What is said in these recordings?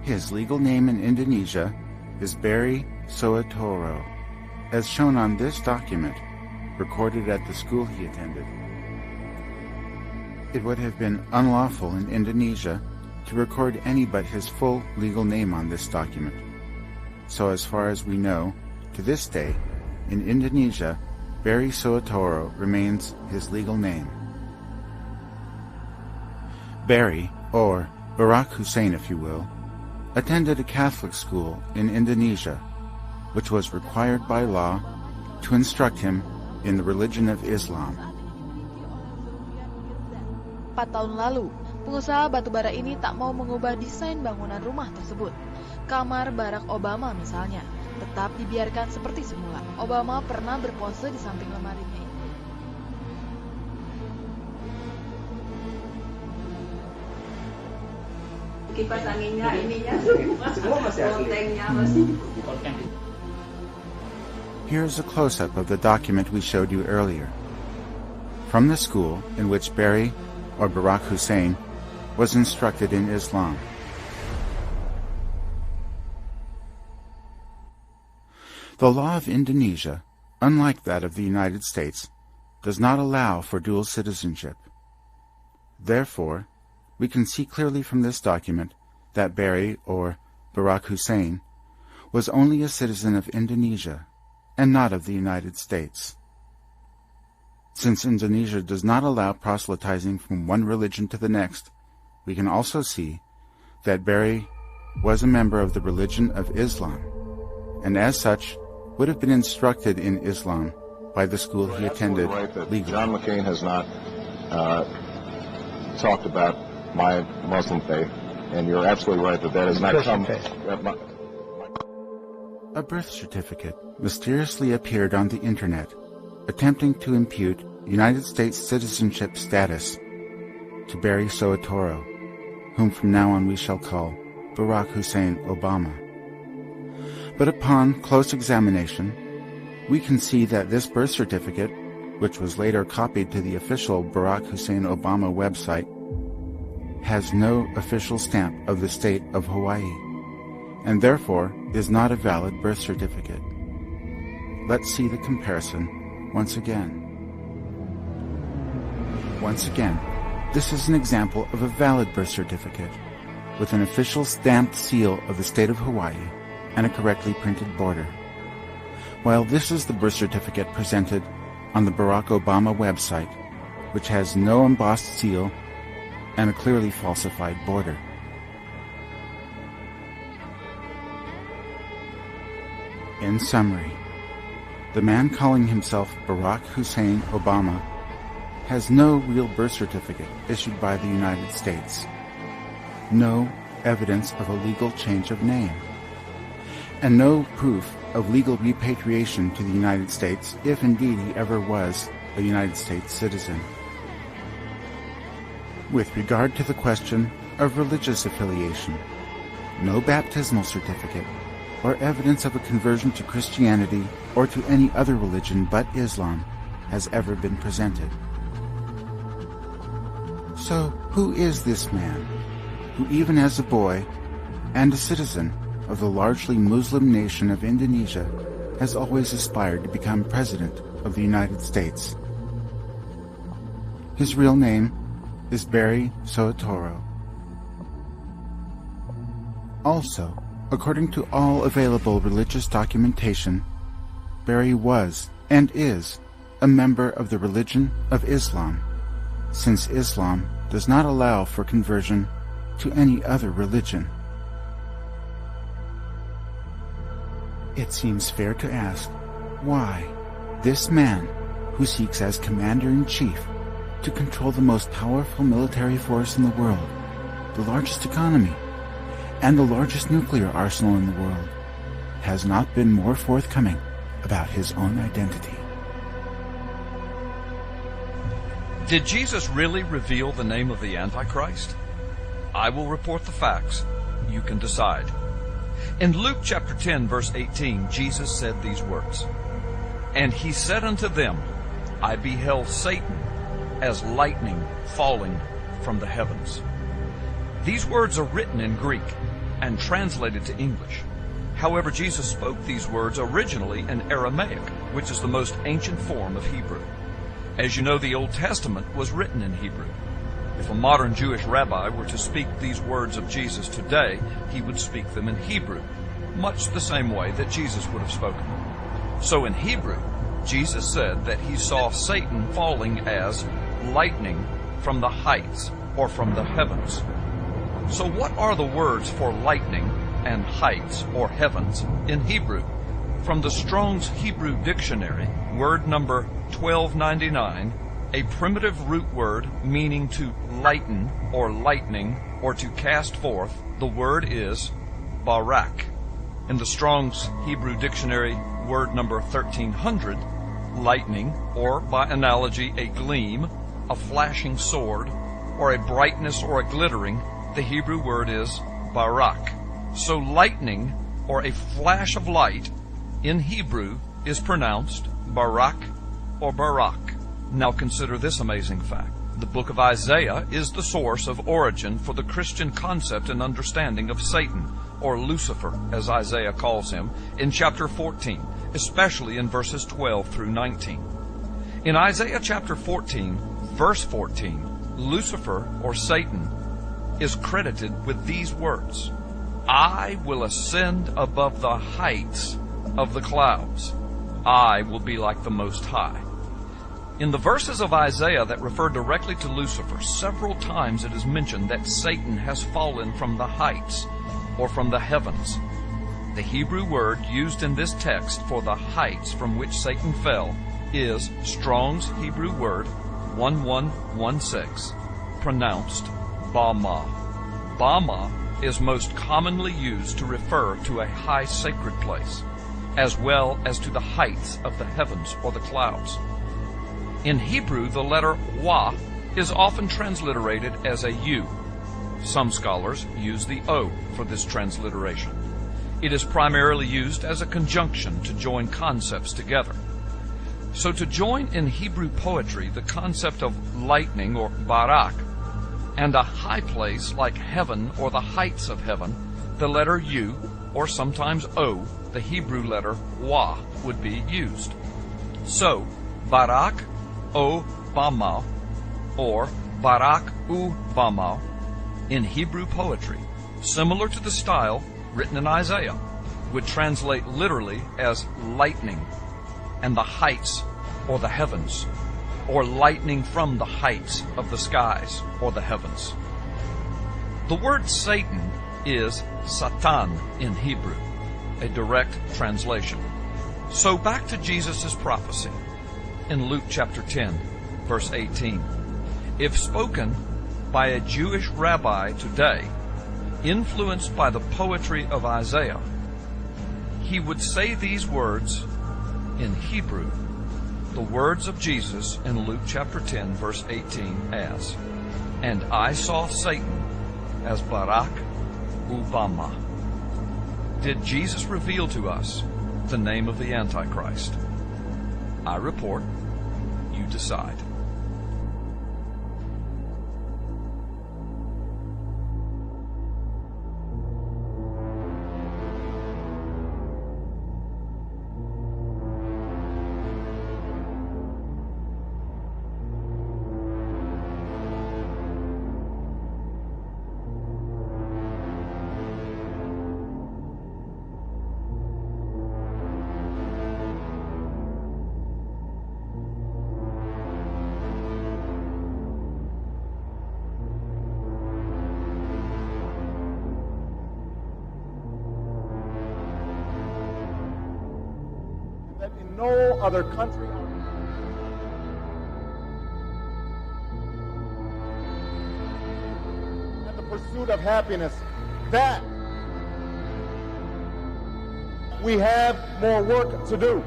His legal name in Indonesia is Barry Soetoro, as shown on this document, recorded at the school he attended. It would have been unlawful in Indonesia to record any but his full legal name on this document. So as far as we know, to this day, in Indonesia, Barry Soetoro remains his legal name. Barry, or Barack Hussein if you will, attended a Catholic school in Indonesia, which was required by law to instruct him in the religion of Islam. 4 tahun lalu, pengusaha batubara ini tak mau mengubah desain bangunan rumah tersebut. Kamar Barack Obama misalnya, tetap dibiarkan seperti semula. Obama pernah berpose di samping lemarinya ini. Kipas anginnya, ininya, semua masih lontengnya masih. Here's a close-up of the document we showed you earlier. From the school in which Barry, or Barack Hussein, was instructed in Islam. The law of Indonesia, unlike that of the United States, does not allow for dual citizenship. Therefore, we can see clearly from this document that Barry, or Barack Hussein, was only a citizen of Indonesia and not of the United States. Since Indonesia does not allow proselytizing from one religion to the next, we can also see that Barry was a member of the religion of Islam, and as such would have been instructed in Islam by the school he attended legally. John McCain has not talked about my Muslim faith, and you're absolutely right that that has not come. A birth certificate mysteriously appeared on the internet, attempting to impute United States citizenship status to Barry Soetoro, whom from now on we shall call Barack Hussein Obama. But upon close examination, we can see that this birth certificate, which was later copied to the official Barack Hussein Obama website, has no official stamp of the state of Hawaii, and therefore is not a valid birth certificate. Let's see the comparison once again. Once again, this is an example of a valid birth certificate, with an official stamped seal of the state of Hawaii and a correctly printed border. While this is the birth certificate presented on the Barack Obama website, which has no embossed seal and a clearly falsified border. In summary, the man calling himself Barack Hussein Obama has no real birth certificate issued by the United States, no evidence of a legal change of name, and no proof of legal repatriation to the United States if indeed he ever was a United States citizen. With regard to the question of religious affiliation, no baptismal certificate or evidence of a conversion to Christianity or to any other religion but Islam has ever been presented. So, who is this man, who even as a boy and a citizen of the largely Muslim nation of Indonesia has always aspired to become President of the United States? His real name is Barry Soetoro. Also, according to all available religious documentation, Barry was and is a member of the religion of Islam, since Islam does not allow for conversion to any other religion. It seems fair to ask why this man, who seeks as Commander-in-Chief to control the most powerful military force in the world, the largest economy, and the largest nuclear arsenal in the world, has not been more forthcoming about his own identity. Did Jesus really reveal the name of the Antichrist? I will report the facts. You can decide. In Luke chapter 10, verse 18, Jesus said these words, "And he said unto them, I beheld Satan as lightning falling from the heavens." These words are written in Greek and translated to English. However, Jesus spoke these words originally in Aramaic, which is the most ancient form of Hebrew. As you know, the Old Testament was written in Hebrew. If a modern Jewish rabbi were to speak these words of Jesus today, he would speak them in Hebrew, much the same way that Jesus would have spoken them. So in Hebrew, Jesus said that he saw Satan falling as lightning from the heights or from the heavens. So what are the words for lightning and heights or heavens in Hebrew? From the Strong's Hebrew Dictionary, word number 1299, a primitive root word meaning to lighten or lightning or to cast forth, the word is barak. In the Strong's Hebrew Dictionary, word number 1300, lightning, or by analogy a gleam, a flashing sword, or a brightness or a glittering, the Hebrew word is barak. So lightning, or a flash of light, in Hebrew is pronounced barak or barak. Now consider this amazing fact. The book of Isaiah is the source of origin for the Christian concept and understanding of Satan, or Lucifer, as Isaiah calls him, in chapter 14, especially in verses 12 through 19. In Isaiah chapter 14, verse 14, Lucifer, or Satan, is credited with these words: I will ascend above the heights of the clouds. I will be like the Most High. In the verses of Isaiah that refer directly to Lucifer, several times it is mentioned that Satan has fallen from the heights, or from the heavens. The Hebrew word used in this text for the heights from which Satan fell is Strong's Hebrew word 1116, pronounced Bama. Bama is most commonly used to refer to a high sacred place, as well as to the heights of the heavens or the clouds. In Hebrew, the letter wa is often transliterated as a u. Some scholars use the o for this transliteration. It is primarily used as a conjunction to join concepts together. So to join in Hebrew poetry the concept of lightning, or barak, and a high place like heaven or the heights of heaven, the letter u, or sometimes o, the Hebrew letter wa, would be used. So, barak o bama, or barak u bama, in Hebrew poetry, similar to the style written in Isaiah, would translate literally as lightning and the heights or the heavens, or lightning from the heights of the skies or the heavens. The word Satan is Satan in Hebrew, a direct translation. So back to Jesus' prophecy in Luke chapter 10, verse 18. If spoken by a Jewish rabbi today, influenced by the poetry of Isaiah, he would say these words in Hebrew, the words of Jesus in Luke chapter 10, verse 18 as, and I saw Satan as Barak Ubama. Did Jesus reveal to us the name of the Antichrist? I report, you decide. That in no other country and the pursuit of happiness, that we have more work to do.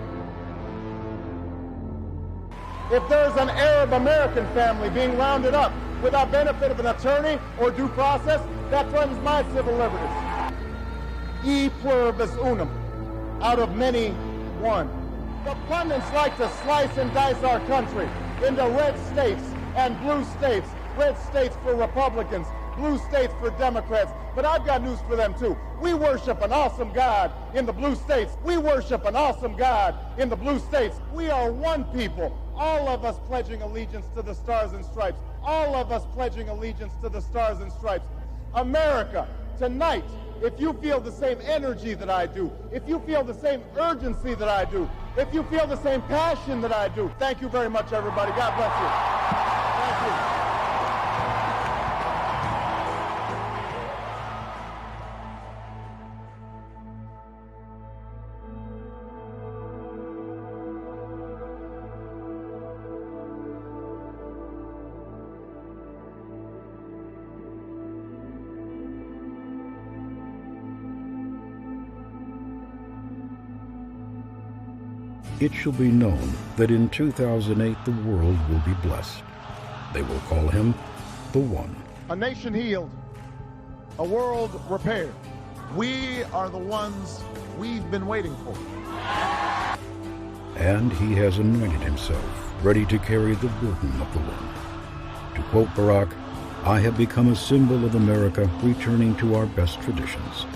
If there's an Arab American family being rounded up without benefit of an attorney or due process, that threatens my civil liberties. E pluribus unum, out of many, one. The pundits like to slice and dice our country into red states and blue states. Red states for Republicans, blue states for Democrats, but I've got news for them too. We worship an awesome God in the blue states. We worship an awesome God in the blue states. We are one people, all of us pledging allegiance to the Stars and Stripes. All of us pledging allegiance to the Stars and Stripes. America, tonight, if you feel the same energy that I do, if you feel the same urgency that I do, if you feel the same passion that I do, thank you very much, everybody. God bless you. Thank you. It shall be known that in 2008 the world will be blessed. They will call him the One. A nation healed, a world repaired. We are the ones we've been waiting for. And he has anointed himself, ready to carry the burden of the One. To quote Barack, "I have become a symbol of America, returning to our best traditions."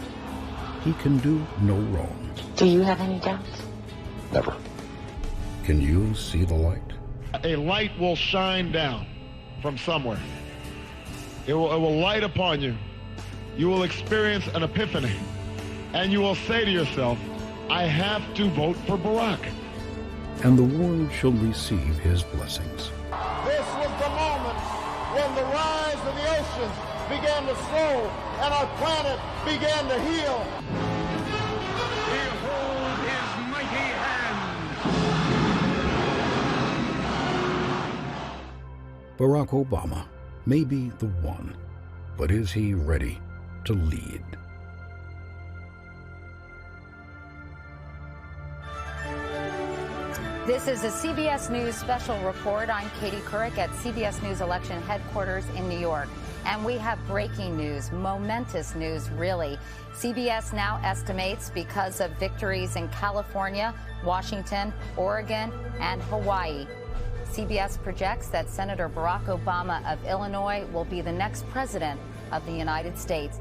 He can do no wrong. Do you have any doubts? Never. Can you see the light? A light will shine down from somewhere. It will light upon you. You will experience an epiphany. And you will say to yourself, I have to vote for Barack. And the world shall receive his blessings. This was the moment when the rise of the oceans began to slow and our planet began to heal. Behold his mighty hand. Barack Obama may be the one, but is he ready to lead? This is a CBS News special report. I'm Katie Couric at CBS News election headquarters in New York. And we have breaking news, momentous news, really. CBS now estimates because of victories in California, Washington, Oregon, and Hawaii. CBS projects that Senator Barack Obama of Illinois will be the next president of the United States.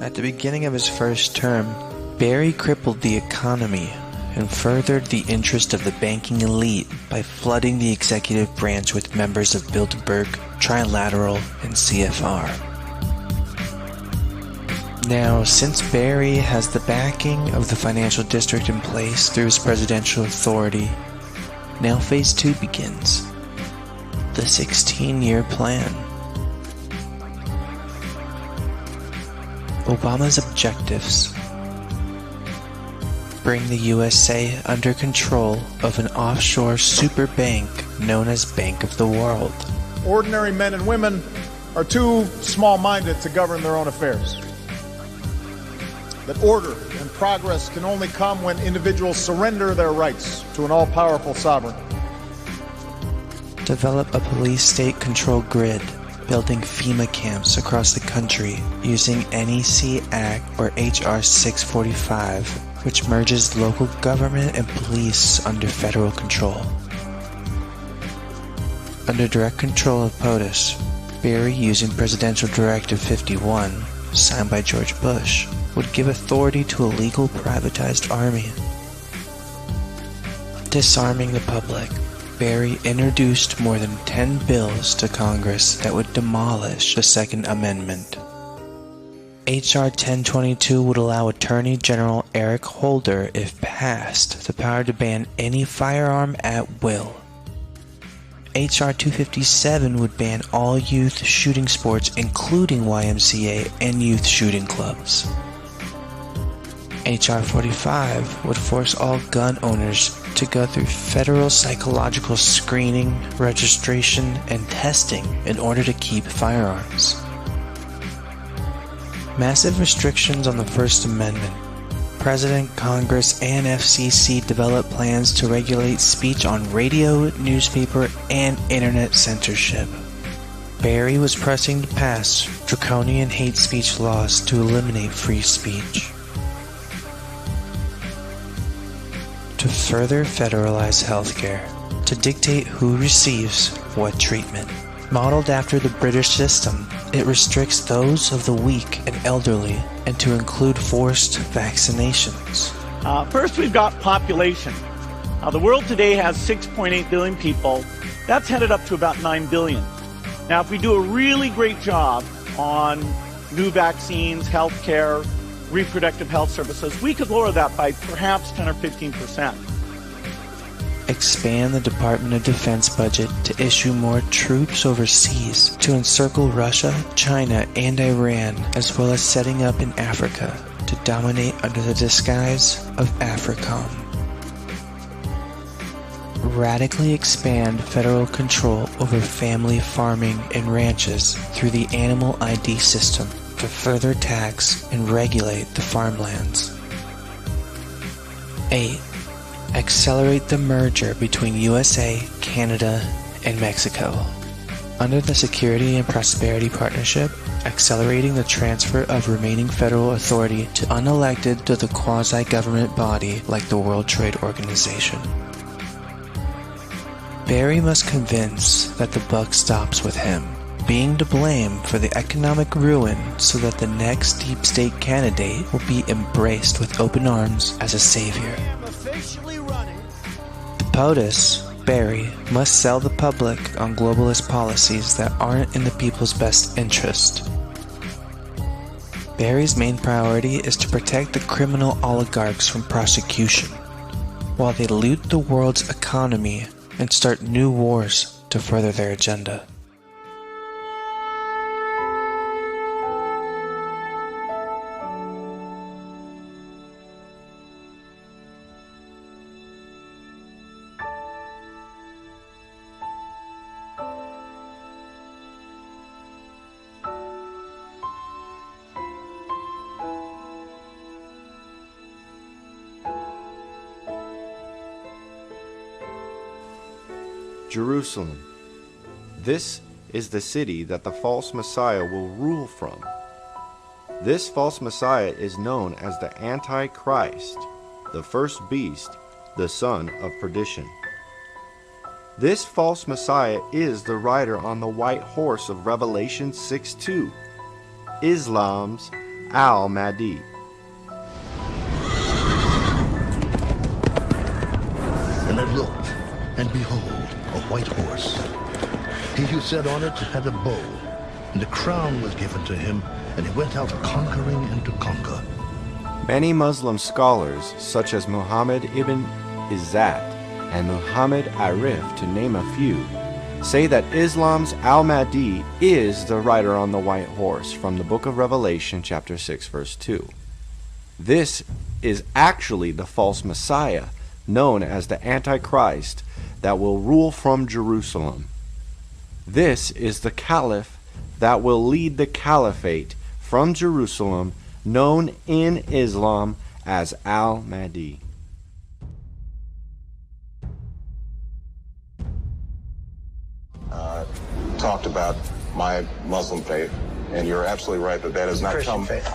At the beginning of his first term, Barry crippled the economy and furthered the interest of the banking elite by flooding the executive branch with members of Bilderberg, Trilateral, and CFR. Now, since Barry has the backing of the financial district in place through his presidential authority, Now Phase 2 begins. The 16-year plan. Obama's objectives: bring the USA under control of an offshore super bank known as Bank of the World. Ordinary men and women are too small-minded to govern their own affairs. That order and progress can only come when individuals surrender their rights to an all-powerful sovereign. Develop a police state-controlled grid, building FEMA camps across the country using NEC Act or HR 645, which merges local government and police under federal control. Under direct control of POTUS, Barry, using Presidential Directive 51, signed by George Bush, would give authority to a legal privatized army. Disarming the public, Barry introduced more than 10 bills to Congress that would demolish the Second Amendment. H.R. 1022 would allow Attorney General Eric Holder, if passed, the power to ban any firearm at will. H.R. 257 would ban all youth shooting sports, including YMCA and youth shooting clubs. H.R. 45 would force all gun owners to go through federal psychological screening, registration, and testing in order to keep firearms. Massive restrictions on the First Amendment. President, Congress, and FCC developed plans to regulate speech on radio, newspaper, and internet censorship. Barry was pressing to pass draconian hate speech laws to eliminate free speech. To further federalize healthcare, to dictate who receives what treatment. Modeled after the British system, it restricts those of the weak and elderly, and to include forced vaccinations. First, we've got population. The world today has 6.8 billion people. That's headed up to about 9 billion. Now, if we do a really great job on new vaccines, healthcare, reproductive health services, we could lower that by perhaps 10 or 15%. Expand the Department of Defense budget to issue more troops overseas to encircle Russia, China, and Iran, as well as setting up in Africa to dominate under the disguise of AFRICOM. Radically expand federal control over family farming and ranches through the Animal ID system to further tax and regulate the farmlands. 8. Accelerate the merger between USA, Canada, and Mexico. Under the Security and Prosperity Partnership, accelerating the transfer of remaining federal authority to unelected to the quasi-government body like the World Trade Organization. Barry must convince that the buck stops with him, being to blame for the economic ruin so that the next deep state candidate will be embraced with open arms as a savior. POTUS, Barry, must sell the public on globalist policies that aren't in the people's best interest. Barry's main priority is to protect the criminal oligarchs from prosecution, while they loot the world's economy and start new wars to further their agenda. Jerusalem. This is the city that the false Messiah will rule from. This false Messiah is known as the Antichrist, the first beast, the son of perdition. This false Messiah is the rider on the white horse of Revelation 6:2, Islam's al-mahdi. And I looked, and behold, a white horse. He who sat on it had a bow, and a crown was given to him, and he went out conquering and to conquer. Many Muslim scholars, such as Muhammad ibn Izzat, and Muhammad Arif, to name a few, say that Islam's al-mahdi is the rider on the white horse from the book of Revelation chapter 6 verse 2. This is actually the false Messiah known as the Antichrist that will rule from Jerusalem. This is the Caliph that will lead the Caliphate from Jerusalem, known in Islam as al-mahdi. Talked about my Muslim faith, and you're absolutely right that has not Christian come. faith.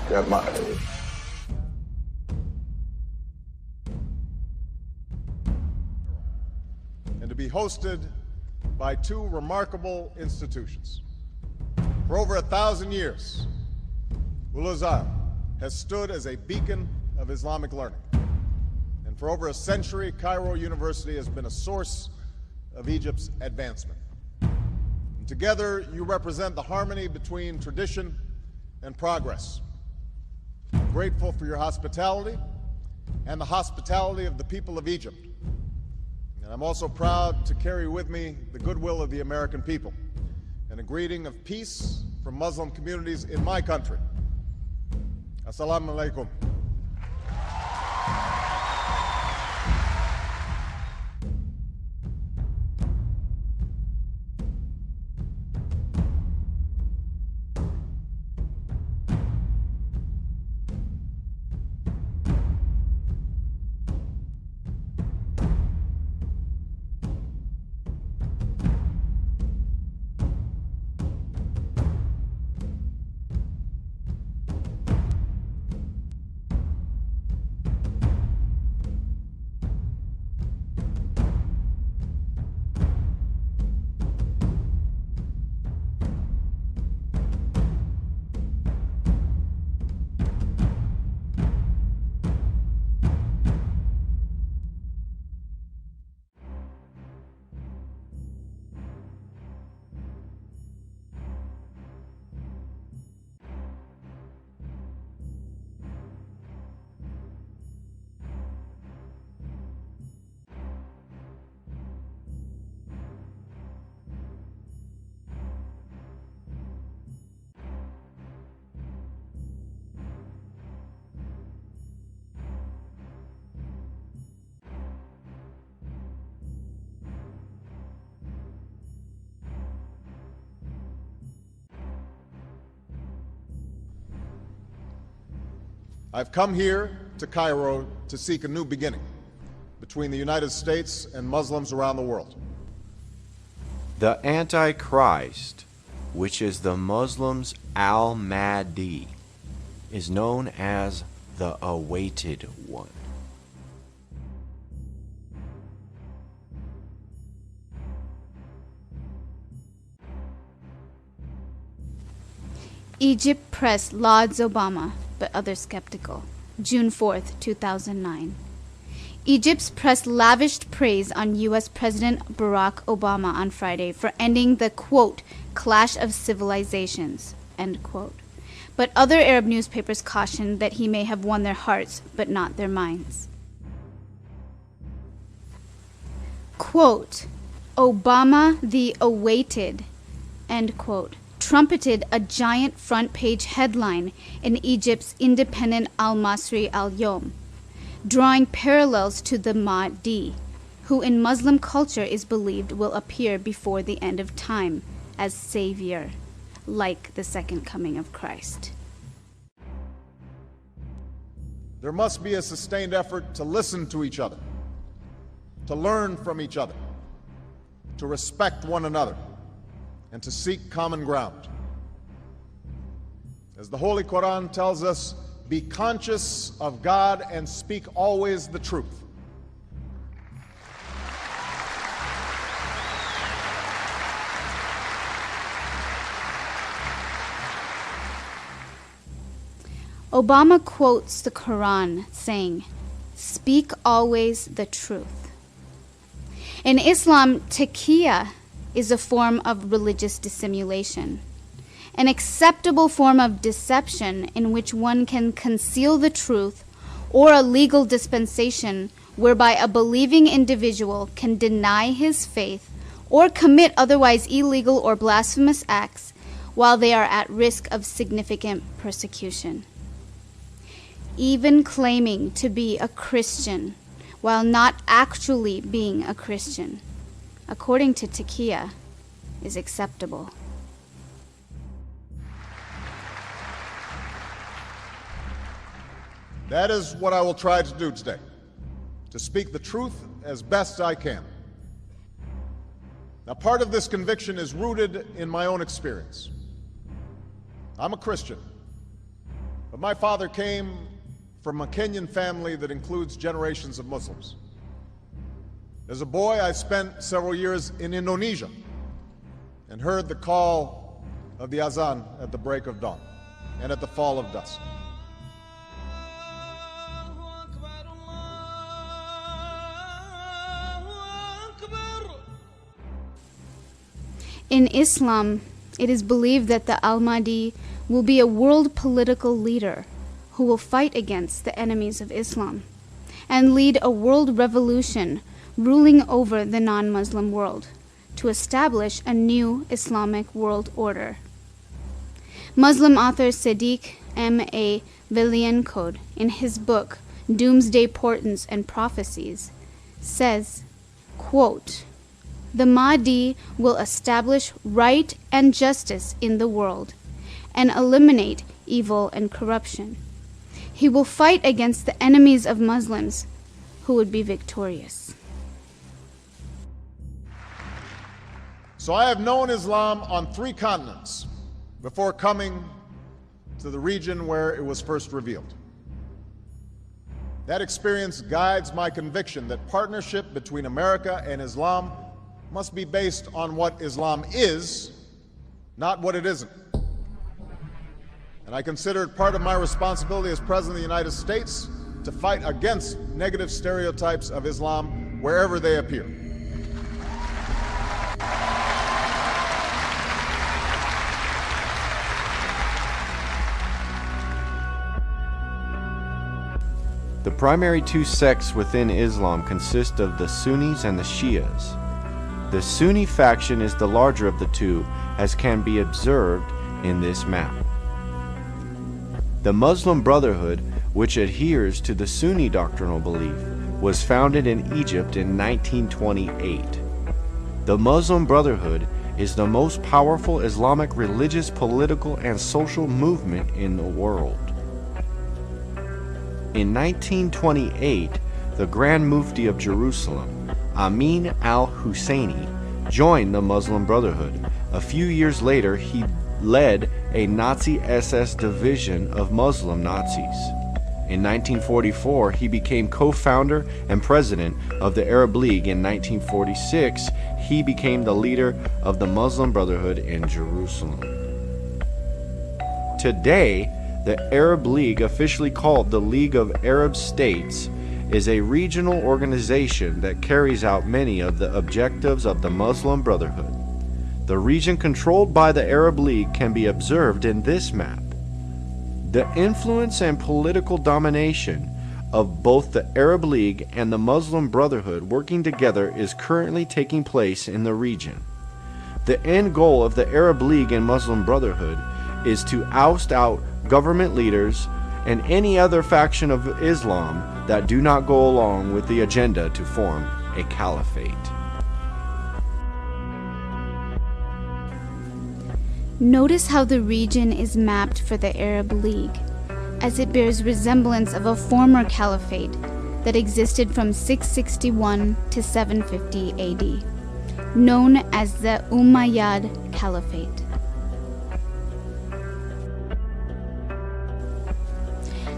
And to be hosted by two remarkable institutions. For over 1,000 years, Al-Azhar has stood as a beacon of Islamic learning. And for over a century, Cairo University has been a source of Egypt's advancement. And together, you represent the harmony between tradition and progress. I'm grateful for your hospitality and the hospitality of the people of Egypt. And I'm also proud to carry with me the goodwill of the American people and a greeting of peace from Muslim communities in my country. Assalamu alaikum. I've come here to Cairo to seek a new beginning between the United States and Muslims around the world. The Antichrist, which is the Muslims' al-mahdi, is known as the awaited one. Egypt press lauds Obama, but others skeptical. June 4th, 2009. Egypt's press lavished praise on U.S. President Barack Obama on Friday for ending the, quote, clash of civilizations, end quote. But other Arab newspapers cautioned that he may have won their hearts, but not their minds. Quote, Obama the awaited, end quote, trumpeted a giant front-page headline in Egypt's independent al-Masri al-Yom, drawing parallels to the Mahdi, who in Muslim culture is believed will appear before the end of time as savior, like the second coming of Christ. There must be a sustained effort to listen to each other, to learn from each other, to respect one another, and to seek common ground. As the Holy Quran tells us, be conscious of God and speak always the truth. Obama quotes the Quran saying, speak always the truth. In Islam, taqiyya is a form of religious dissimulation, an acceptable form of deception in which one can conceal the truth or a legal dispensation whereby a believing individual can deny his faith or commit otherwise illegal or blasphemous acts while they are at risk of significant persecution. Even claiming to be a Christian while not actually being a Christian, according to Taqiyya, is acceptable. That is what I will try to do today, to speak the truth as best I can. Now, part of this conviction is rooted in my own experience. I'm a Christian, but my father came from a Kenyan family that includes generations of Muslims. As a boy, I spent several years in Indonesia and heard the call of the azan at the break of dawn and at the fall of dusk. In Islam, it is believed that the al-mahdi will be a world political leader who will fight against the enemies of Islam and lead a world revolution ruling over the non-Muslim world to establish a new Islamic world order. Muslim author Sadiq M.A. Villiencourt, in his book Doomsday Portents and Prophecies, says, quote, "The Mahdi will establish right and justice in the world and eliminate evil and corruption. He will fight against the enemies of Muslims who would be victorious." So I have known Islam on 3 continents before coming to the region where it was first revealed. That experience guides my conviction that partnership between America and Islam must be based on what Islam is, not what it isn't. And I consider it part of my responsibility as President of the United States to fight against negative stereotypes of Islam wherever they appear. The primary 2 sects within Islam consist of the Sunnis and the Shias. The Sunni faction is the larger of the 2, as can be observed in this map. The Muslim Brotherhood, which adheres to the Sunni doctrinal belief, was founded in Egypt in 1928. The Muslim Brotherhood is the most powerful Islamic religious, political, and social movement in the world. In 1928, the Grand Mufti of Jerusalem, Amin al-Husseini, joined the Muslim Brotherhood. A few years later, he led a Nazi SS division of Muslim Nazis. In 1944, he became co-founder and president of the Arab League. In 1946, he became the leader of the Muslim Brotherhood in Jerusalem. Today, the Arab League, officially called the League of Arab States, is a regional organization that carries out many of the objectives of the Muslim Brotherhood. The region controlled by the Arab League can be observed in this map. The influence and political domination of both the Arab League and the Muslim Brotherhood working together is currently taking place in the region. The end goal of the Arab League and Muslim Brotherhood is to oust out government leaders and any other faction of Islam that do not go along with the agenda to form a caliphate. Notice how the region is mapped for the Arab League, as it bears resemblance of a former caliphate that existed from 661 to 750 AD, known as the Umayyad Caliphate.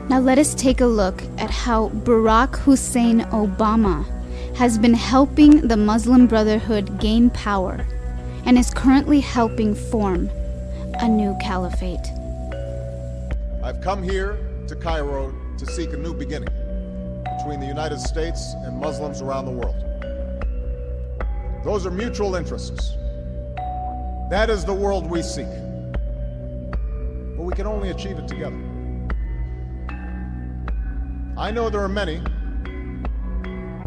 Now let us take a look at how Barack Hussein Obama has been helping the Muslim Brotherhood gain power and is currently helping form a new caliphate. I've come here to Cairo to seek a new beginning between the United States and Muslims around the world. Those are mutual interests. That is the world we seek. But we can only achieve it together.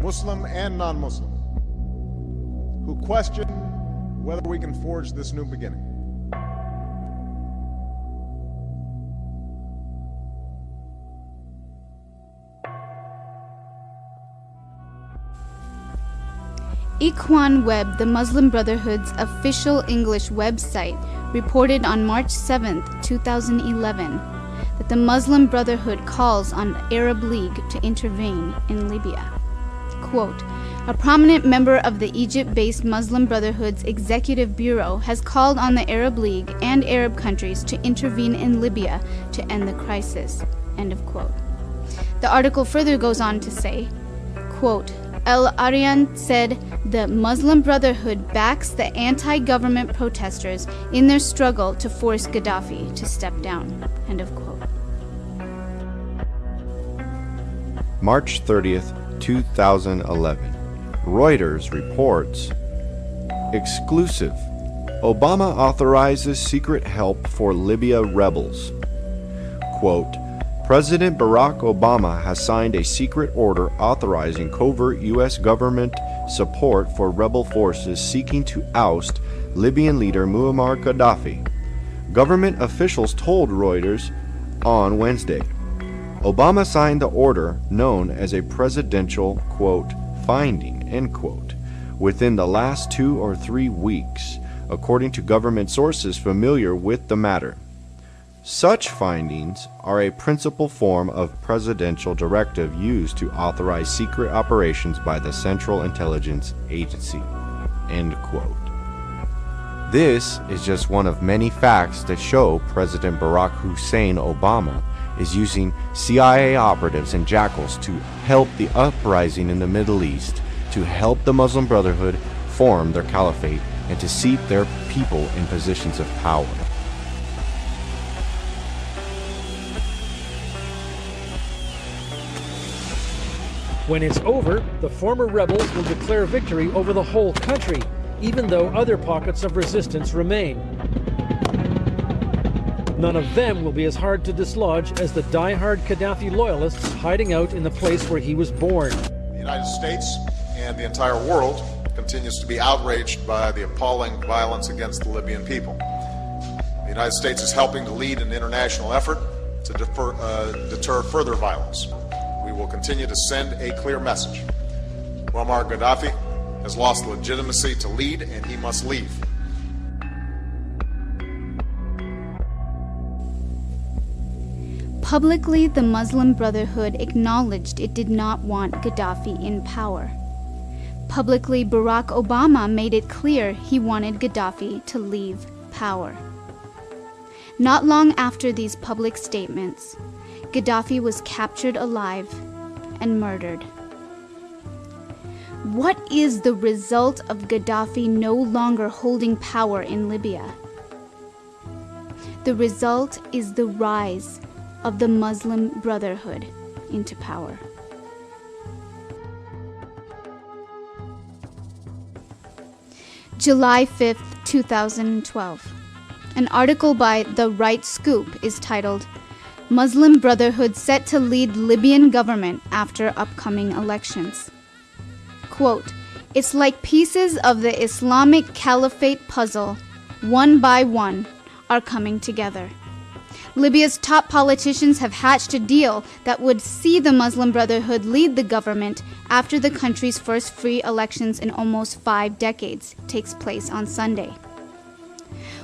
Muslim and non-Muslim, who question whether we can forge this new beginning. Ikhwan Web, the Muslim Brotherhood's official English website, reported on March 7, 2011, that the Muslim Brotherhood calls on the Arab League to intervene in Libya. Quote, a prominent member of the Egypt-based Muslim Brotherhood's Executive Bureau has called on the Arab League and Arab countries to intervene in Libya to end the crisis. End of quote. The article further goes on to say, quote, El-Arian said the Muslim Brotherhood backs the anti-government protesters in their struggle to force Gaddafi to step down. End of quote. March 30th, 2011. Reuters reports, exclusive, Obama authorizes secret help for Libya rebels. Quote, President Barack Obama has signed a secret order authorizing covert U.S. government support for rebel forces seeking to oust Libyan leader Muammar Gaddafi. Government officials told Reuters on Wednesday. Obama signed the order known as a presidential, quote, finding, end quote, within the last 2 or 3 weeks, according to government sources familiar with the matter. Such findings are a principal form of presidential directive used to authorize secret operations by the Central Intelligence Agency. End quote. This is just one of many facts that show President Barack Hussein Obama is using CIA operatives and jackals to help the uprising in the Middle East, to help the Muslim Brotherhood form their caliphate, and to seat their people in positions of power. When it's over, the former rebels will declare victory over the whole country, even though other pockets of resistance remain. None of them will be as hard to dislodge as the die-hard Gaddafi loyalists hiding out in the place where he was born. The United States and the entire world continues to be outraged by the appalling violence against the Libyan people. The United States is helping to lead an international effort to deter further violence. We will continue to send a clear message. Muammar Gaddafi has lost legitimacy to lead, and he must leave. Publicly, the Muslim Brotherhood acknowledged it did not want Gaddafi in power. Publicly, Barack Obama made it clear he wanted Gaddafi to leave power. Not long after these public statements, Gaddafi was captured alive and murdered. What is the result of Gaddafi no longer holding power in Libya? The result is the rise of the Muslim Brotherhood into power. July 5th, 2012. An article by The Right Scoop is titled, Muslim Brotherhood set to lead Libyan government after upcoming elections. Quote, it's like pieces of the Islamic Caliphate puzzle, one by one, are coming together. Libya's top politicians have hatched a deal that would see the Muslim Brotherhood lead the government after the country's first free elections in almost 5 decades takes place on Sunday.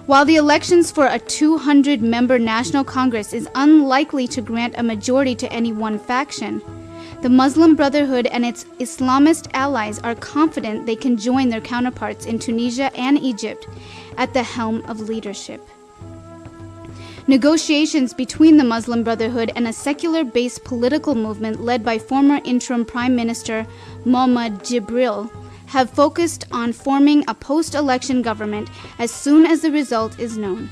While the elections for a 200-member National Congress is unlikely to grant a majority to any one faction, the Muslim Brotherhood and its Islamist allies are confident they can join their counterparts in Tunisia and Egypt at the helm of leadership. Negotiations between the Muslim Brotherhood and a secular-based political movement led by former interim Prime Minister Mohamed Jibril have focused on forming a post-election government as soon as the result is known.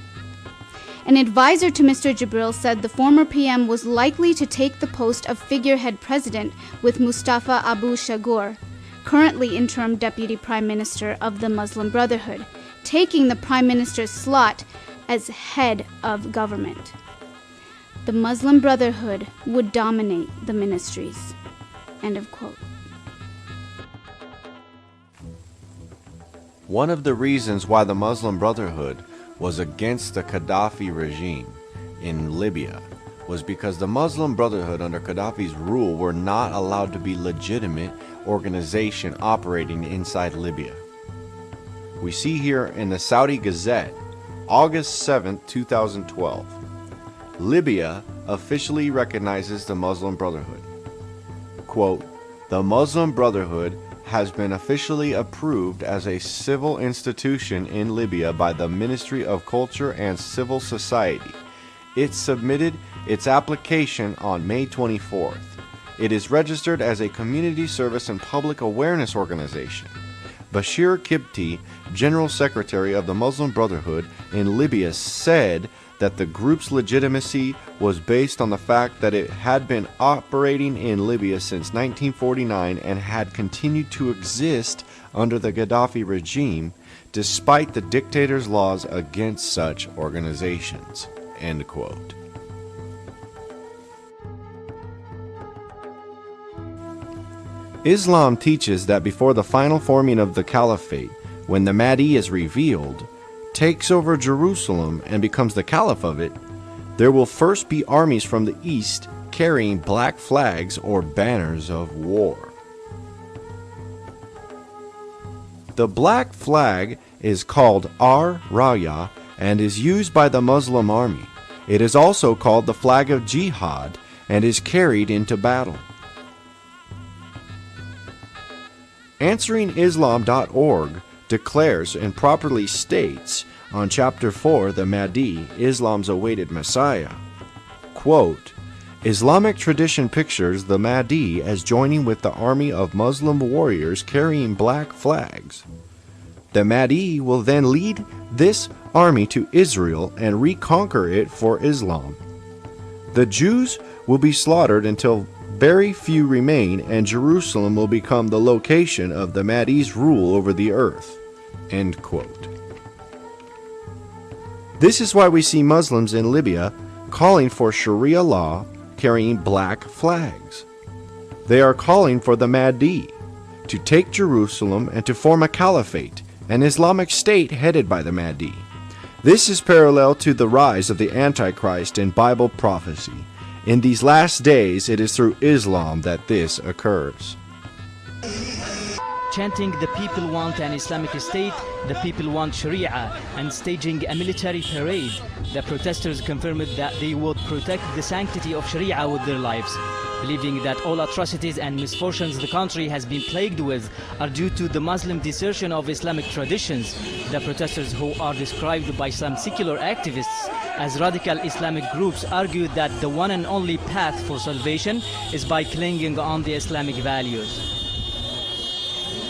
An advisor to Mr. Jibril said the former PM was likely to take the post of figurehead president with Mustafa Abu Shagur, currently interim deputy prime minister of the Muslim Brotherhood, taking the prime minister's slot as head of government. The Muslim Brotherhood would dominate the ministries. End of quote. One of the reasons why the Muslim Brotherhood was against the Gaddafi regime in Libya was because the Muslim Brotherhood under Gaddafi's rule were not allowed to be legitimate organization operating inside Libya. We see here in the Saudi Gazette, August 7, 2012, Libya officially recognizes the Muslim Brotherhood. Quote, "The Muslim Brotherhood has been officially approved as a civil institution in Libya by the Ministry of Culture and Civil Society. It submitted its application on May 24th. It is registered as a community service and public awareness organization. Bashir Kibti, General Secretary of the Muslim Brotherhood in Libya, said that the group's legitimacy was based on the fact that it had been operating in Libya since 1949 and had continued to exist under the Gaddafi regime despite the dictator's laws against such organizations." End quote. Islam teaches that before the final forming of the Caliphate, when the Mahdi is revealed, takes over Jerusalem and becomes the caliph of it, there will first be armies from the east carrying black flags or banners of war. The black flag is called Ar-Raya and is used by the Muslim army. It is also called the flag of jihad and is carried into battle. Answeringislam.org declares and properly states on Chapter 4, the Mahdi, Islam's awaited Messiah, quote, "Islamic tradition pictures the Mahdi as joining with the army of Muslim warriors carrying black flags. The Mahdi will then lead this army to Israel and reconquer it for Islam. The Jews will be slaughtered until very few remain, and Jerusalem will become the location of the Mahdi's rule over the earth." End quote. This is why we see Muslims in Libya calling for Sharia law carrying black flags. They are calling for the Mahdi to take Jerusalem and to form a caliphate, an Islamic state headed by the Mahdi. This is parallel to the rise of the Antichrist in Bible prophecy. In these last days, it is through Islam that this occurs. Chanting the people want an Islamic state, the people want Sharia, and staging a military parade, the protesters confirmed that they would protect the sanctity of Sharia with their lives, believing that all atrocities and misfortunes the country has been plagued with are due to the Muslim desertion of Islamic traditions. The protesters, who are described by some secular activists as radical Islamic groups, argued that the one and only path for salvation is by clinging on the Islamic values.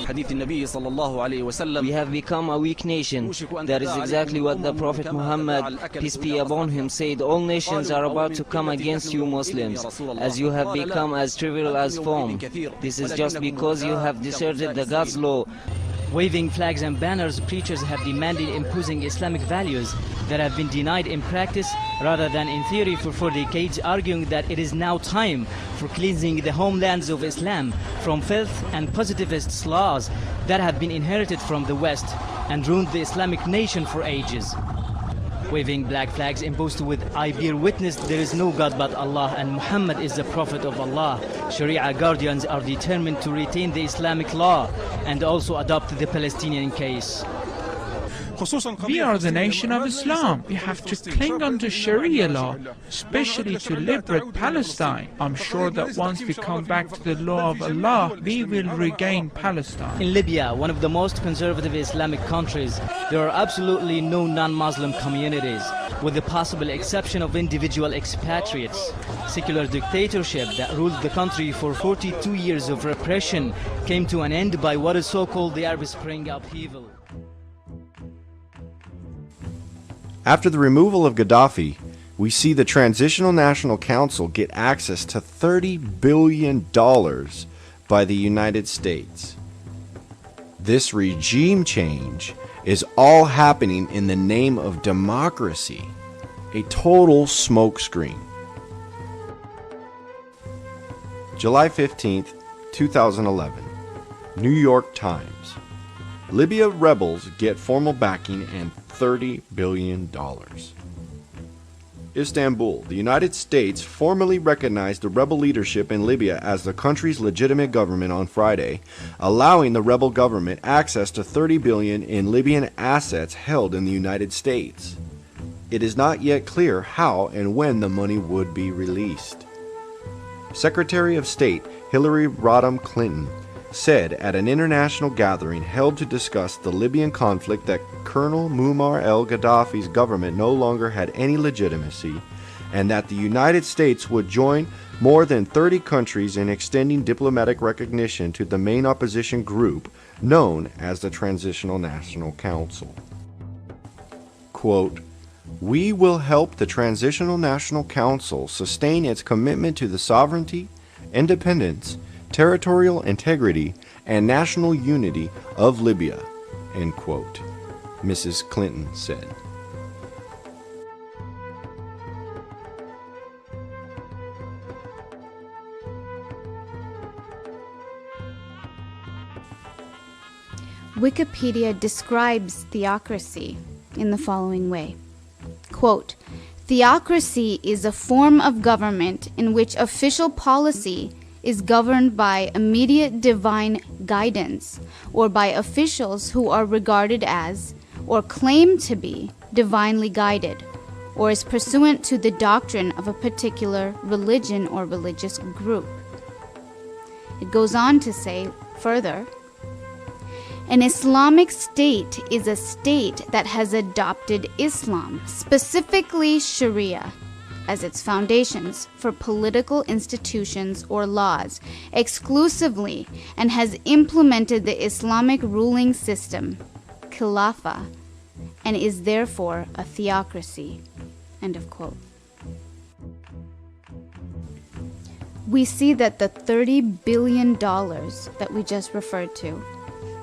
We have become a weak nation. That is exactly what the Prophet Muhammad, peace be upon him, said. All nations are about to come against you Muslims, as you have become as trivial as foam. This is just because you have deserted the God's law. Waving flags and banners, preachers have demanded imposing Islamic values that have been denied in practice rather than in theory for 4 decades, arguing that it is now time for cleansing the homelands of Islam from filth and positivist laws that have been inherited from the West and ruined the Islamic nation for ages. Waving black flags imposed with "I bear witness there is no God but Allah and Muhammad is the Prophet of Allah." Sharia guardians are determined to retain the Islamic law and also adopt the Palestinian case. We are the nation of Islam. We have to cling on to Sharia law, especially to liberate Palestine. I'm sure that once we come back to the law of Allah, we will regain Palestine. In Libya, one of the most conservative Islamic countries, there are absolutely no non-Muslim communities, with the possible exception of individual expatriates. Secular dictatorship that ruled the country for 42 years of repression came to an end by what is so-called the Arab Spring upheaval. After the removal of Gaddafi, we see the Transitional National Council get access to $30 billion by the United States. This regime change is all happening in the name of democracy, a total smokescreen. July 15th, 2011, New York Times. Libya rebels get formal backing and $30 billion. Istanbul. The United States formally recognized the rebel leadership in Libya as the country's legitimate government on Friday, allowing the rebel government access to $30 billion in Libyan assets held in the United States. It is not yet clear how and when the money would be released. Secretary of State Hillary Rodham Clinton said at an international gathering held to discuss the Libyan conflict that Colonel Muammar al-Gaddafi's government no longer had any legitimacy, and that the United States would join more than 30 countries in extending diplomatic recognition to the main opposition group known as the Transitional National Council. Quote, "We will help the Transitional National Council sustain its commitment to the sovereignty, independence, territorial integrity, and national unity of Libya," end quote, Mrs. Clinton said. Wikipedia describes theocracy in the following way. Quote, "Theocracy is a form of government in which official policy is governed by immediate divine guidance or by officials who are regarded as, or claim to be, divinely guided, or is pursuant to the doctrine of a particular religion or religious group." It goes on to say further, "An Islamic state is a state that has adopted Islam, specifically Sharia, as its foundations for political institutions or laws exclusively and has implemented the Islamic ruling system, Caliphate, and is therefore a theocracy." End of quote. We see that the $30 billion that we just referred to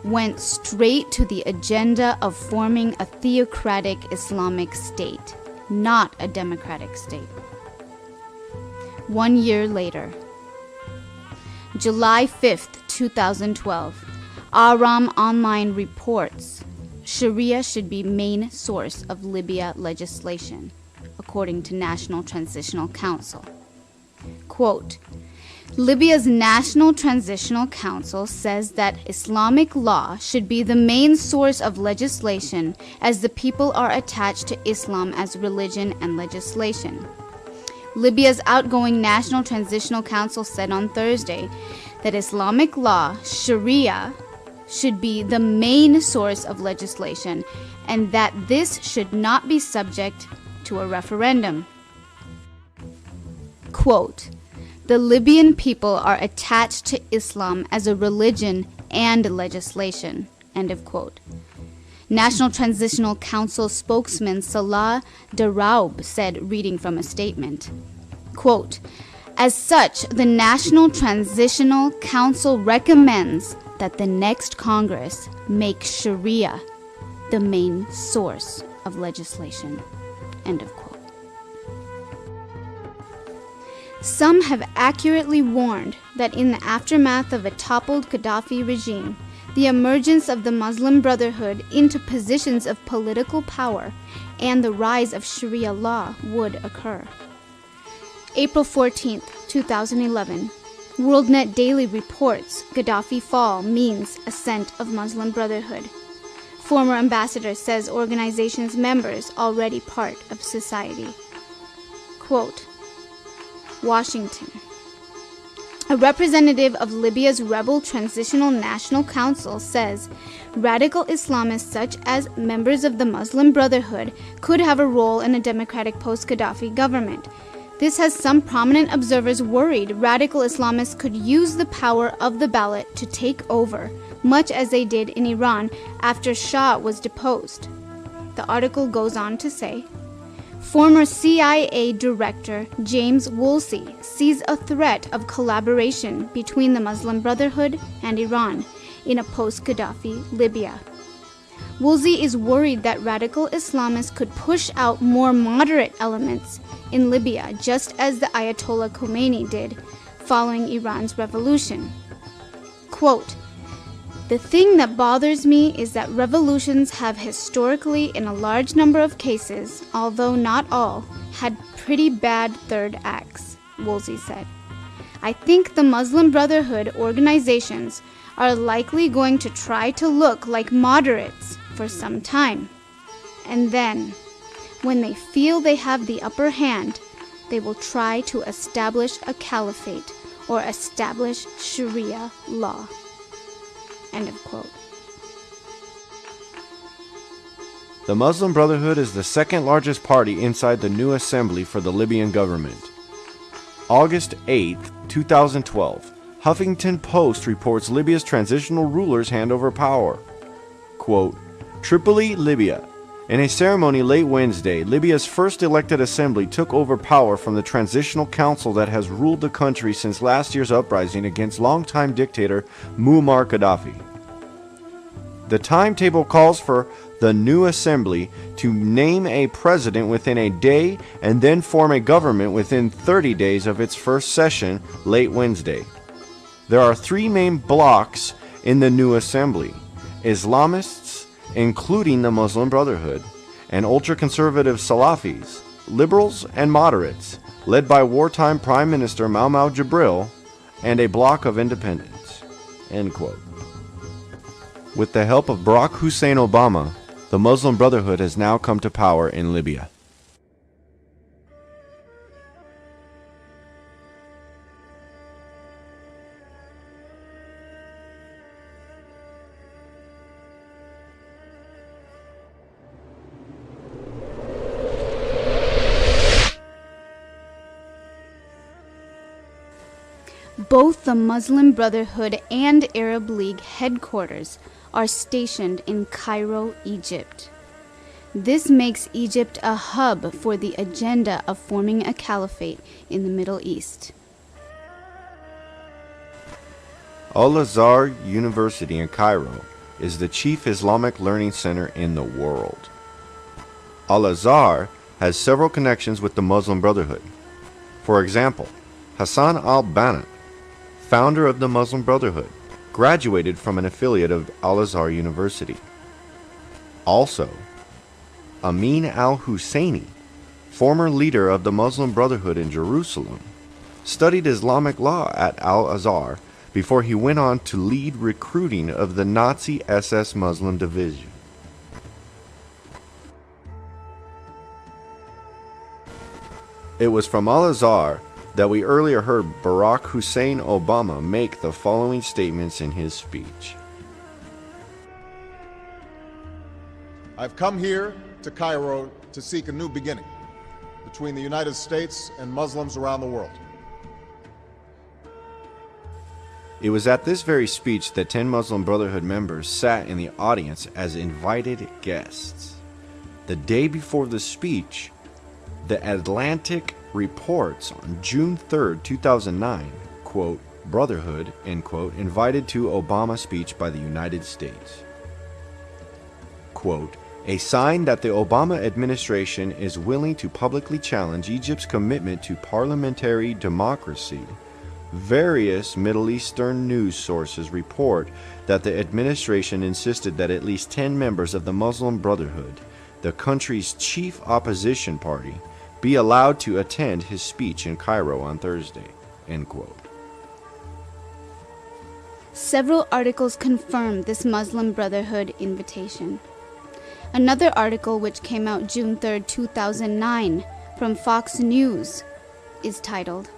went straight to the agenda of forming a theocratic Islamic state, not a democratic state. 1 year later, July 5th, 2012, Aram Online reports Sharia should be main source of Libya legislation, according to National Transitional Council. Quote, "Libya's National Transitional Council says that Islamic law should be the main source of legislation as the people are attached to Islam as religion and legislation." Libya's outgoing National Transitional Council said on Thursday that Islamic law, Sharia, should be the main source of legislation and that this should not be subject to a referendum. Quote, "The Libyan people are attached to Islam as a religion and legislation," end of quote. National Transitional Council spokesman Salah Daraoub said, reading from a statement, quote, "As such, the National Transitional Council recommends that the next Congress make Sharia the main source of legislation," end of quote. Some have accurately warned that in the aftermath of a toppled Gaddafi regime, the emergence of the Muslim Brotherhood into positions of political power and the rise of Sharia law would occur. April 14th, 2011, WorldNet Daily reports Gaddafi fall means ascent of Muslim Brotherhood. Former ambassador says organization's members already part of society. Quote, Washington. A representative of Libya's rebel Transitional National Council says radical Islamists such as members of the Muslim Brotherhood could have a role in a democratic post-Gaddafi government. This has some prominent observers worried radical Islamists could use the power of the ballot to take over, much as they did in Iran after Shah was deposed. The article goes on to say, former CIA Director James Woolsey sees a threat of collaboration between the Muslim Brotherhood and Iran in a post-Gaddafi Libya. Woolsey is worried that radical Islamists could push out more moderate elements in Libya, just as the Ayatollah Khomeini did following Iran's revolution. Quote, The thing that bothers me is that revolutions have historically, in a large number of cases, although not all, had pretty bad third acts, Woolsey said. I think the Muslim Brotherhood organizations are likely going to try to look like moderates for some time. And then, when they feel they have the upper hand, they will try to establish a caliphate or establish Sharia law. End of quote. The Muslim Brotherhood is the second largest party inside the new assembly for the Libyan government. August 8, 2012, Huffington Post reports Libya's transitional rulers hand over power. Quote, Tripoli, Libya. In a ceremony late Wednesday, Libya's first elected assembly took over power from the transitional council that has ruled the country since last year's uprising against longtime dictator Muammar Gaddafi. The timetable calls for the new assembly to name a president within a day and then form a government within 30 days of its first session late Wednesday. There are three main blocks in the new assembly: Islamists, including the Muslim Brotherhood, and ultra-conservative Salafis, liberals and moderates, led by wartime Prime Minister Mahmoud Jibril, and a bloc of independents. End quote. With the help of Barack Hussein Obama, the Muslim Brotherhood has now come to power in Libya. Both the Muslim Brotherhood and Arab League headquarters are stationed in Cairo, Egypt. This makes Egypt a hub for the agenda of forming a caliphate in the Middle East. Al-Azhar University in Cairo is the chief Islamic learning center in the world. Al-Azhar has several connections with the Muslim Brotherhood. For example, Hassan al-Banna, founder of the Muslim Brotherhood, graduated from an affiliate of Al-Azhar University. Also, Amin al-Husseini, former leader of the Muslim Brotherhood in Jerusalem, studied Islamic law at Al-Azhar before he went on to lead recruiting of the Nazi SS Muslim division. It was from Al-Azhar that we earlier heard Barack Hussein Obama make the following statements in his speech. I've come here to Cairo to seek a new beginning between the United States and Muslims around the world. It was at this very speech that 10 Muslim Brotherhood members sat in the audience as invited guests. The day before the speech, the Atlantic reports on June 3, 2009, quote, Brotherhood, end quote, invited to Obama speech by the United States. Quote, a sign that the Obama administration is willing to publicly challenge Egypt's commitment to parliamentary democracy. Various Middle Eastern news sources report that the administration insisted that at least 10 members of the Muslim Brotherhood, the country's chief opposition party, be allowed to attend his speech in Cairo on Thursday, end quote. Several articles confirm this Muslim Brotherhood invitation. Another article, which came out June 3, 2009, from Fox News, is titled,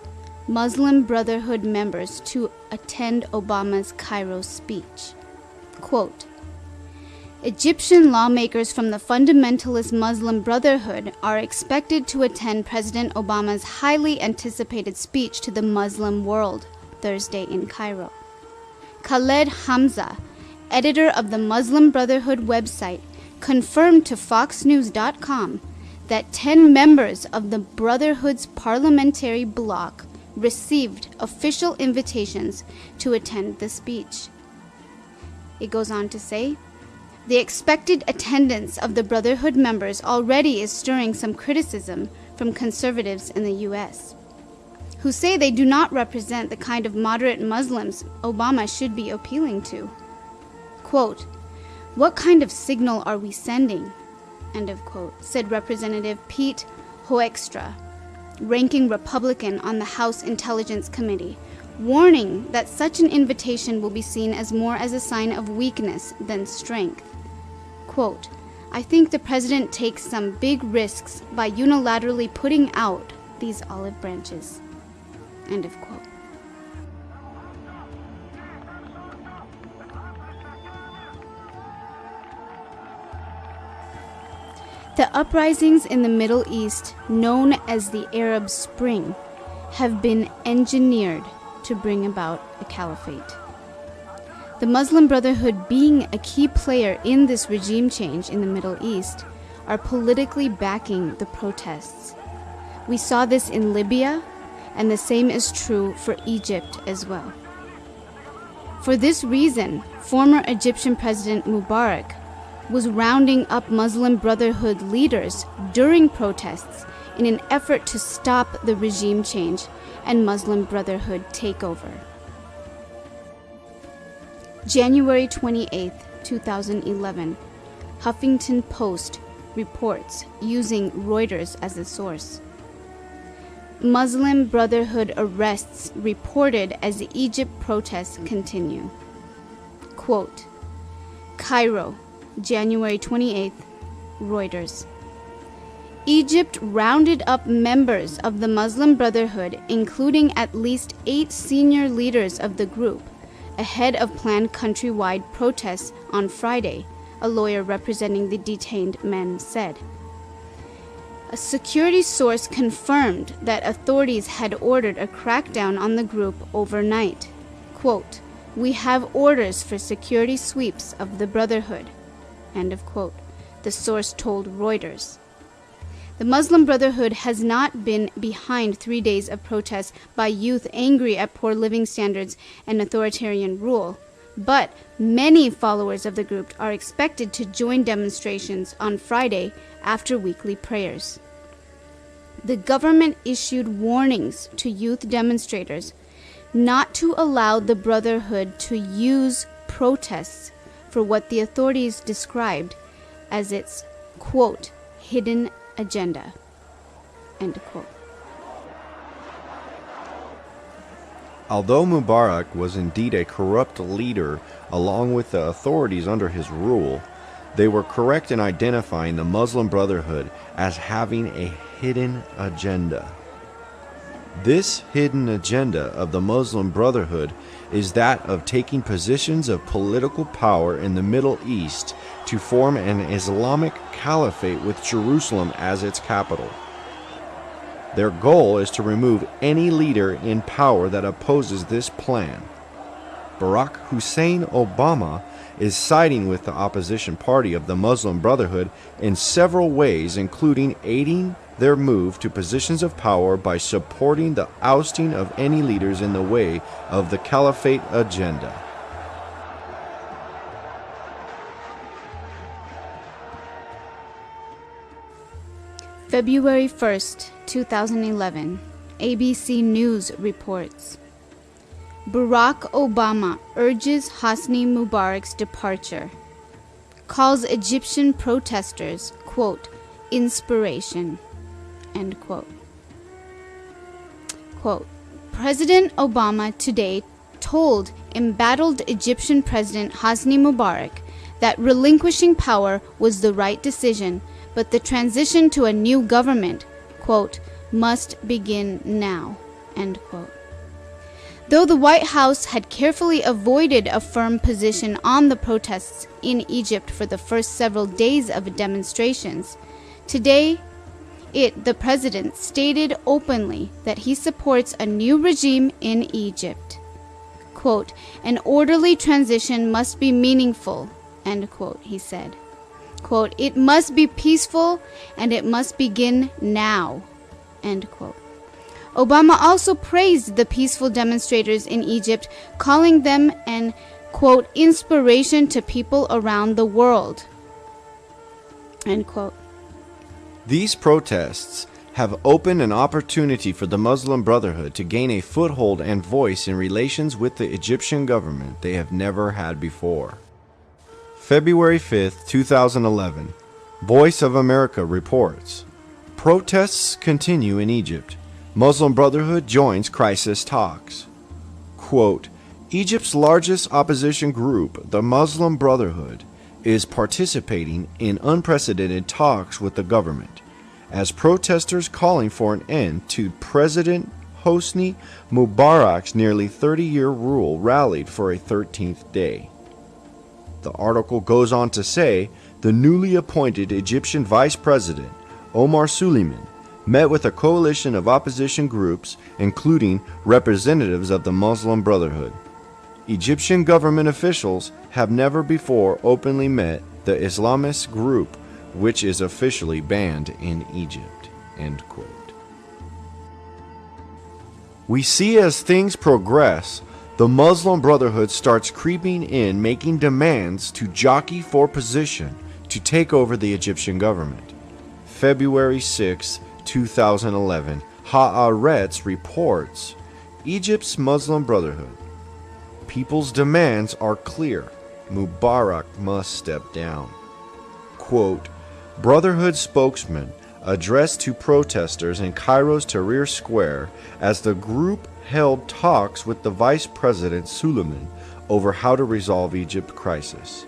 Muslim Brotherhood Members to Attend Obama's Cairo Speech. Quote, Egyptian lawmakers from the fundamentalist Muslim Brotherhood are expected to attend President Obama's highly anticipated speech to the Muslim world Thursday in Cairo. Khaled Hamza, editor of the Muslim Brotherhood website, confirmed to FoxNews.com that 10 members of the Brotherhood's parliamentary bloc received official invitations to attend the speech. It goes on to say, the expected attendance of the Brotherhood members already is stirring some criticism from conservatives in the U.S., who say they do not represent the kind of moderate Muslims Obama should be appealing to. Quote, "What kind of signal are we sending?" End of quote, said Representative Pete Hoekstra, ranking Republican on the House Intelligence Committee, warning that such an invitation will be seen as more as a sign of weakness than strength. Quote, "I think the president takes some big risks by unilaterally putting out these olive branches." End of quote. The uprisings in the Middle East, known as the Arab Spring, have been engineered to bring about a caliphate. The Muslim Brotherhood, being a key player in this regime change in the Middle East, are politically backing the protests. We saw this in Libya, and the same is true for Egypt as well. For this reason, former Egyptian President Mubarak was rounding up Muslim Brotherhood leaders during protests in an effort to stop the regime change and Muslim Brotherhood takeover. January 28, 2011, Huffington Post reports using Reuters as a source. Muslim Brotherhood arrests reported as Egypt protests continue. Quote, Cairo, January 28th, Reuters. Egypt rounded up members of the Muslim Brotherhood, including at least 8 senior leaders of the group, ahead of planned countrywide protests on Friday, a lawyer representing the detained men said. A security source confirmed that authorities had ordered a crackdown on the group overnight. Quote, "We have orders for security sweeps of the Brotherhood," end of quote, the source told Reuters. The Muslim Brotherhood has not been behind 3 days of protests by youth angry at poor living standards and authoritarian rule, but many followers of the group are expected to join demonstrations on Friday after weekly prayers. The government issued warnings to youth demonstrators not to allow the Brotherhood to use protests for what the authorities described as its, quote, hidden agenda, end quote. Although Mubarak was indeed a corrupt leader along with the authorities under his rule, they were correct in identifying the Muslim Brotherhood as having a hidden agenda. This hidden agenda of the Muslim Brotherhood is that of taking positions of political power in the Middle East to form an Islamic Caliphate with Jerusalem as its capital. Their goal is to remove any leader in power that opposes this plan. Barack Hussein Obama is siding with the opposition party of the Muslim Brotherhood in several ways, including aiding their move to positions of power by supporting the ousting of any leaders in the way of the Caliphate agenda. February 1st, 2011, ABC News reports. Barack Obama urges Hosni Mubarak's departure. Calls Egyptian protesters, quote, inspiration, end quote. Quote, President Obama today told embattled Egyptian President Hosni Mubarak that relinquishing power was the right decision, but the transition to a new government, quote, must begin now, end quote. Though the White House had carefully avoided a firm position on the protests in Egypt for the first several days of demonstrations, today the president stated openly that he supports a new regime in Egypt. Quote, an orderly transition must be meaningful, end quote, he said. Quote, it must be peaceful and it must begin now, end quote. Obama also praised the peaceful demonstrators in Egypt, calling them an, quote, inspiration to people around the world, end quote. These protests have opened an opportunity for the Muslim Brotherhood to gain a foothold and voice in relations with the Egyptian government they have never had before. February 5th, 2011. Voice of America reports. Protests continue in Egypt. Muslim Brotherhood joins crisis talks. Quote, Egypt's largest opposition group, the Muslim Brotherhood, is participating in unprecedented talks with the government, as protesters calling for an end to President Hosni Mubarak's nearly 30-year rule rallied for a 13th day. The article goes on to say the newly appointed Egyptian Vice President, Omar Suleiman, met with a coalition of opposition groups, including representatives of the Muslim Brotherhood. Egyptian government officials have never before openly met the Islamist group, which is officially banned in Egypt. End quote. We see as things progress, the Muslim Brotherhood starts creeping in, making demands to jockey for position to take over the Egyptian government. February 6, 2011, Haaretz reports, Egypt's Muslim Brotherhood. People's demands are clear. Mubarak must step down. Quote, Brotherhood spokesman addressed to protesters in Cairo's Tahrir Square as the group held talks with the Vice President Suleiman over how to resolve Egypt's crisis.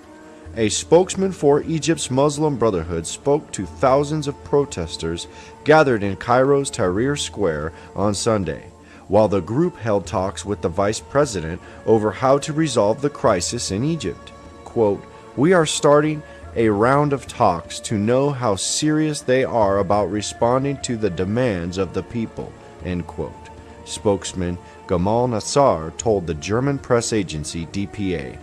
A spokesman for Egypt's Muslim Brotherhood spoke to thousands of protesters gathered in Cairo's Tahrir Square on Sunday, while the group held talks with the Vice President over how to resolve the crisis in Egypt. Quote, We are starting a round of talks to know how serious they are about responding to the demands of the people, end quote. Spokesman Gamal Nassar told the German press agency DPA,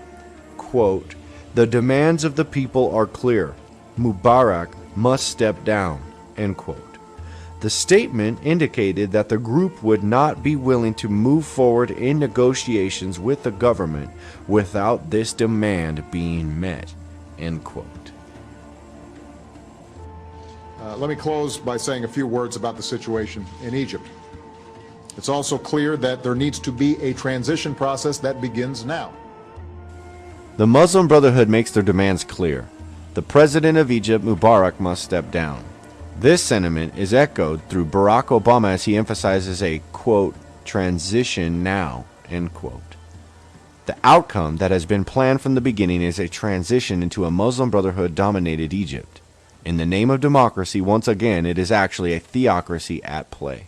quote, The demands of the people are clear. Mubarak must step down, end quote. The statement indicated that the group would not be willing to move forward in negotiations with the government without this demand being met, end quote. Let me close by saying a few words about the situation in Egypt. It's also clear that there needs to be a transition process that begins now. The Muslim Brotherhood makes their demands clear. The President of Egypt, Mubarak, must step down. This sentiment is echoed through Barack Obama as he emphasizes a, quote, transition now, end quote. The outcome that has been planned from the beginning is a transition into a Muslim Brotherhood-dominated Egypt. In the name of democracy, once again, it is actually a theocracy at play.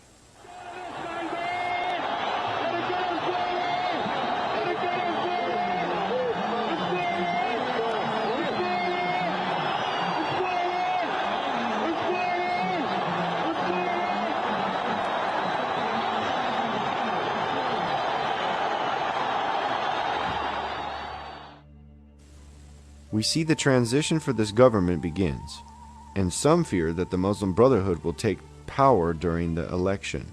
We see the transition for this government begins, and some fear that the Muslim Brotherhood will take power during the election.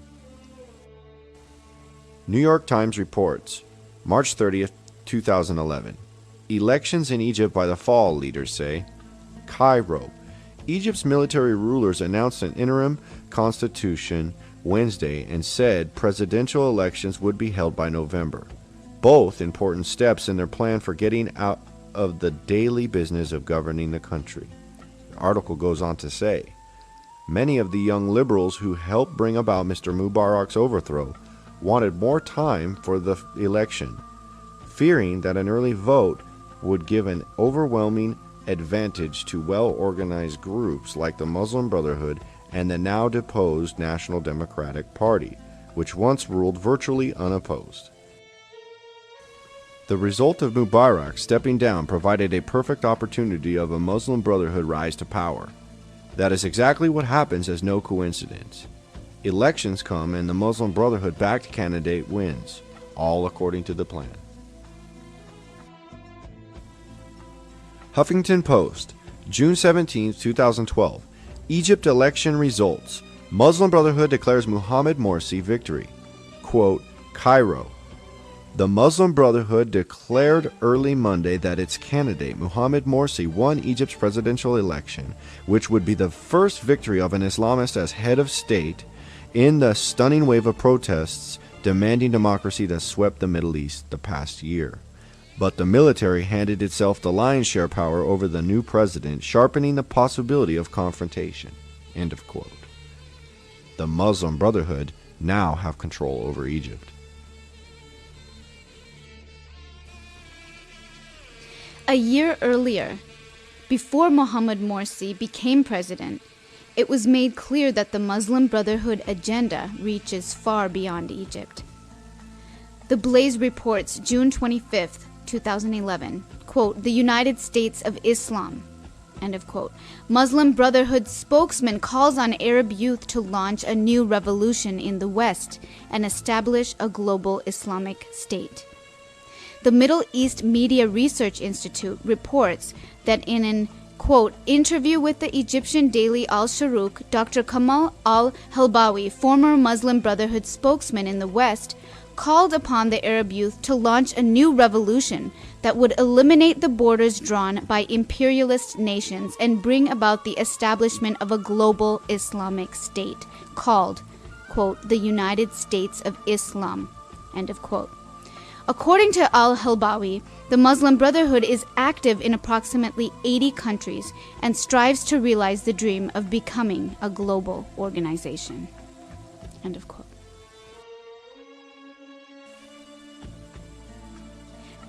New York Times reports, March 30th, 2011. Elections in Egypt by the fall, leaders say. Cairo. Egypt's military rulers announced an interim constitution Wednesday and said presidential elections would be held by November. Both important steps in their plan for getting out of the daily business of governing the country. The article goes on to say, many of the young liberals who helped bring about Mr. Mubarak's overthrow wanted more time for the election, fearing that an early vote would give an overwhelming advantage to well-organized groups like the Muslim Brotherhood and the now deposed National Democratic Party, which once ruled virtually unopposed. The result of Mubarak stepping down provided a perfect opportunity of a Muslim Brotherhood rise to power. That is exactly what happens as no coincidence. Elections come and the Muslim Brotherhood-backed candidate wins, all according to the plan. Huffington Post, June 17, 2012. Egypt election results. Muslim Brotherhood declares Mohammed Morsi victory. Quote, Cairo. The Muslim Brotherhood declared early Monday that its candidate, Mohammed Morsi, won Egypt's presidential election, which would be the first victory of an Islamist as head of state in the stunning wave of protests demanding democracy that swept the Middle East the past year. But the military handed itself the lion's share power over the new president, sharpening the possibility of confrontation. End of quote. The Muslim Brotherhood now have control over Egypt. A year earlier, before Mohammed Morsi became president, it was made clear that the Muslim Brotherhood agenda reaches far beyond Egypt. The Blaze reports June 25th, 2011, quote, "The United States of Islam," end of quote. Muslim Brotherhood spokesman calls on Arab youth to launch a new revolution in the West and establish a global Islamic state. The Middle East Media Research Institute reports that in an, quote, interview with the Egyptian daily Al-Sharuk, Dr. Kamal al-Helbawi, former Muslim Brotherhood spokesman in the West, called upon the Arab youth to launch a new revolution that would eliminate the borders drawn by imperialist nations and bring about the establishment of a global Islamic state called, quote, "the United States of Islam," end of quote. According to al-Helbawi, the Muslim Brotherhood is active in approximately 80 countries and strives to realize the dream of becoming a global organization. End of quote.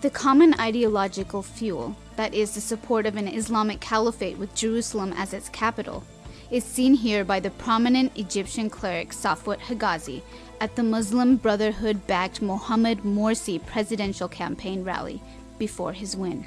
The common ideological fuel, that is the support of an Islamic Caliphate with Jerusalem as its capital, is seen here by the prominent Egyptian cleric Safwat Higazi at the Muslim Brotherhood-backed Mohammed Morsi presidential campaign rally before his win.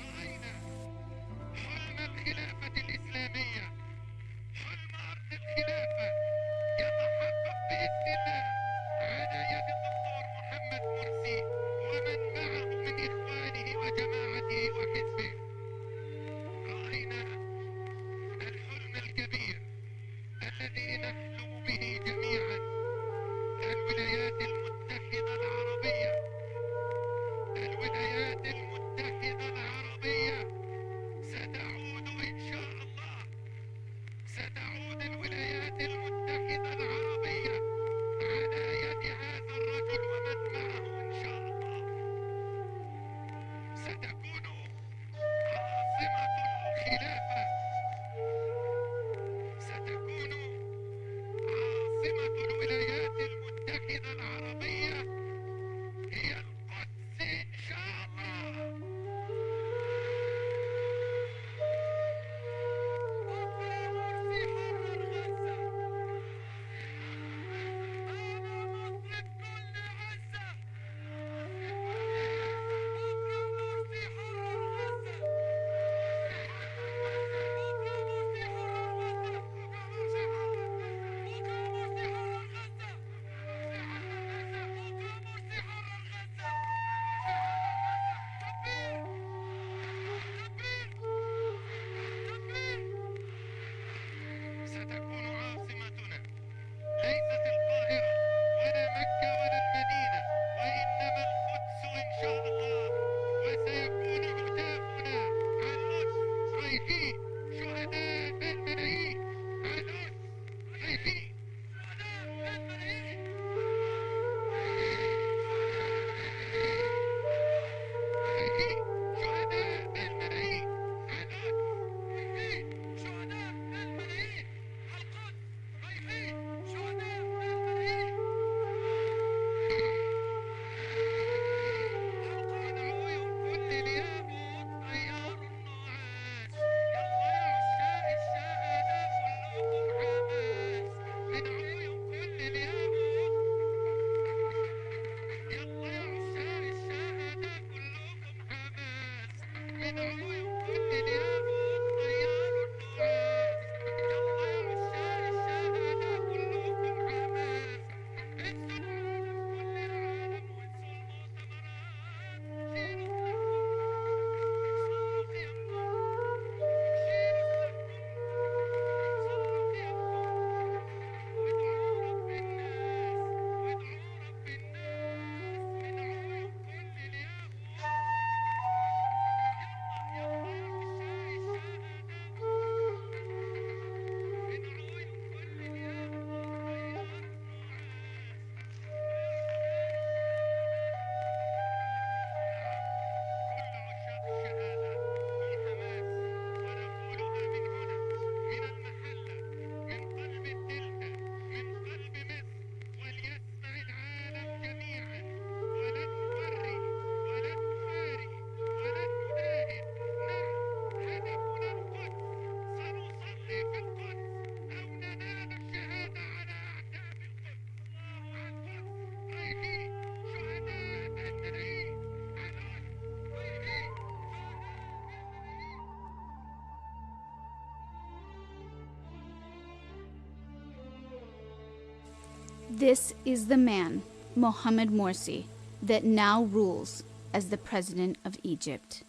This is the man, Mohammed Morsi, that now rules as the president of Egypt.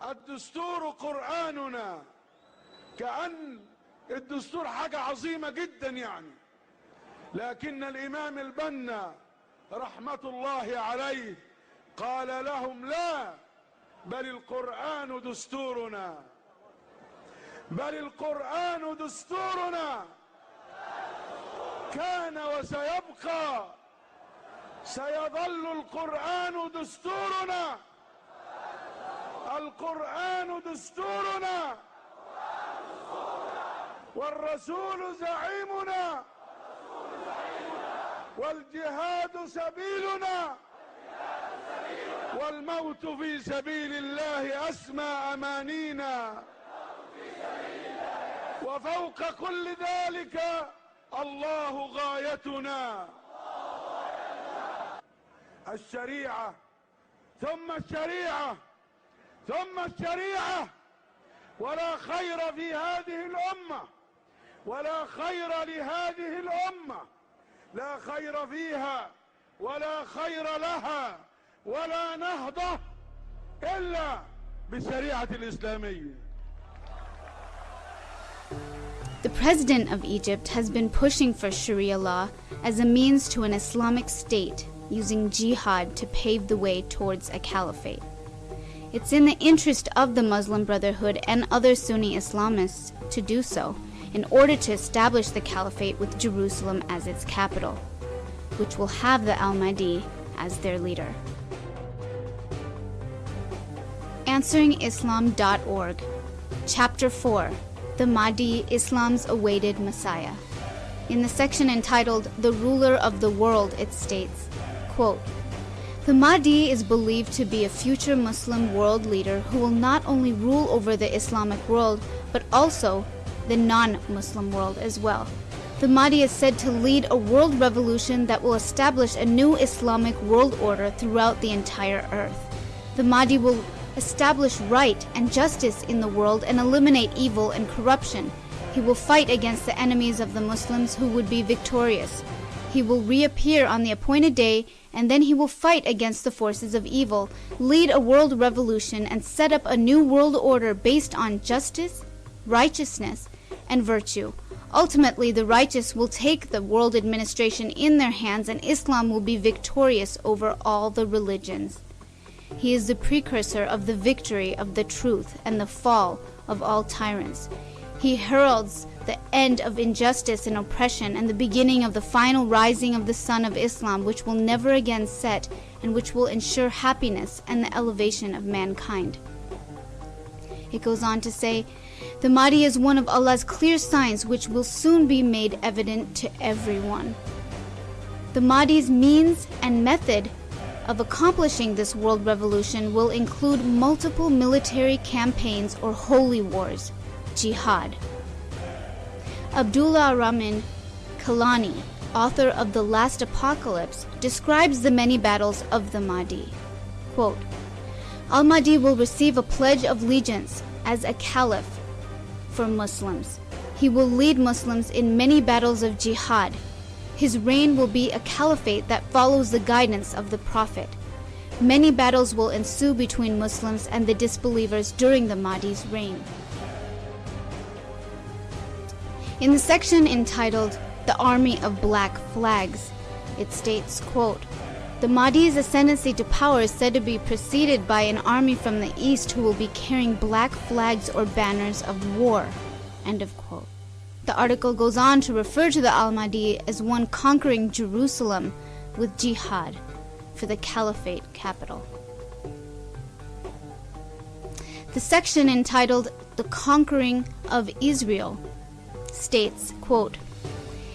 الدستور قرآننا كأن الدستور حاجة عظيمة جدا يعني لكن الإمام البنا رحمة الله عليه قال لهم لا بل القرآن دستورنا بل القرآن دستورنا كان وسيبقى سيظل القرآن دستورنا القرآن دستورنا والرسول زعيمنا والجهاد سبيلنا والموت في سبيل الله أسمى أمانينا وفوق كل ذلك الله غايتنا الشريعة ثم الشريعة ثم الشريعة ولا خير في هذه الأمة ولا خير لهذه الأمة لا خير فيها ولا خير لها ولا نهضة إلا بالشريعة الإسلامية. The president of Egypt has been pushing for Sharia law as a means to an Islamic state, using jihad to pave the way towards a caliphate. It's in the interest of the Muslim Brotherhood and other Sunni Islamists to do so, in order to establish the Caliphate with Jerusalem as its capital, which will have the al-mahdi as their leader. AnsweringIslam.org, Chapter 4, The Mahdi, Islam's Awaited Messiah. In the section entitled, The Ruler of the World, it states, quote, the Mahdi is believed to be a future Muslim world leader who will not only rule over the Islamic world, but also the non-Muslim world as well. The Mahdi is said to lead a world revolution that will establish a new Islamic world order throughout the entire earth. The Mahdi will establish right and justice in the world and eliminate evil and corruption. He will fight against the enemies of the Muslims who would be victorious. He will reappear on the appointed day, and then he will fight against the forces of evil, lead a world revolution, and set up a new world order based on justice, righteousness, and virtue. Ultimately, the righteous will take the world administration in their hands, and Islam will be victorious over all the religions. He is the precursor of the victory of the truth and the fall of all tyrants. He heralds the end of injustice and oppression and the beginning of the final rising of the sun of Islam, which will never again set and which will ensure happiness and the elevation of mankind. It goes on to say, the Mahdi is one of Allah's clear signs which will soon be made evident to everyone. The Mahdi's means and method of accomplishing this world revolution will include multiple military campaigns or holy wars, jihad. Abdullah Rahman Kalani, author of The Last Apocalypse, describes the many battles of the Mahdi. Quote, Al-Mahdi will receive a pledge of allegiance as a caliph for Muslims. He will lead Muslims in many battles of jihad. His reign will be a caliphate that follows the guidance of the Prophet. Many battles will ensue between Muslims and the disbelievers during the Mahdi's reign. In the section entitled, The Army of Black Flags, it states, quote, the Mahdi's ascendancy to power is said to be preceded by an army from the east who will be carrying black flags or banners of war, end of quote. The article goes on to refer to the al-Mahdi as one conquering Jerusalem with jihad for the Caliphate capital. The section entitled, The Conquering of Israel, states, quote,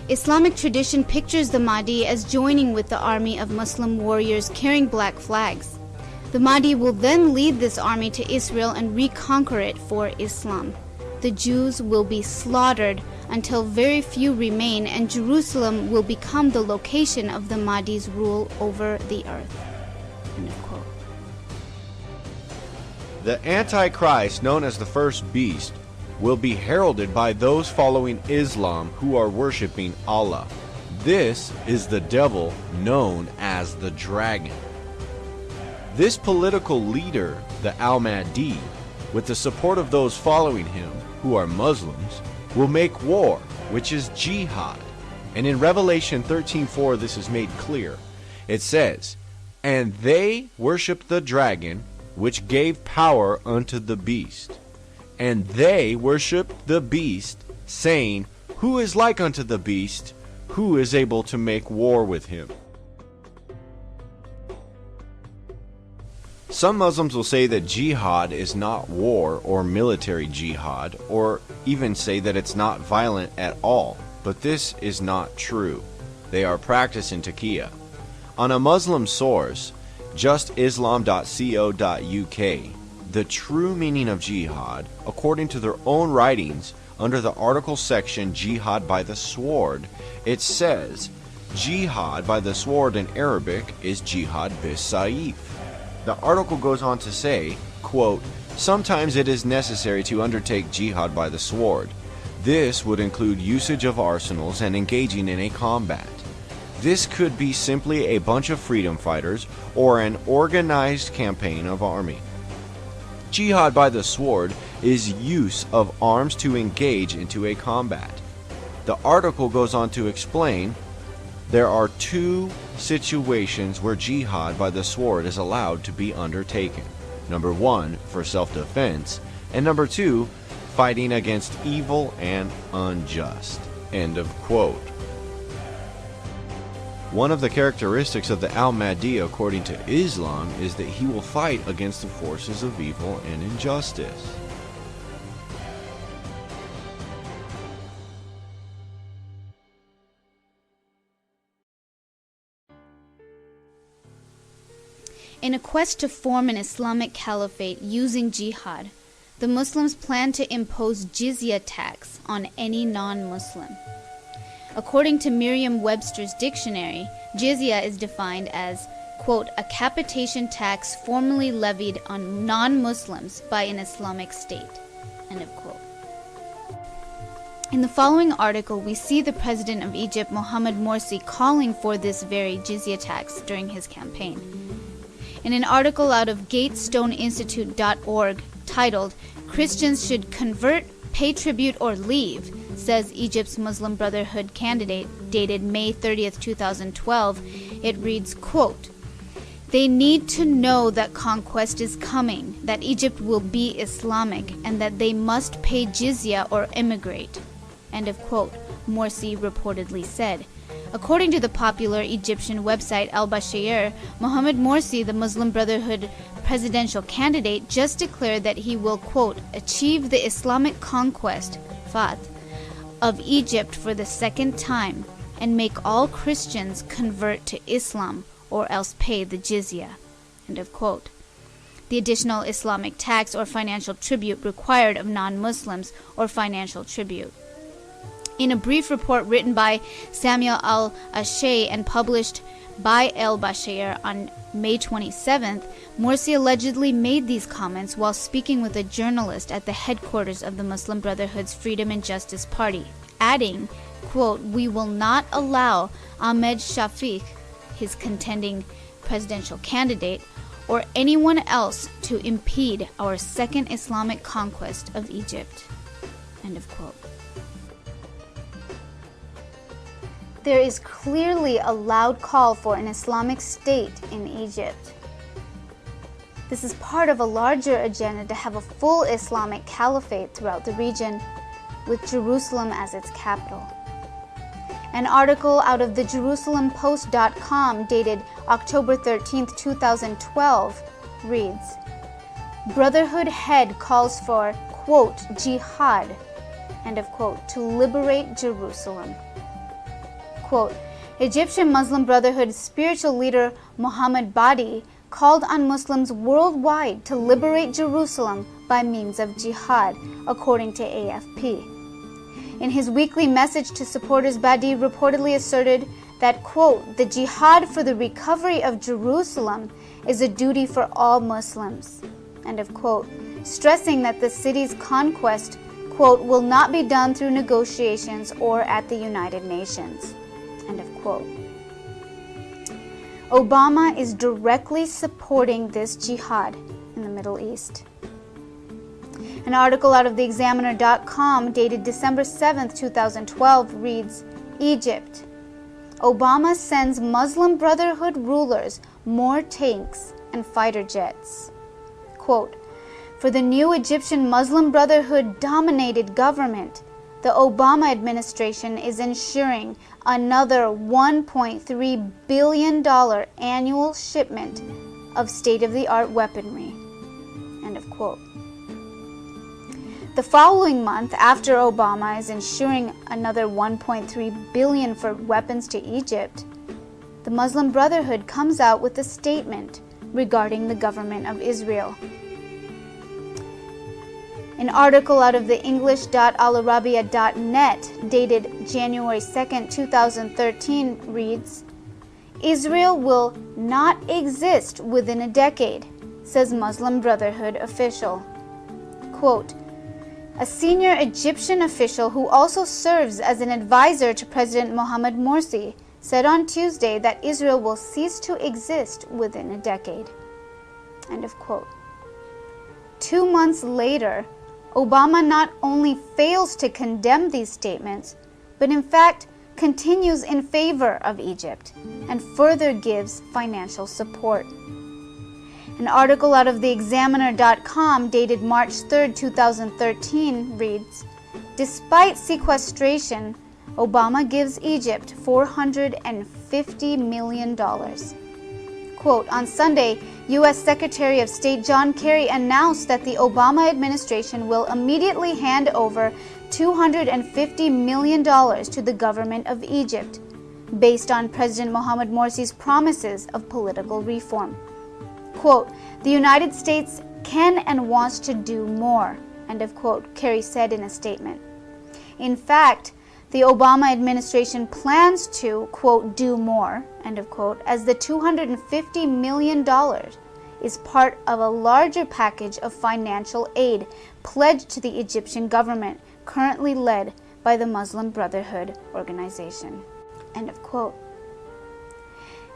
Islamic tradition pictures the Mahdi as joining with the army of Muslim warriors carrying black flags. The Mahdi will then lead this army to Israel and reconquer it for Islam. The Jews will be slaughtered until very few remain, and Jerusalem will become the location of the Mahdi's rule over the earth. End of quote. The Antichrist, known as the first beast, will be heralded by those following Islam who are worshiping Allah. This is the devil known as the dragon. This political leader, the al-mahdi, with the support of those following him, who are Muslims, will make war, which is jihad. And in Revelation 13:4 this is made clear. It says, "And they worshiped the dragon, which gave power unto the beast. And they worshiped the beast, saying, Who is like unto the beast? Who is able to make war with him?" Some Muslims will say that jihad is not war or military jihad, or even say that it's not violent at all, but this is not true. They are practicing taqiyya. On a Muslim source, justislam.co.uk, the true meaning of jihad, according to their own writings, under the article section Jihad by the Sword, it says, Jihad by the sword in Arabic is jihad bis saif. The article goes on to say, quote, "Sometimes it is necessary to undertake jihad by the sword. This would include usage of arsenals and engaging in a combat. This could be simply a bunch of freedom fighters or an organized campaign of army. Jihad by the sword is use of arms to engage into a combat." The article goes on to explain there are two situations where jihad by the sword is allowed to be undertaken. Number one, for self-defense, and number two, fighting against evil and unjust. End of quote. One of the characteristics of the al-mahdi, according to Islam, is that he will fight against the forces of evil and injustice. In a quest to form an Islamic caliphate using jihad, the Muslims plan to impose jizya tax on any non-Muslim. According to Merriam-Webster's dictionary, jizya is defined as, quote, "a capitation tax formally levied on non-Muslims by an Islamic state," end of quote. In the following article, we see the president of Egypt, Mohamed Morsi, calling for this very jizya tax during his campaign. In an article out of gatestoneinstitute.org titled, "Christians Should Convert, Pay Tribute, or Leave," says Egypt's Muslim Brotherhood candidate, dated May 30th, 2012, it reads, quote, "They need to know that conquest is coming, that Egypt will be Islamic, and that they must pay jizya or immigrate," end of quote, Morsi reportedly said. According to the popular Egyptian website Al-Bashir, Mohamed Morsi, the Muslim Brotherhood presidential candidate, just declared that he will, quote, "achieve the Islamic conquest, fath, of Egypt for the second time and make all Christians convert to Islam or else pay the jizya," end of quote. The additional Islamic tax or financial tribute required of non-Muslims, or financial tribute. In a brief report written by Samuel al-Ashay and published by al-Bashir on May 27th, Morsi allegedly made these comments while speaking with a journalist at the headquarters of the Muslim Brotherhood's Freedom and Justice Party, adding, quote, "We will not allow Ahmed Shafiq, his contending presidential candidate, or anyone else to impede our second Islamic conquest of Egypt," end of quote. There is clearly a loud call for an Islamic state in Egypt. This is part of a larger agenda to have a full Islamic caliphate throughout the region, with Jerusalem as its capital. An article out of the JerusalemPost.com dated October 13th, 2012 reads, "Brotherhood head calls for, quote, jihad, end of quote, to liberate Jerusalem." Quote, Egyptian Muslim Brotherhood spiritual leader Muhammad Badi called on Muslims worldwide to liberate Jerusalem by means of jihad, according to AFP. In his weekly message to supporters, Badi reportedly asserted that, quote, "the jihad for the recovery of Jerusalem is a duty for all Muslims," end of quote, stressing that the city's conquest, quote, "will not be done through negotiations or at the United Nations," End of quote. Obama is directly supporting this jihad in the Middle East. An article out of the Examiner.com dated December 7, 2012 reads, Egypt. Obama sends Muslim Brotherhood rulers more tanks and fighter jets. Quote, for the new Egyptian Muslim Brotherhood-dominated government, the Obama administration is ensuring another $1.3 billion annual shipment of state-of-the-art weaponry. End of quote. The following month, after Obama is ensuring another $1.3 billion for weapons to Egypt, the Muslim Brotherhood comes out with a statement regarding the government of Israel. An article out of the English.alarabia.net dated January 2, 2013 reads, Israel will not exist within a decade, says Muslim Brotherhood official. Quote, a senior Egyptian official who also serves as an advisor to President Mohamed Morsi said on Tuesday that Israel will cease to exist within a decade. End of quote. 2 months later, Obama not only fails to condemn these statements, but in fact continues in favor of Egypt and further gives financial support. An article out of the Examiner.com dated March 3, 2013 reads, despite sequestration, Obama gives Egypt $450 million. Quote, on Sunday, U.S. Secretary of State John Kerry announced that the Obama administration will immediately hand over $250 million to the government of Egypt, based on President Mohamed Morsi's promises of political reform. Quote, the United States can and wants to do more, end of quote, Kerry said in a statement. In fact, the Obama administration plans to, quote, do more, end of quote, as the $250 million is part of a larger package of financial aid pledged to the Egyptian government, currently led by the Muslim Brotherhood organization, end of quote.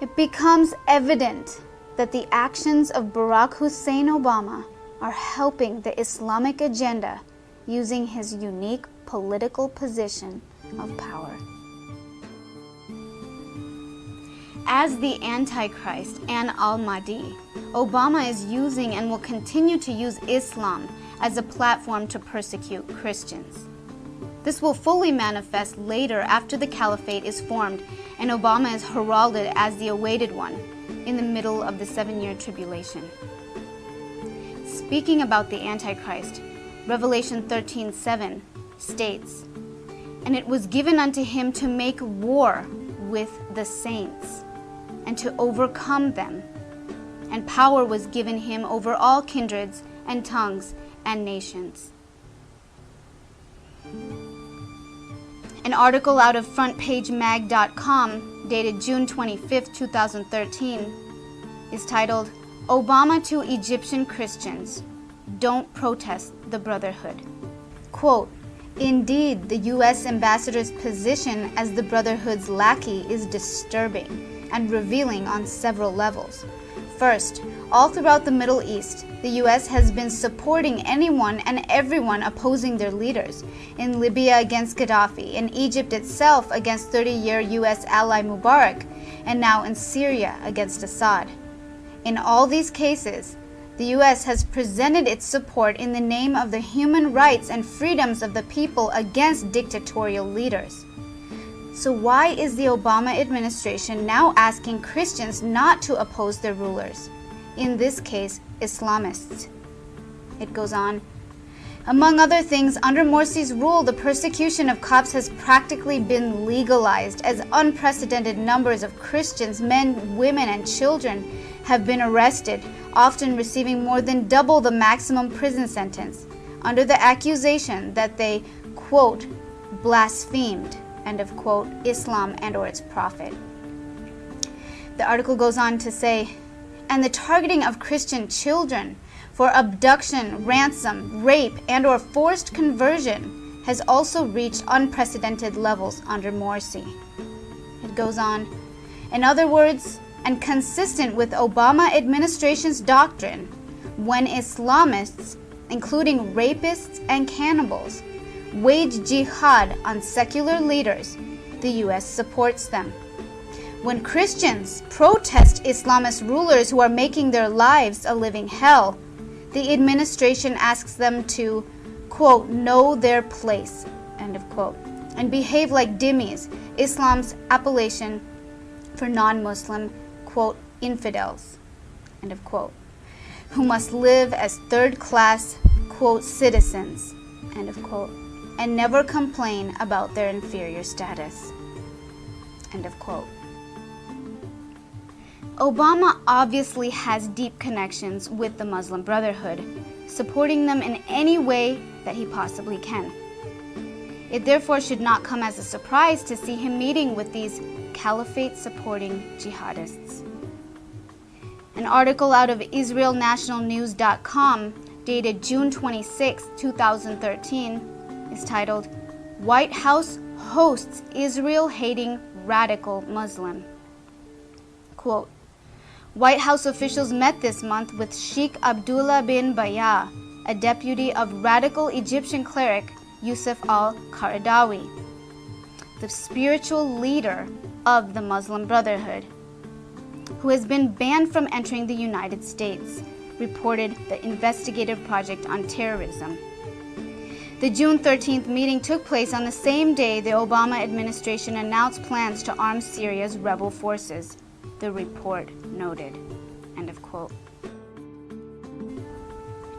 It becomes evident that the actions of Barack Hussein Obama are helping the Islamic agenda using his unique political position of power. As the Antichrist and al-mahdi, Obama is using and will continue to use Islam as a platform to persecute Christians. This will fully manifest later after the Caliphate is formed and Obama is heralded as the awaited one in the middle of the 7-year tribulation. Speaking about the Antichrist, Revelation 13:7 states, and it was given unto him to make war with the saints, and to overcome them. And power was given him over all kindreds and tongues and nations. An article out of frontpagemag.com dated June 25, 2013 is titled, Obama to Egyptian Christians, Don't Protest the Brotherhood. Quote, indeed, the U.S. ambassador's position as the Brotherhood's lackey is disturbing and revealing on several levels. First, all throughout the Middle East, the U.S. has been supporting anyone and everyone opposing their leaders. In Libya against Gaddafi, in Egypt itself against 30-year U.S. ally Mubarak, and now in Syria against Assad. In all these cases, the U.S. has presented its support in the name of the human rights and freedoms of the people against dictatorial leaders. So why is the Obama administration now asking Christians not to oppose their rulers? In this case, Islamists. It goes on, among other things, under Morsi's rule, the persecution of Copts has practically been legalized as unprecedented numbers of Christians, men, women, and children have been arrested, often receiving more than double the maximum prison sentence, under the accusation that they, quote, blasphemed, end of quote, Islam and or its prophet. The article goes on to say, and the targeting of Christian children for abduction, ransom, rape, and or forced conversion has also reached unprecedented levels under Morsi. It It goes on, in other words, and consistent with Obama administration's doctrine, when Islamists, including rapists and cannibals, wage jihad on secular leaders, the U.S. supports them. When Christians protest Islamist rulers who are making their lives a living hell, the administration asks them to, quote, know their place, end of quote, and behave like dhimmis, Islam's appellation for non-Muslim, quote, infidels, end of quote, who must live as third-class, quote, citizens, end of quote, and never complain about their inferior status, end of quote. Obama obviously has deep connections with the Muslim Brotherhood, supporting them in any way that he possibly can. It therefore should not come as a surprise to see him meeting with these Caliphate-supporting jihadists. An article out of IsraelNationalNews.com dated June 26, 2013 is titled, White House Hosts Israel-Hating Radical Muslim. Quote, White House officials met this month with Sheikh Abdullah bin Bayah, a deputy of radical Egyptian cleric Yusuf al-Qaradawi, the spiritual leader of the Muslim Brotherhood, who has been banned from entering the United States, reported the Investigative Project on Terrorism. The June 13th meeting took place on the same day the Obama administration announced plans to arm Syria's rebel forces, the report noted, end of quote.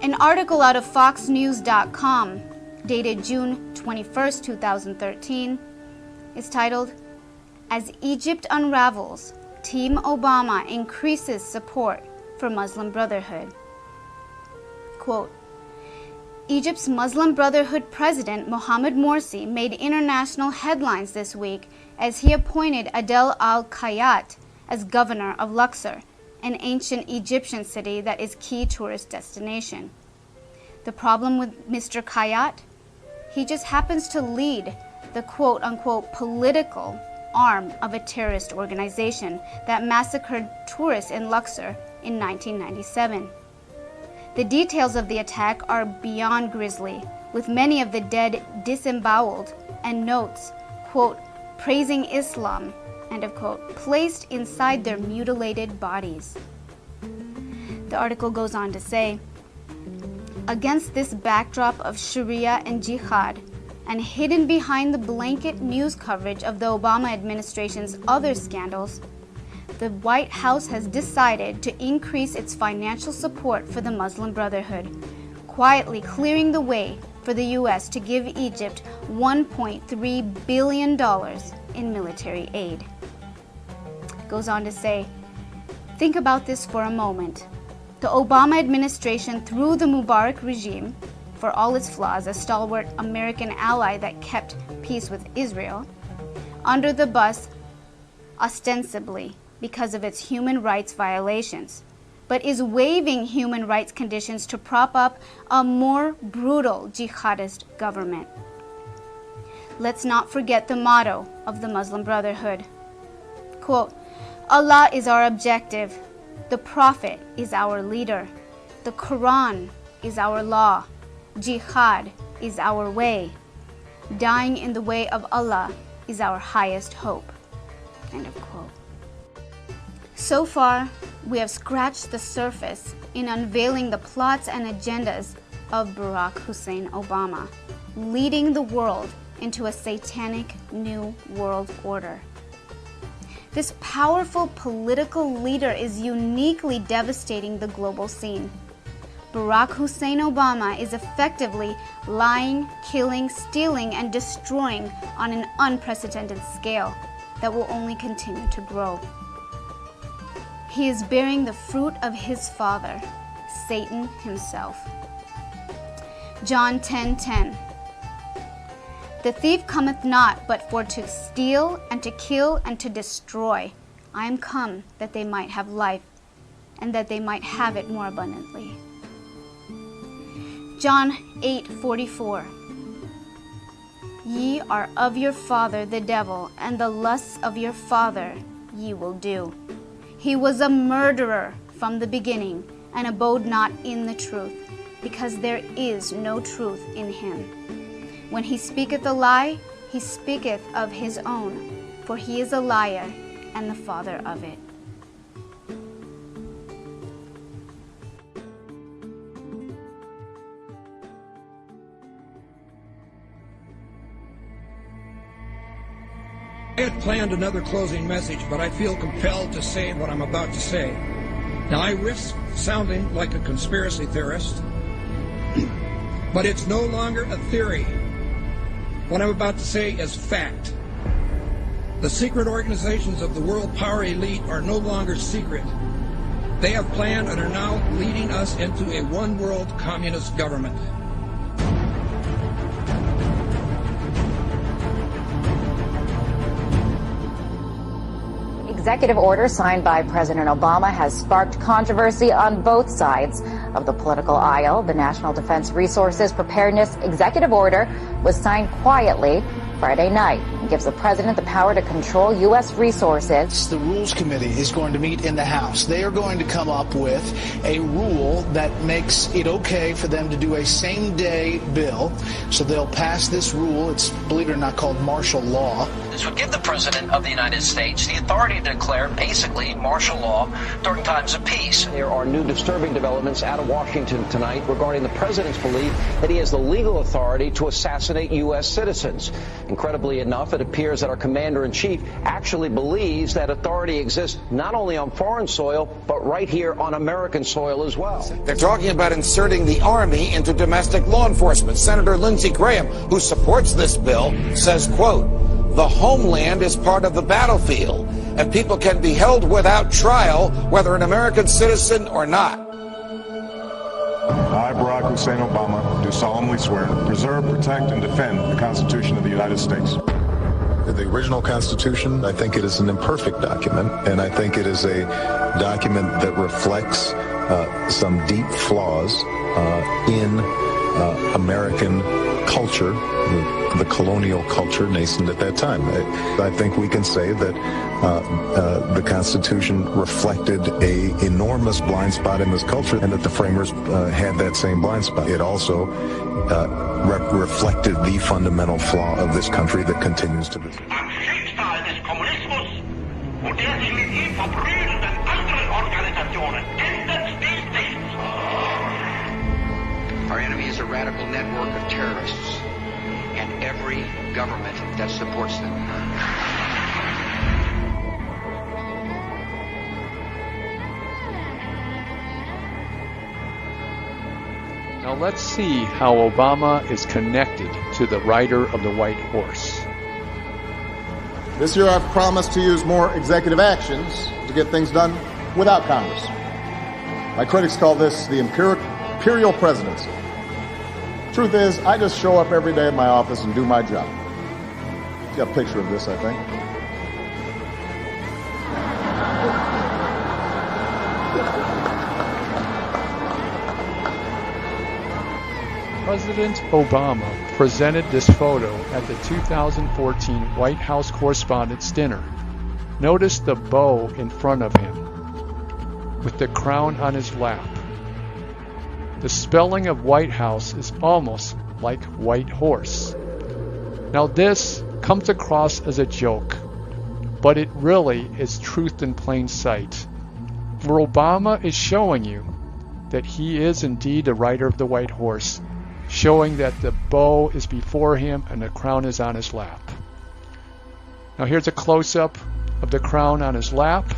An article out of FoxNews.com dated June 21, 2013 is titled, As Egypt Unravels, Team Obama Increases Support for Muslim Brotherhood. Quote, Egypt's Muslim Brotherhood President Mohamed Morsi made international headlines this week as he appointed Adel al-Khayyat as governor of Luxor, an ancient Egyptian city that is key tourist destination. The problem with Mr. Khayyat? He just happens to lead the quote-unquote political arm of a terrorist organization that massacred tourists in Luxor in 1997. The details of the attack are beyond grisly, with many of the dead disemboweled and notes, quote, praising Islam, end of quote, placed inside their mutilated bodies. The article goes on to say, against this backdrop of Sharia and jihad, and hidden behind the blanket news coverage of the Obama administration's other scandals, the White House has decided to increase its financial support for the Muslim Brotherhood, quietly clearing the way for the U.S. to give Egypt $1.3 billion in military aid. It goes on to say, think about this for a moment. The Obama administration, through the Mubarak regime, for all its flaws, a stalwart American ally that kept peace with Israel, under the bus ostensibly because of its human rights violations, but is waiving human rights conditions to prop up a more brutal jihadist government. Let's not forget the motto of the Muslim Brotherhood. Quote, Allah is our objective, the Prophet is our leader, the Quran is our law, jihad is our way, dying in the way of Allah is our highest hope. End of quote. So far, we have scratched the surface in unveiling the plots and agendas of Barack Hussein Obama, leading the world into a satanic new world order. This powerful political leader is uniquely devastating the global scene. Barack Hussein Obama is effectively lying, killing, stealing, and destroying on an unprecedented scale that will only continue to grow. He is bearing the fruit of his father, Satan himself. John 10:10. The thief cometh not but for to steal and to kill and to destroy. I am come that they might have life, and that they might have it more abundantly. John 8:44. Ye are of your father the devil, and the lusts of your father ye will do. He was a murderer from the beginning, and abode not in the truth, because there is no truth in him. When he speaketh a lie, he speaketh of his own, for he is a liar and the father of it. I had planned another closing message, but I feel compelled to say what I'm about to say. Now, I risk sounding like a conspiracy theorist, but it's no longer a theory. What I'm about to say is fact. The secret organizations of the world power elite are no longer secret. They have planned and are now leading us into a one-world communist government. Executive order signed by President Obama has sparked controversy on both sides of the political aisle. The National Defense Resources Preparedness Executive Order was signed quietly Friday night and gives the president the power to control U.S. resources. The Rules Committee is going to meet in the House. They are going to come up with a rule that makes it okay for them to do a same-day bill. So they'll pass this rule. It's, believe it or not, called martial law. This would give the President of the United States the authority to declare basically martial law during times of peace. There are new disturbing developments out of Washington tonight regarding the President's belief that he has the legal authority to assassinate U.S. citizens. Incredibly enough, it appears that our Commander-in-Chief actually believes that authority exists not only on foreign soil, but right here on American soil as well. They're talking about inserting the Army into domestic law enforcement. Senator Lindsey Graham, who supports this bill, says, quote, "The homeland is part of the battlefield, and people can be held without trial, whether an American citizen or not." I, Barack Hussein Obama, do solemnly swear to preserve, protect, and defend the Constitution of the United States. The original Constitution, I think it is an imperfect document, and I think it is a document that reflects some deep flaws in American culture, the colonial culture nascent at that time. I think we can say that the Constitution reflected an enormous blind spot in this culture, and that the framers had that same blind spot. It also reflected the fundamental flaw of this country that continues to this. Our enemy is a radical network of terrorists and every government that supports them. Now let's see how Obama is connected to the rider of the white horse. This year I've promised to use more executive actions to get things done without Congress. My critics call this the imperial presidency. Truth is, I just show up every day in my office and do my job. You got a picture of this, I think. President Obama presented this photo at the 2014 White House Correspondents' Dinner. Notice the bow in front of him, with the crown on his lap. The spelling of White House is almost like white horse. Now this comes across as a joke, but it really is truth in plain sight, where Obama is showing you that he is indeed the rider of the white horse, showing that the bow is before him and the crown is on his lap. Now here's a close-up of the crown on his lap.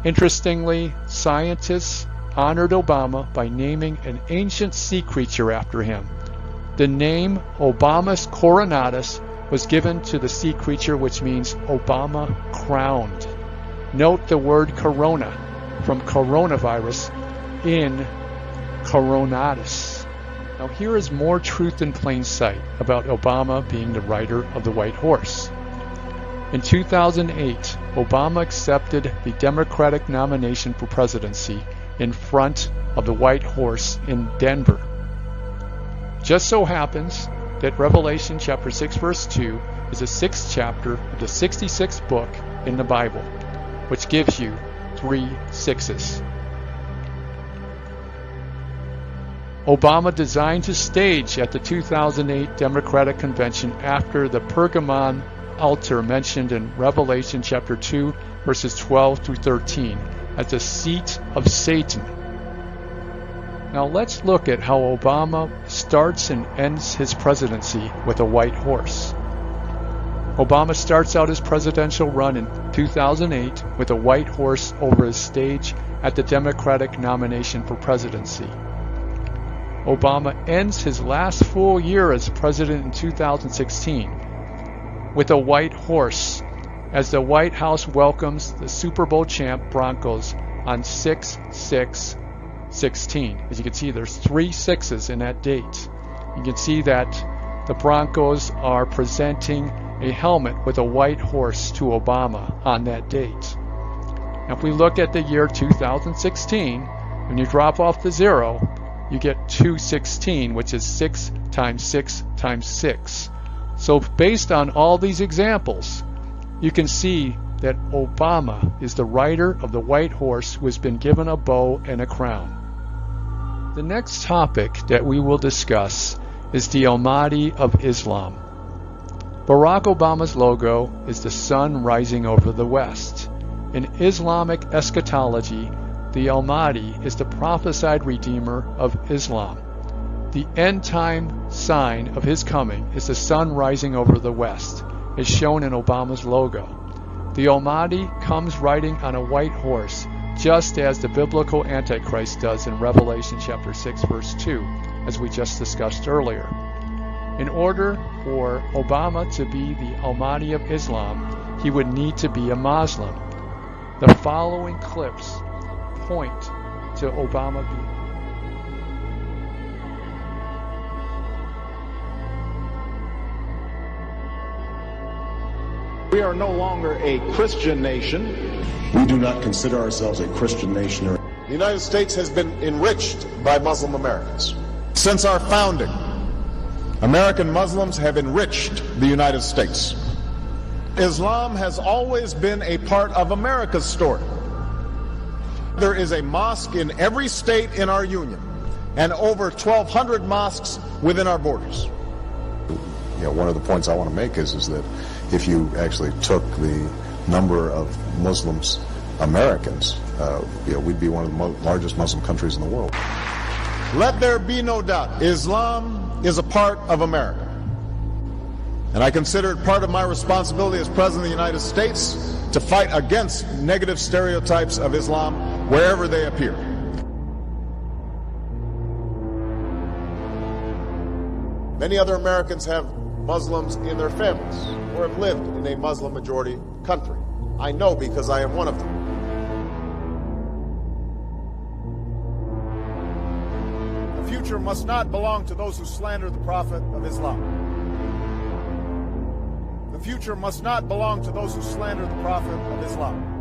Interestingly, scientists honored Obama by naming an ancient sea creature after him. The name Obamus coronatus was given to the sea creature, which means Obama crowned. Note the word corona from coronavirus in coronatus. Now here is more truth in plain sight about Obama being the rider of the white horse. In 2008, Obama accepted the Democratic nomination for presidency in front of the white horse in Denver. Just so happens that Revelation chapter 6 verse 2 is the 6th chapter of the 66th book in the Bible, which gives you 3 6s. Obama designed his stage at the 2008 Democratic Convention after the Pergamon altar mentioned in Revelation chapter 2 verses 12 through 13 as the seat of Satan. Now let's look at how Obama starts and ends his presidency with a white horse. Obama starts out his presidential run in 2008 with a white horse over his stage at the Democratic nomination for presidency. Obama ends his last full year as president in 2016 with a white horse as the White House welcomes the Super Bowl champ Broncos on 6/6/16. As you can see, there's 3 6s in that date. You can see that the Broncos are presenting a helmet with a white horse to Obama on that date. Now, if we look at the year 2016, when you drop off the 0, you get 216, which is 6 times 6 times 6. So based on all these examples, you can see that Obama is the rider of the white horse who has been given a bow and a crown. The next topic that we will discuss is the al-mahdi of Islam. Barack Obama's logo is the sun rising over the west. In Islamic eschatology, the al-mahdi is the prophesied redeemer of Islam. The end-time sign of his coming is the sun rising over the west, as shown in Obama's logo. The al-mahdi comes riding on a white horse, just as the biblical Antichrist does in Revelation chapter 6 verse 2, as we just discussed earlier. In order for Obama to be the al-mahdi of Islam, he would need to be a Muslim. The following clips point to Obama being. We are no longer a Christian nation. We do not consider ourselves a Christian nation. The United States has been enriched by Muslim Americans. Since our founding, American Muslims have enriched the United States. Islam has always been a part of America's story. There is a mosque in every state in our union and over 1,200 mosques within our borders. One of the points I want to make is that if you actually took the number of Muslims, Americans, we'd be one of the largest Muslim countries in the world. Let there be no doubt, Islam is a part of America. And I consider it part of my responsibility as President of the United States to fight against negative stereotypes of Islam wherever they appear. Many other Americans have Muslims in their families or have lived in a Muslim majority country. I know because I am one of them. The future must not belong to those who slander the Prophet of Islam. The future must not belong to those who slander the Prophet of Islam.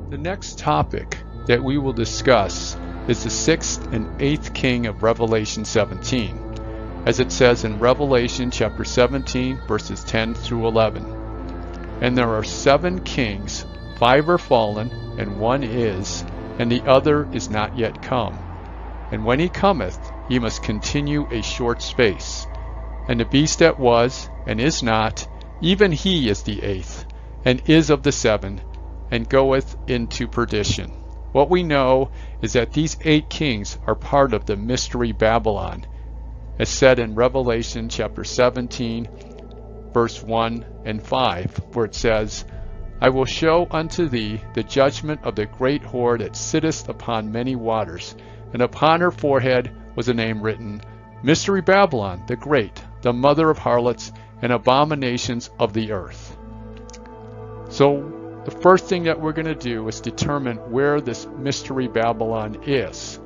The next topic that we will discuss is the 6th and 8th king of Revelation 17, as it says in Revelation chapter 17 verses 10 through 11. And there are 7 kings, 5 are fallen, and 1 is, and the other is not yet come. And when he cometh, he must continue a short space. And the beast that was, and is not, even he is the 8th, and is of the 7, and goeth into perdition. What we know is that these 8 kings are part of the mystery Babylon, as said in Revelation chapter 17, verse 1 and 5, where it says, I will show unto thee the judgment of the great whore that sitteth upon many waters, and upon her forehead was a name written, Mystery Babylon the Great, the mother of harlots and abominations of the earth. So the first thing that we're going to do is determine where this mystery Babylon is.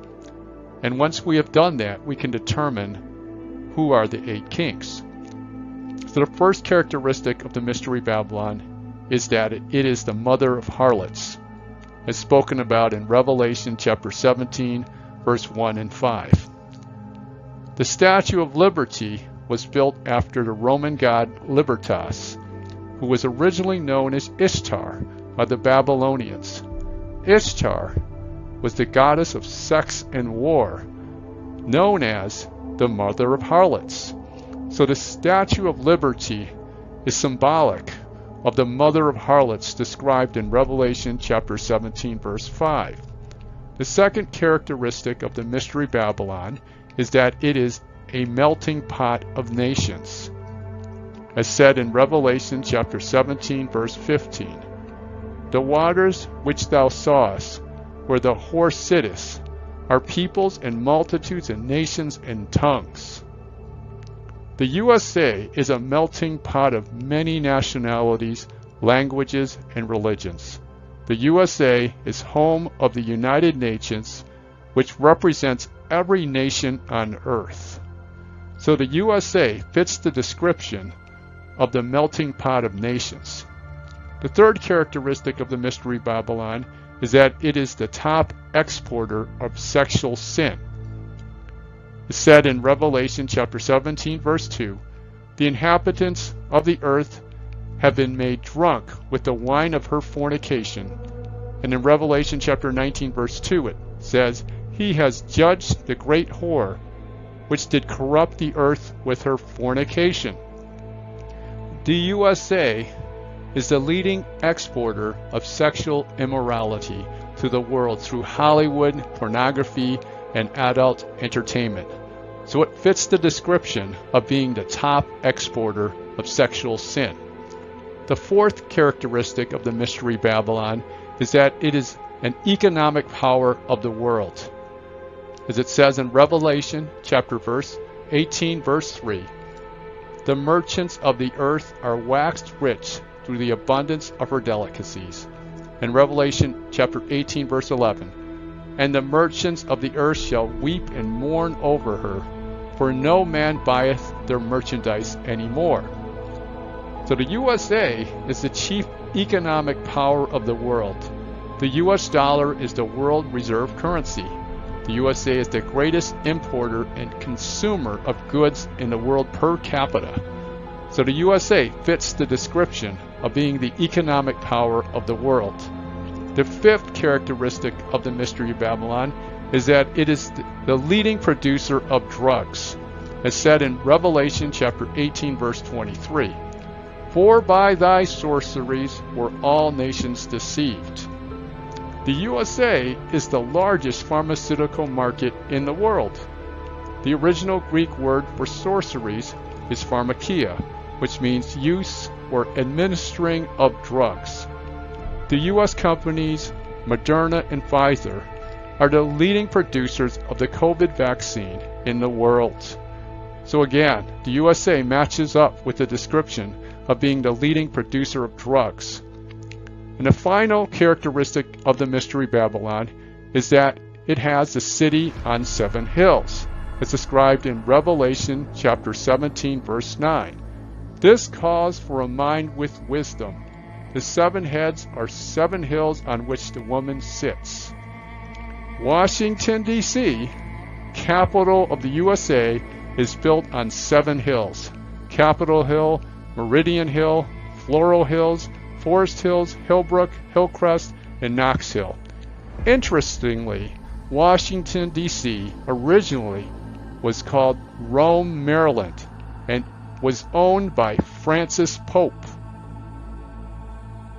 And once we have done that, we can determine who are the 8 kings. So the first characteristic of the Mystery Babylon is that it is the mother of harlots, as spoken about in Revelation chapter 17, verse 1 and 5. The Statue of Liberty was built after the Roman god Libertas, who was originally known as Ishtar by the Babylonians. Ishtar was the goddess of sex and war, known as the mother of harlots. So the Statue of Liberty is symbolic of the mother of harlots described in Revelation chapter 17, verse 5. The second characteristic of the Mystery Babylon is that it is a melting pot of nations, as said in Revelation chapter 17, verse 15. The waters which thou sawest, where the whore sitteth, are peoples and multitudes and nations and tongues. The USA is a melting pot of many nationalities, languages, and religions. The USA is home of the United Nations, which represents every nation on earth. So the USA fits the description of the melting pot of nations. The third characteristic of the Mystery Babylon is that it is the top exporter of sexual sin. It's said in Revelation chapter 17, verse 2, the inhabitants of the earth have been made drunk with the wine of her fornication. And in Revelation chapter 19, verse 2, it says, he has judged the great whore, which did corrupt the earth with her fornication. The USA is the leading exporter of sexual immorality to the world through Hollywood, pornography, and adult entertainment. So it fits the description of being the top exporter of sexual sin. The fourth characteristic of the Mystery Babylon is that it is an economic power of the world. As it says in Revelation chapter 18, verse 3, the merchants of the earth are waxed rich through the abundance of her delicacies. In Revelation chapter 18, verse 11, and the merchants of the earth shall weep and mourn over her, for no man buyeth their merchandise any more. So the USA is the chief economic power of the world. The US dollar is the world reserve currency. The USA is the greatest importer and consumer of goods in the world per capita. So the USA fits the description of being the economic power of the world. The fifth characteristic of the Mystery Babylon is that it is the leading producer of drugs, as said in Revelation chapter 18, verse 23. For by thy sorceries were all nations deceived. The USA is the largest pharmaceutical market in the world. The original Greek word for sorceries is pharmakia, which means use or administering of drugs. The U.S. companies Moderna and Pfizer are the leading producers of the COVID vaccine in the world. So again, the USA matches up with the description of being the leading producer of drugs. And the final characteristic of the Mystery Babylon is that it has the city on 7 hills, as described in Revelation chapter 17, verse 9. This calls for a mind with wisdom. The 7 heads are 7 hills on which the woman sits. Washington, D.C., capital of the USA, is built on 7 hills: Capitol Hill, Meridian Hill, Floral Hills, Forest Hills, Hillbrook, Hillcrest, and Knox Hill. Interestingly, Washington, D.C. originally was called Rome, Maryland, and was owned by Francis Pope.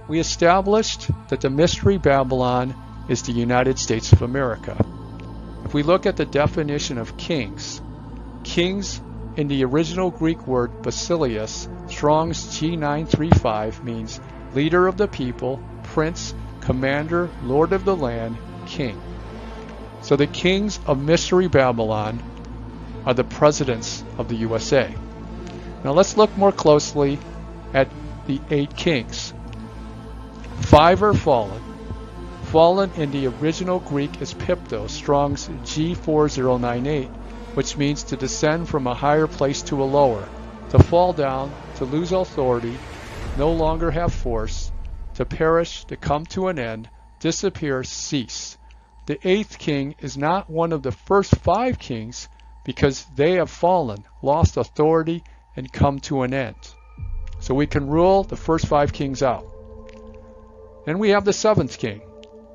We established that the Mystery Babylon is the United States of America. If we look at the definition of kings, kings in the original Greek word basileus, Strong's G935, means leader of the people, prince, commander, lord of the land, king. So the kings of Mystery Babylon are the presidents of the USA. Now let's look more closely at the 8 kings. 5 are fallen, Fallen in the original Greek is pipto, Strong's G4098, which means to descend from a higher place to a lower, to fall down, to lose authority, no longer have force, to perish, to come to an end, disappear, cease. The eighth king is not one of the first 5 kings because they have fallen, lost authority, and come to an end. So we can rule the first 5 kings out. Then we have the 7th king,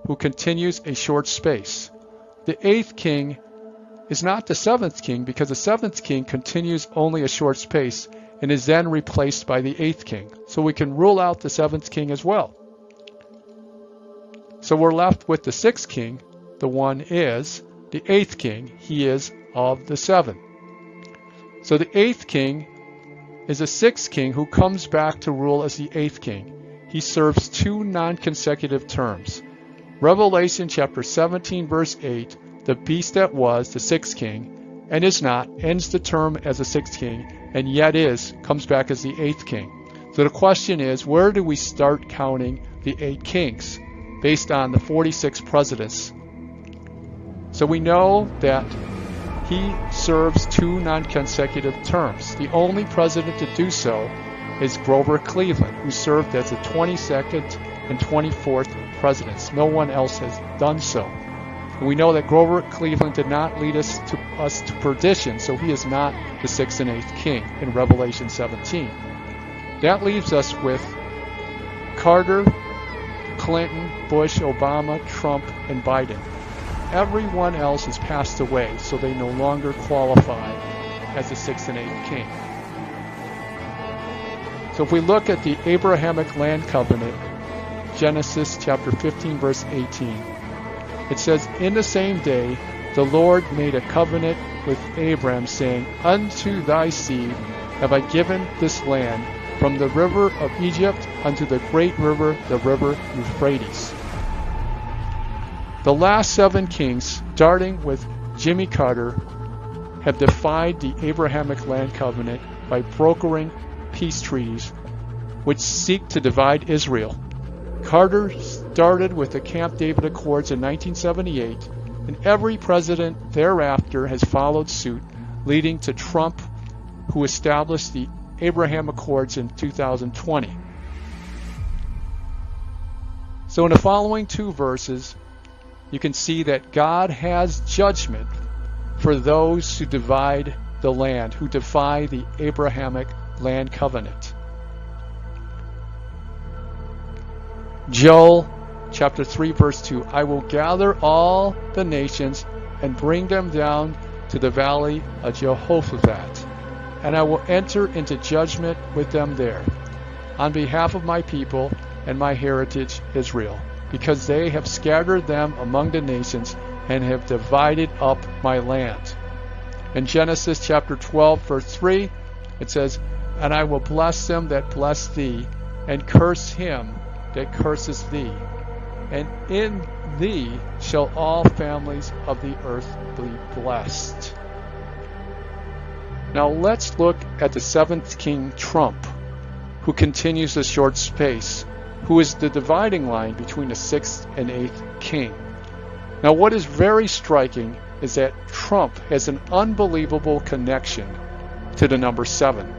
who continues a short space. The 8th king is not the 7th king because the 7th king continues only a short space and is then replaced by the 8th king. So we can rule out the 7th king as well. So we're left with the 6th king. The one is the 8th king. He is of the 7. So the 8th king is a 6th king who comes back to rule as the 8th king. He serves 2 non-consecutive terms. Revelation chapter 17 verse 8, the beast that was the 6th king and is not, ends the term as the 6th king, and yet comes back as the 8th king. So the question is, where do we start counting the 8 kings based on the 46 presidents? So we know that he serves 2 non-consecutive terms. The only president to do so is Grover Cleveland, who served as the 22nd and 24th presidents. No one else has done so. And we know that Grover Cleveland did not lead us to perdition, so he is not the 6th and 8th king in Revelation 17. That leaves us with Carter, Clinton, Bush, Obama, Trump, and Biden. Everyone else has passed away, so they no longer qualify as the 6th and 8th king. So if we look at the Abrahamic land covenant, Genesis chapter 15 verse 18, it says, "In the same day the Lord made a covenant with Abram, saying, Unto thy seed have I given this land, from the river of Egypt unto the great river, the river Euphrates." The last 7 kings, starting with Jimmy Carter, have defied the Abrahamic land covenant by brokering peace treaties which seek to divide Israel. Carter started with the Camp David Accords in 1978, and every president thereafter has followed suit, leading to Trump, who established the Abraham Accords in 2020. So in the following 2 verses, you can see that God has judgment for those who divide the land, who defy the Abrahamic land covenant. Joel chapter 3 verse 2, "I will gather all the nations and bring them down to the valley of Jehoshaphat, and I will enter into judgment with them there, on behalf of my people and my heritage Israel, because they have scattered them among the nations and have divided up my land." In Genesis chapter 12 verse 3, it says, "And I will bless them that bless thee, and curse him that curses thee. And in thee shall all families of the earth be blessed." Now let's look at the 7th king, Trump, who continues a short space, who is the dividing line between the 6th and 8th king. Now what is very striking is that Trump has an unbelievable connection to the number 7.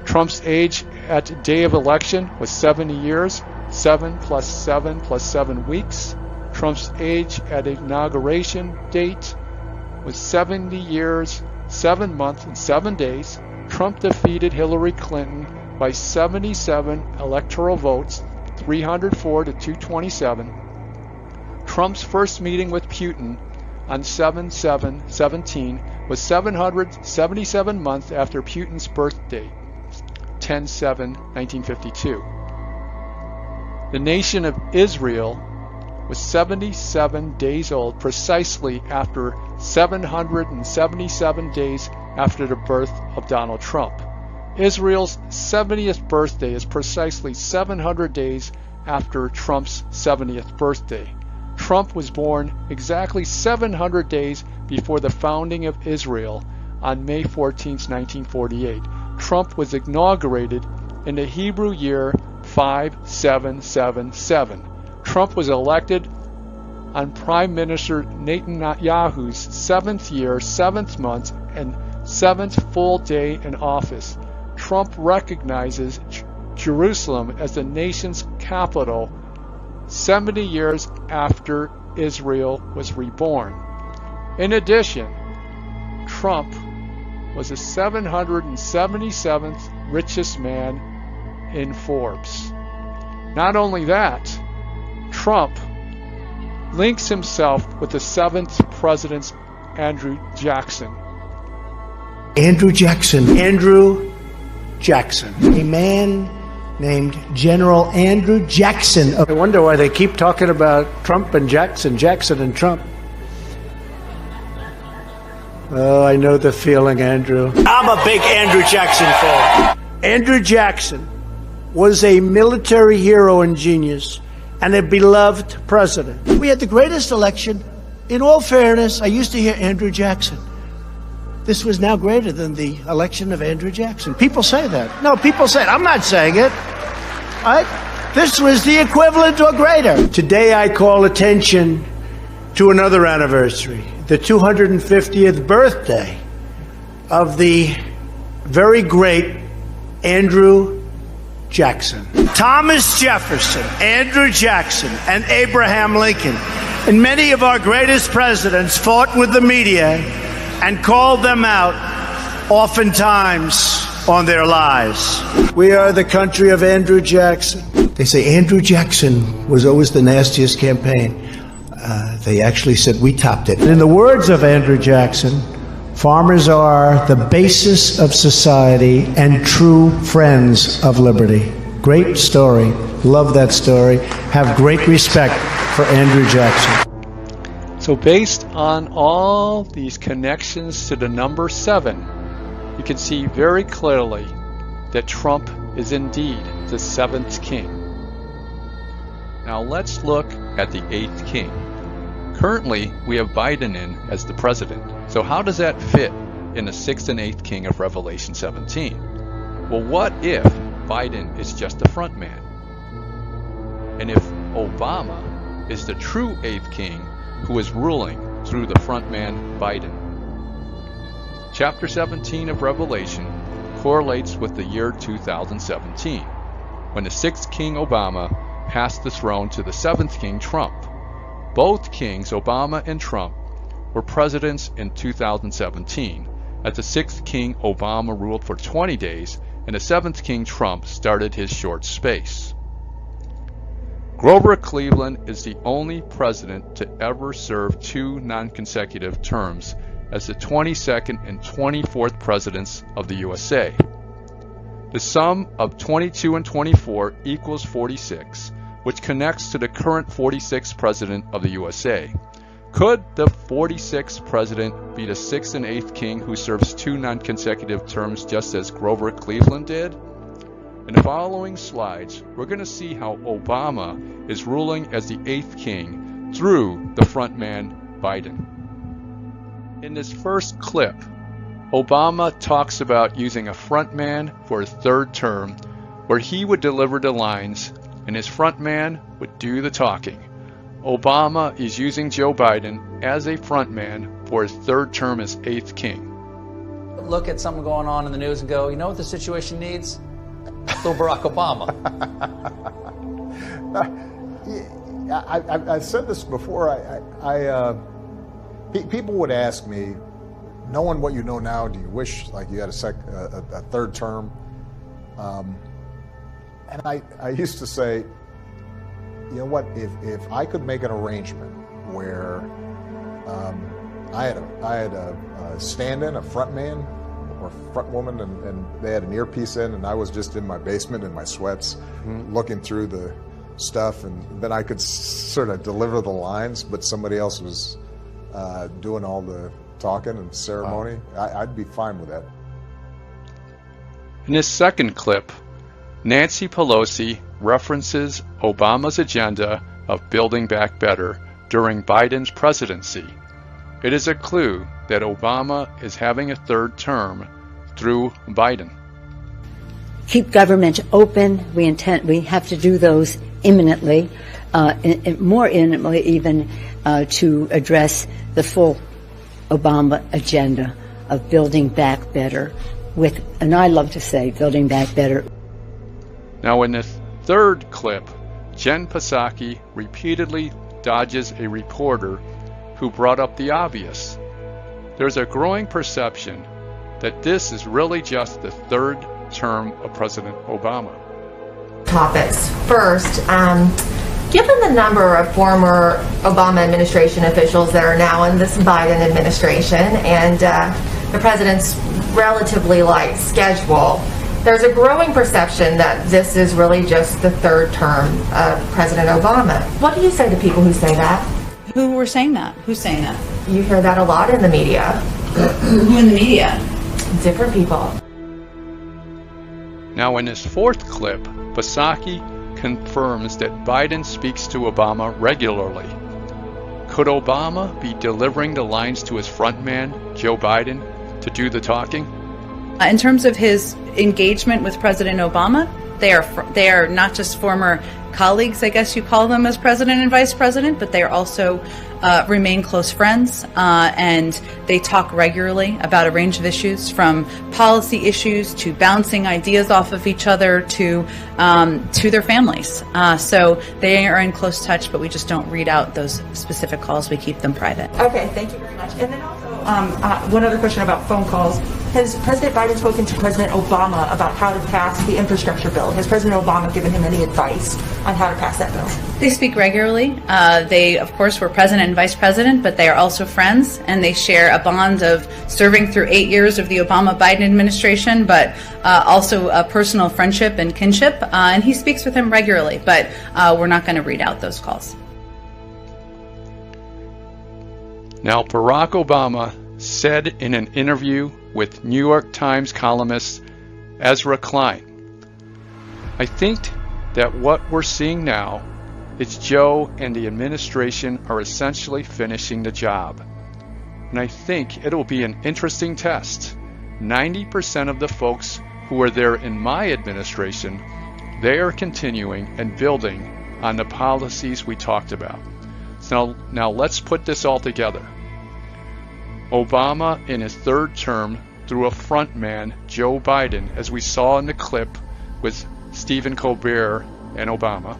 Trump's age at day of election was 70 years, 7 plus 7 plus 7 weeks. Trump's age at inauguration date was 70 years, 7 months, and 7 days. Trump defeated Hillary Clinton by 77 electoral votes, 304 to 227. Trump's first meeting with Putin on 7/7/17 was 777 months after Putin's birthday, 10/7/1952. The nation of Israel was 77 days old, precisely after 777 days after the birth of Donald Trump. Israel's 70th birthday is precisely 700 days after Trump's 70th birthday. Trump was born exactly 700 days before the founding of Israel on May 14, 1948. Trump was inaugurated in the Hebrew year 5777. Trump was elected on Prime Minister Netanyahu's 7th year, 7th month, and 7th full day in office. Trump recognizes Jerusalem as the nation's capital 70 years after Israel was reborn. In addition, Trump was the 777th richest man in Forbes. Not only that, Trump links himself with the 7th President, Andrew Jackson. Andrew Jackson, a man named General Andrew Jackson. I wonder why they keep talking about Trump and Jackson and Trump. Oh, I know the feeling, Andrew. I'm a big Andrew Jackson fan. Andrew Jackson was a military hero and genius and a beloved president. We had the greatest election. In all fairness, I used to hear Andrew Jackson. This was now greater than the election of Andrew Jackson. People say that. No, people say it. I'm not saying it. This was the equivalent or greater. Today I call attention to another anniversary, the 250th birthday of the very great Andrew Jackson. Thomas Jefferson, Andrew Jackson, and Abraham Lincoln, and many of our greatest presidents fought with the media and called them out, oftentimes on their lies. We are the country of Andrew Jackson. They say Andrew Jackson was always the nastiest campaign. They actually said we topped it. In the words of Andrew Jackson, farmers are the basis of society and true friends of liberty. Great story. Love that story. Have great respect for Andrew Jackson. So based on all these connections to the number 7, you can see very clearly that Trump is indeed the 7th king. Now let's look at the 8th king. Currently, we have Biden in as the president. So how does that fit in the 6th and 8th king of Revelation 17? Well, what if Biden is just the front man? And if Obama is the true 8th king who is ruling through the front man Biden? Chapter 17 of Revelation correlates with the year 2017, when the 6th king Obama passed the throne to the 7th king Trump. Both kings, Obama and Trump, were presidents in 2017, as the 6th king Obama ruled for 20 days and the 7th king Trump started his short space. Grover Cleveland is the only president to ever serve 2 non-consecutive terms as the 22nd and 24th presidents of the USA. The sum of 22 and 24 equals 46, which connects to the current 46th president of the USA. Could the 46th president be the 6th and 8th king who serves 2 non-consecutive terms just as Grover Cleveland did? In the following slides, we're going to see how Obama is ruling as the 8th king through the front man Biden. In this first clip, Obama talks about using a front man for a 3rd term where he would deliver the lines and his front man would do the talking. Obama is using Joe Biden as a front man for his 3rd term as 8th king. Look at something going on in the news and go, you know what the situation needs? Still Barack Obama. I've said this before. People would ask me, knowing what you know now, do you wish like you had a 3rd term? And I used to say, you know what? If I could make an arrangement where I had a stand-in, a front man or front woman, and they had an earpiece in, and I was just in my basement in my sweats, looking through the stuff, and then I could sort of deliver the lines, but somebody else was doing all the talking and ceremony. I'd be fine with that. In this second clip, Nancy Pelosi references Obama's agenda of building back better during Biden's presidency. It is a clue that Obama is having a 3rd term through Biden. Keep government open. We have to do those imminently. more intimately even to address the full Obama agenda of building back better and I love to say, building back better. Now in the third clip, Jen Psaki repeatedly dodges a reporter who brought up the obvious. There's a growing perception that this is really just the third term of President Obama. Topics. First, given the number of former Obama administration officials that are now in this Biden administration and the president's relatively light schedule, there's a growing perception that this is really just the third term of President Obama. What do you say to people who say that? Who were saying that? Who's saying that? You hear that a lot in the media. Who in the media? Different people. Now in his fourth clip, Psaki confirms that Biden speaks to Obama regularly. Could Obama be delivering the lines to his frontman, Joe Biden, to do the talking? In terms of his engagement with President Obama, they are not just former colleagues, I guess you call them, as president and vice president, but they are also remain close friends, and they talk regularly about a range of issues, from policy issues to bouncing ideas off of each other to their families. So they are in close touch, but we just don't read out those specific calls. We keep them private. Okay, thank you very much. And then also, one other question about phone calls. Has President Biden spoken to President Obama about how to pass the infrastructure bill? Has President Obama given him any advice on how to pass that bill? They speak regularly. They, of course, were president and vice president, but they are also friends, and they share a bond of serving through 8 years of the Obama-Biden administration, but also a personal friendship and kinship. And he speaks with him regularly, but we're not going to read out those calls. Now, Barack Obama said in an interview with New York Times columnist Ezra Klein, "I think that what we're seeing now is Joe and the administration are essentially finishing the job. And I think it'll be an interesting test. 90% of the folks who were there in my administration, they are continuing and building on the policies we talked about. So now let's put this all together. Obama in his third term through a front man, Joe Biden, as we saw in the clip with Stephen Colbert and Obama.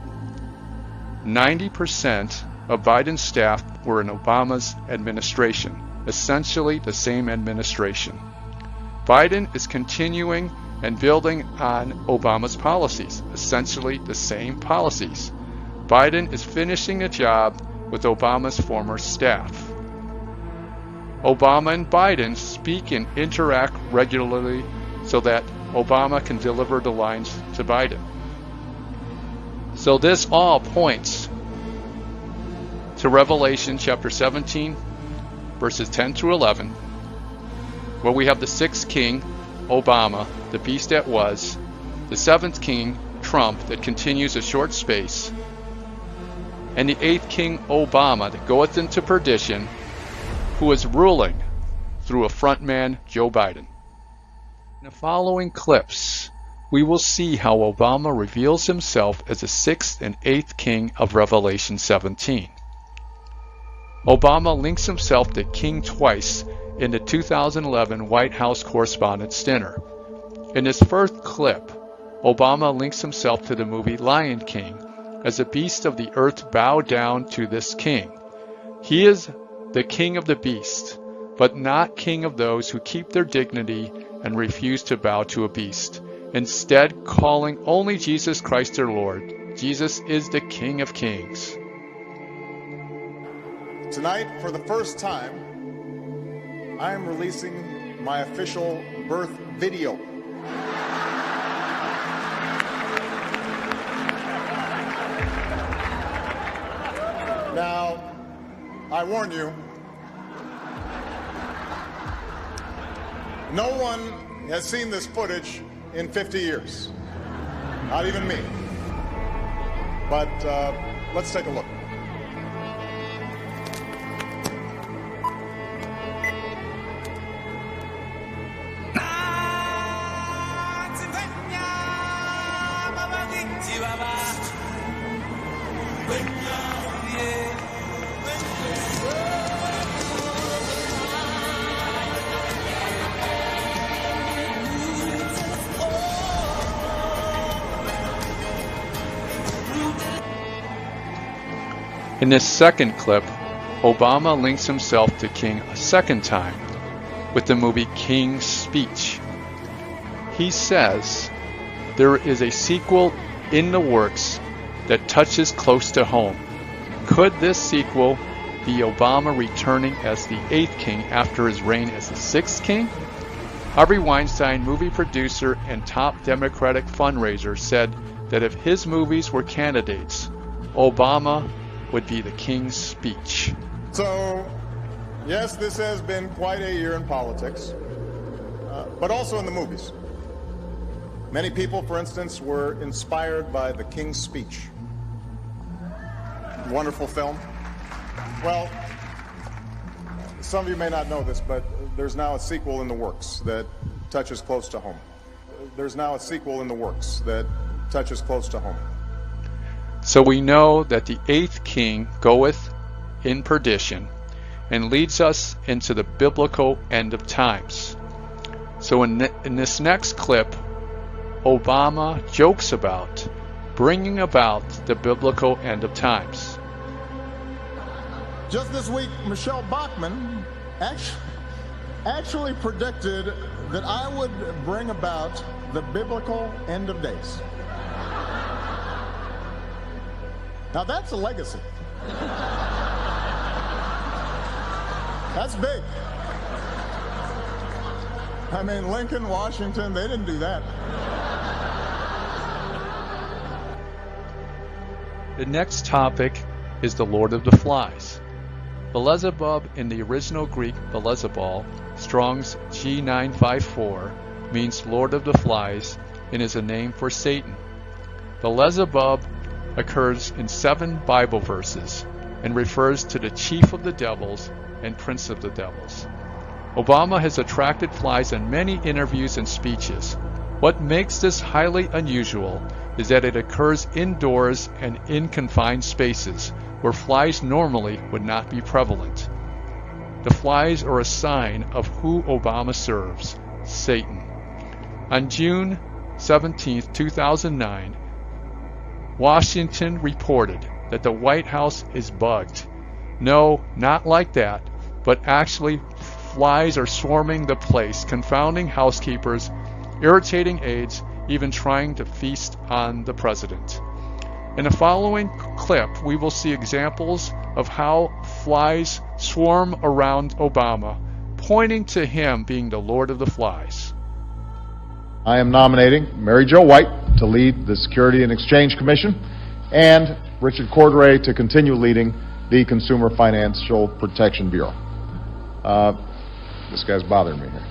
90% of Biden's staff were in Obama's administration, essentially the same administration. Biden is continuing and building on Obama's policies, essentially the same policies. Biden is finishing a job with Obama's former staff. Obama and Biden speak and interact regularly so that Obama can deliver the lines to Biden. So this all points to Revelation chapter 17, verses 10 through 11, where we have the sixth king, Obama, the beast that was, the seventh king, Trump, that continues a short space, and the eighth king, Obama, that goeth into perdition, who is ruling through a front man, Joe Biden. In the following clips, we will see how Obama reveals himself as the sixth and eighth king of Revelation 17. Obama links himself to king twice in the 2011 White House Correspondents' Dinner. In this first clip, Obama links himself to the movie Lion King, as the beasts of the earth bow down to this king. He is the king of the beast, but not king of those who keep their dignity and refuse to bow to a beast, instead calling only Jesus Christ their Lord. Jesus is the King of Kings. Tonight, for the first time, I am releasing my official birth video. Now, I warn you, no one has seen this footage in 50 years. Not even me. But let's take a look. In this second clip, Obama links himself to King a second time with the movie King's Speech. He says there is a sequel in the works that touches close to home. Could this sequel be Obama returning as the 8th king after his reign as the 6th king? Harvey Weinstein, movie producer and top Democratic fundraiser, said that if his movies were candidates, Obama would be the King's Speech. So, yes, this has been quite a year in politics, but also in the movies. Many people, for instance, were inspired by the King's Speech. Wonderful film. Well, some of you may not know this, but there's now a sequel in the works that touches close to home. There's now a sequel in the works that touches close to home. So we know that the 8th king goeth in perdition and leads us into the biblical end of times. So in this next clip, Obama jokes about bringing about the biblical end of times. Just this week, Michelle Bachmann actually predicted that I would bring about the biblical end of days. Now that's a legacy. That's big. I mean, Lincoln, Washington, they didn't do that. The next topic is the Lord of the Flies. Beelzebub in the original Greek Beelzebul, Strong's G954, means Lord of the Flies and is a name for Satan. Beelzebub occurs in 7 Bible verses and refers to the chief of the devils and prince of the devils. Obama has attracted flies in many interviews and speeches. What makes this highly unusual is that it occurs indoors and in confined spaces where flies normally would not be prevalent. The flies are a sign of who Obama serves, Satan. On June 17, 2009, Washington reported that the White House is bugged. No, not like that, but actually flies are swarming the place, confounding housekeepers, irritating aides, even trying to feast on the president. In the following clip, we will see examples of how flies swarm around Obama, pointing to him being the Lord of the Flies. I am nominating Mary Jo White to lead the Security and Exchange Commission and Richard Cordray to continue leading the Consumer Financial Protection Bureau. This guy's bothering me here.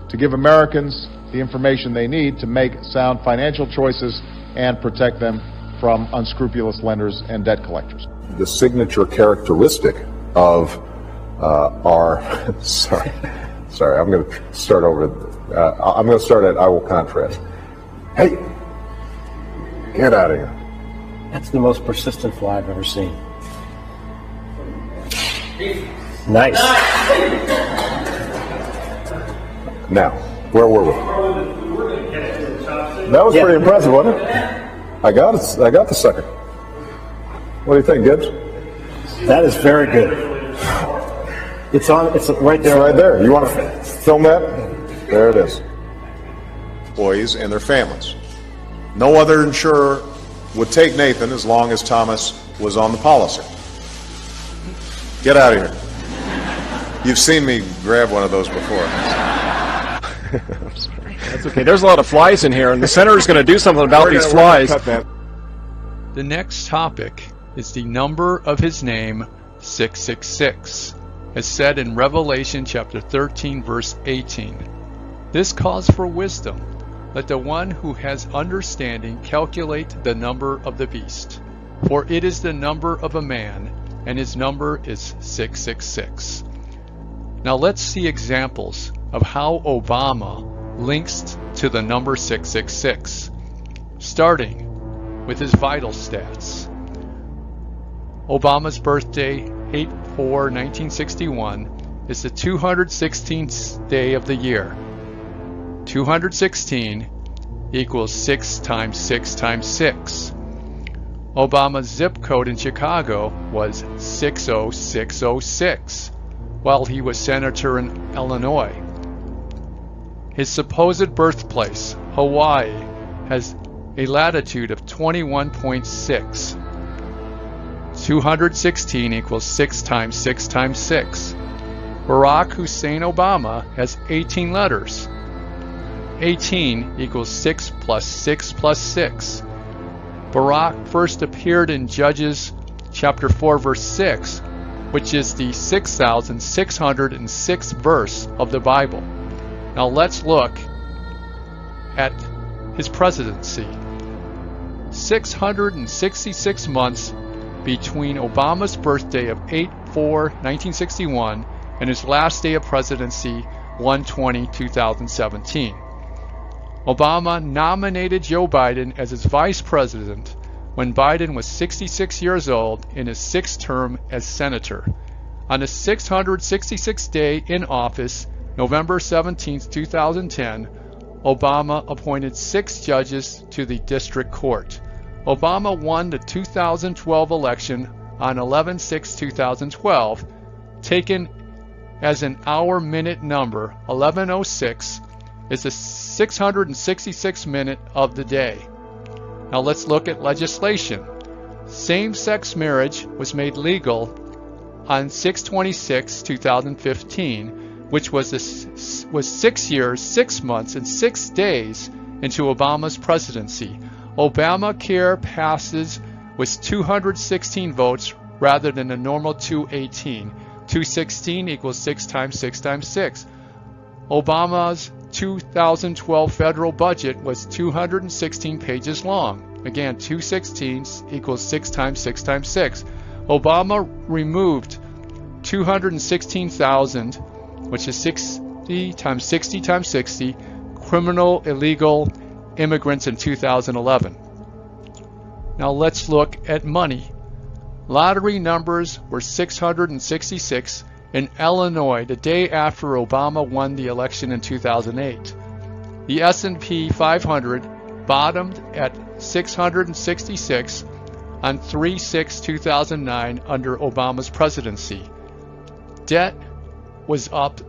To give Americans the information they need to make sound financial choices and protect them from unscrupulous lenders and debt collectors. The signature characteristic of our sorry, I'm going to start over. I'm going to start at I will contrast. Hey, get out of here. That's the most persistent fly I've ever seen. Nice. Now, where were we? That was pretty impressive, wasn't it? I got it. I got the sucker. What do you think, Gibbs? That is very good. It's on. It's right there. It's right there. You want to film that? There it is. Employees and their families. No other insurer would take Nathan as long as Thomas was on the policy. Get out of here. You've seen me grab one of those before. I'm sorry. That's okay. There's a lot of flies in here, and the senator is going to do something about these flies. The next topic is the number of his name, 666, as said in Revelation chapter 13, verse 18. This calls for wisdom. Let the one who has understanding calculate the number of the beast, for it is the number of a man, and his number is 666. Now let's see examples of how Obama links to the number 666. Starting with his vital stats. Obama's birthday, 8/4/1961, is the 216th day of the year. 216 equals 6 times 6 times 6. Obama's zip code in Chicago was 60606 while he was senator in Illinois. His supposed birthplace, Hawaii, has a latitude of 21.6. 216 equals 6 times 6 times 6. Barack Hussein Obama has 18 letters. 18 equals 6 plus 6 plus 6. Barack first appeared in Judges chapter 4 verse 6, which is the 6,606th verse of the Bible. Now let's look at his presidency. 666 months between Obama's birthday of 8/4/1961 and his last day of presidency, 1/20/2017. Obama nominated Joe Biden as his vice president when Biden was 66 years old in his 6th term as senator. On his 666th day in office, November 17, 2010, Obama appointed 6 judges to the district court. Obama won the 2012 election on 11/6/2012, taken as an hour-minute number. 11:06 is the 666th minute of the day. Now let's look at legislation. Same-sex marriage was made legal on 6/26/2015, which was 6 years, 6 months, and 6 days into Obama's presidency. Obamacare passes with 216 votes rather than the normal 218. 216 equals 6 times 6 times 6. Obama's 2012 federal budget was 216 pages long. Again, 216 equals 6 times 6 times 6. Obama removed 216,000, which is 60 times 60 times 60, criminal illegal immigrants in 2011. Now let's look at money. Lottery numbers were 666 in Illinois the day after Obama won the election in 2008. The S&P 500 bottomed at 666 on 3/6/2009 under Obama's presidency. Debt was up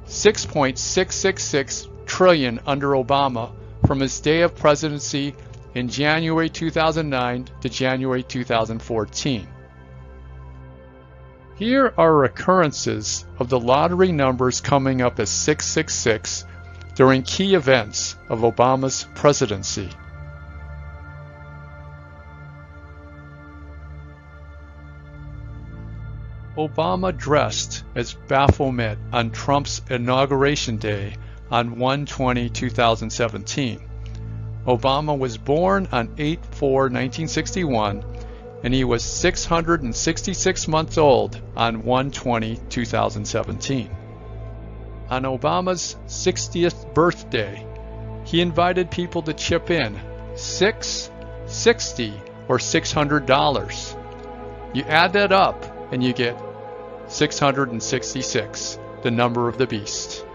6.666 trillion under Obama from his day of presidency in January 2009 to January 2014. Here are occurrences of the lottery numbers coming up as 666 during key events of Obama's presidency. Obama dressed as Baphomet on Trump's inauguration day on 1/20/2017. Obama was born on 8/4/1961, and he was 666 months old on 1/20/2017. On Obama's 60th birthday, he invited people to chip in $6, $60, or $600. You add that up and you get 666, the number of the beast.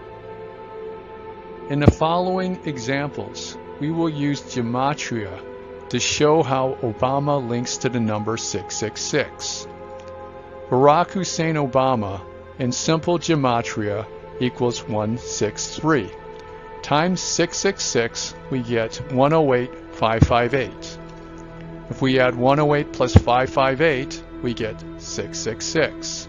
In the following examples, we will use gematria to show how Obama links to the number 666. Barack Hussein Obama in simple gematria equals 163. Times 666, we get 108,558. If we add 108 plus 558, we get 666.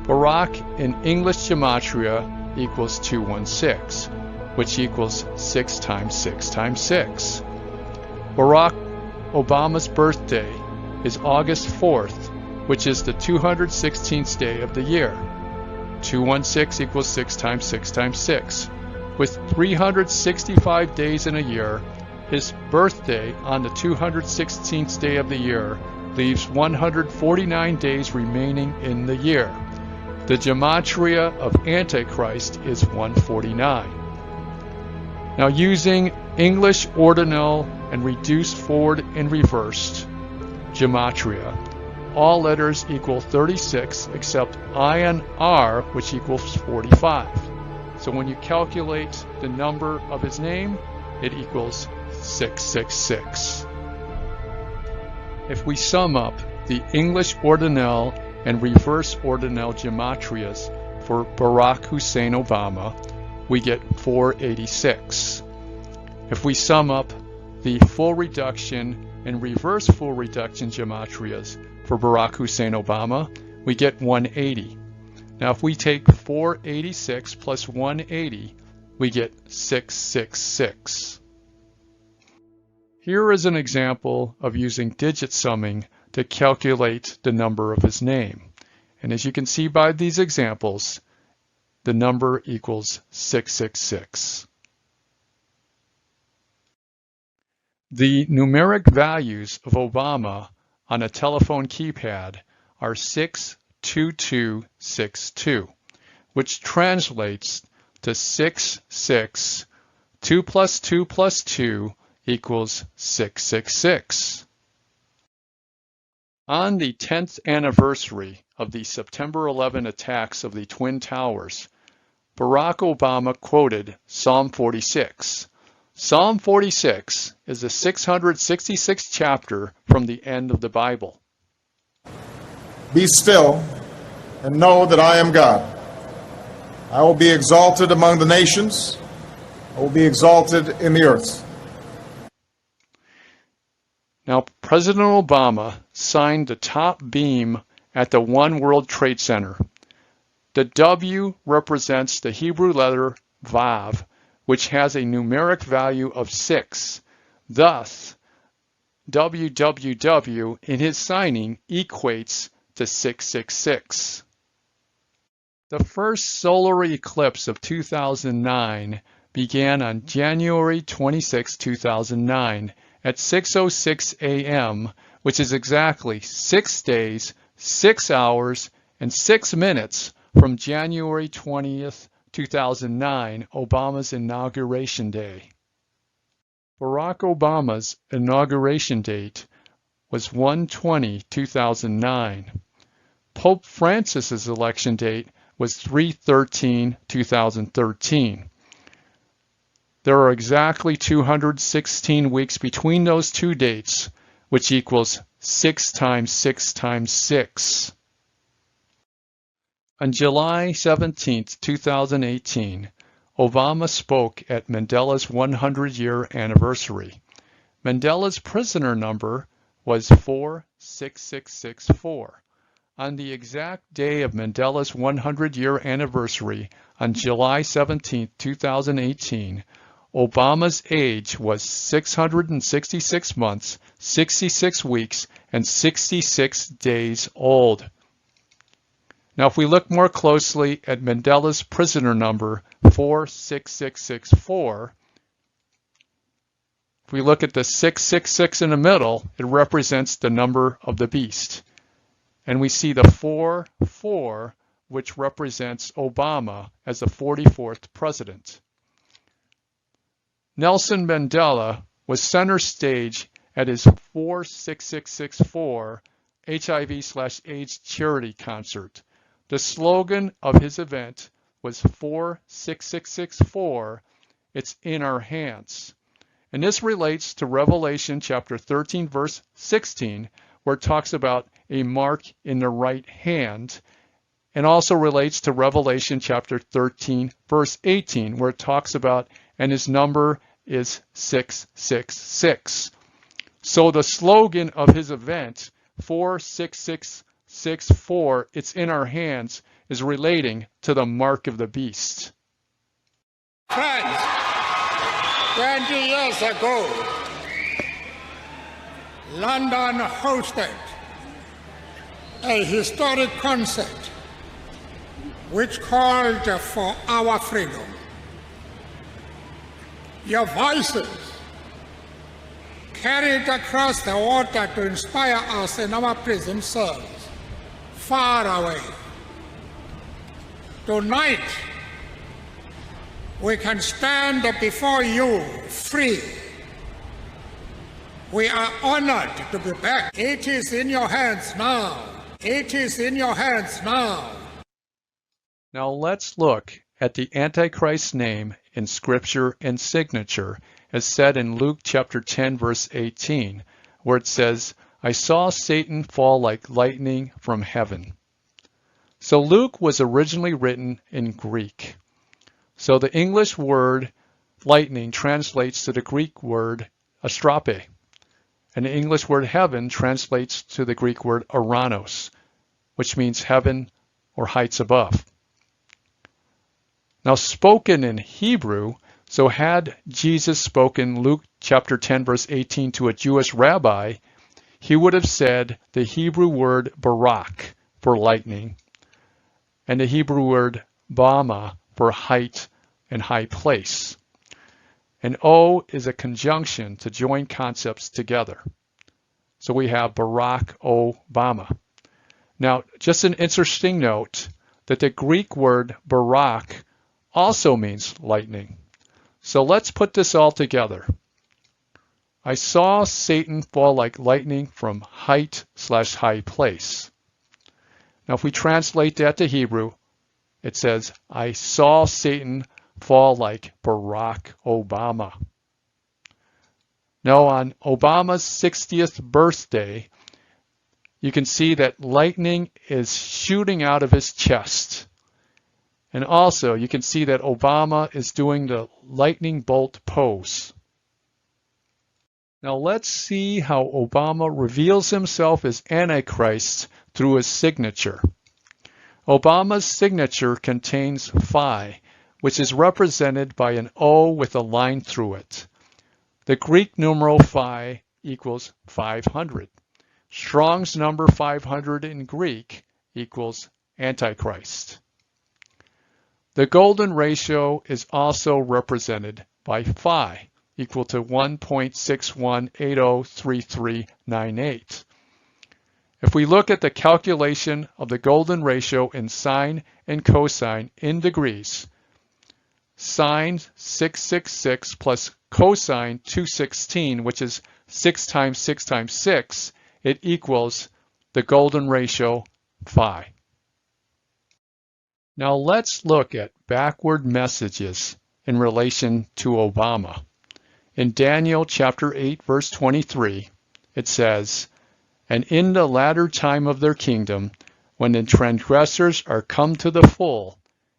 Barack in English gematria equals 216, which equals 6 times 6 times 6. Barack Obama's birthday is August 4th, which is the 216th day of the year. 216 equals 6 times 6 times 6. With 365 days in a year, his birthday on the 216th day of the year leaves 149 days remaining in the year. The gematria of Antichrist is 149. Now, using English ordinal and reduced forward and reversed gematria. All letters equal 36 except I and R, which equals 45. So when you calculate the number of his name, it equals 666. If we sum up the English ordinal and reverse ordinal gematrias for Barack Hussein Obama, we get 486. If we sum up the full reduction and reverse full reduction gematrias for Barack Hussein Obama, we get 180. Now if we take 486 plus 180, we get 666. Here is an example of using digit summing to calculate the number of his name. And as you can see by these examples, the number equals 666. The numeric values of Obama on a telephone keypad are 62262, which translates to 66, 2 plus 2 plus 2 equals 666. On the 10th anniversary of the September 11 attacks of the Twin Towers, Barack Obama quoted Psalm 46. Psalm 46 is the 666th chapter from the end of the Bible. Be still and know that I am God. I will be exalted among the nations. I will be exalted in the earth. Now, President Obama signed the top beam at the One World Trade Center. The W represents the Hebrew letter Vav, which has a numeric value of 6. Thus, WWW in his signing equates to 666. The first solar eclipse of 2009 began on January 26, 2009 at 6:06 a.m., which is exactly 6 days, 6 hours, and 6 minutes from January 20th, 2009, Obama's inauguration day. Barack Obama's inauguration date was 1/20/2009. Pope Francis's election date was 3/13/2013. There are exactly 216 weeks between those two dates, which equals 6 times 6 times 6. On July 17, 2018, Obama spoke at Mandela's 100-year anniversary. Mandela's prisoner number was 46664. On the exact day of Mandela's 100-year anniversary, on July 17, 2018, Obama's age was 666 months, 66 weeks, and 66 days old. Now, if we look more closely at Mandela's prisoner number 46664, if we look at the 666 in the middle, it represents the number of the beast. And we see the 44, which represents Obama as the 44th president. Nelson Mandela was center stage at his 46664 HIV/AIDS charity concert. The slogan of his event was 46664, it's in our hands. And this relates to Revelation chapter 13, verse 16, where it talks about a mark in the right hand, and also relates to Revelation chapter 13, verse 18, where it talks about, and his number is 666. So the slogan of his event, 46664, it's in our hands, is relating to the mark of the beast. Friends, 20 years ago, London hosted a historic concert which called for our freedom. Your voices carried across the water to inspire us in our prison cells, far away. Tonight, we can stand before you free. We are honored to be back. It is in your hands now. It is in your hands now. Now let's look at the Antichrist's name in Scripture and signature as said in Luke chapter 10 verse 18, where it says, I saw Satan fall like lightning from heaven. So Luke was originally written in Greek. So the English word lightning translates to the Greek word astrope. And the English word heaven translates to the Greek word oranos, which means heaven or heights above. Now spoken in Hebrew, so had Jesus spoken Luke chapter 10 verse 18 to a Jewish rabbi, he would have said the Hebrew word barak for lightning and the Hebrew word bama for height and high place. And O is a conjunction to join concepts together. So we have Barack Obama. Now, just an interesting note that the Greek word Barak also means lightning. So let's put this all together. I saw Satan fall like lightning from height/high place. Now, if we translate that to Hebrew, it says, I saw Satan fall like Barack Obama. Now, on Obama's 60th birthday, you can see that lightning is shooting out of his chest. And also, you can see that Obama is doing the lightning bolt pose. Now, let's see how Obama reveals himself as Antichrist through his signature. Obama's signature contains phi, which is represented by an O with a line through it. The Greek numeral phi equals 500. Strong's number 500 in Greek equals Antichrist. The golden ratio is also represented by phi, equal to 1.61803398. If we look at the calculation of the golden ratio in sine and cosine in degrees, sine 666 plus cosine 216, which is 6 times 6 times 6, it equals the golden ratio phi. Now let's look at backward messages in relation to Obama. In Daniel chapter 8 verse 23, it says, And in the latter time of their kingdom, when the transgressors are come to the full,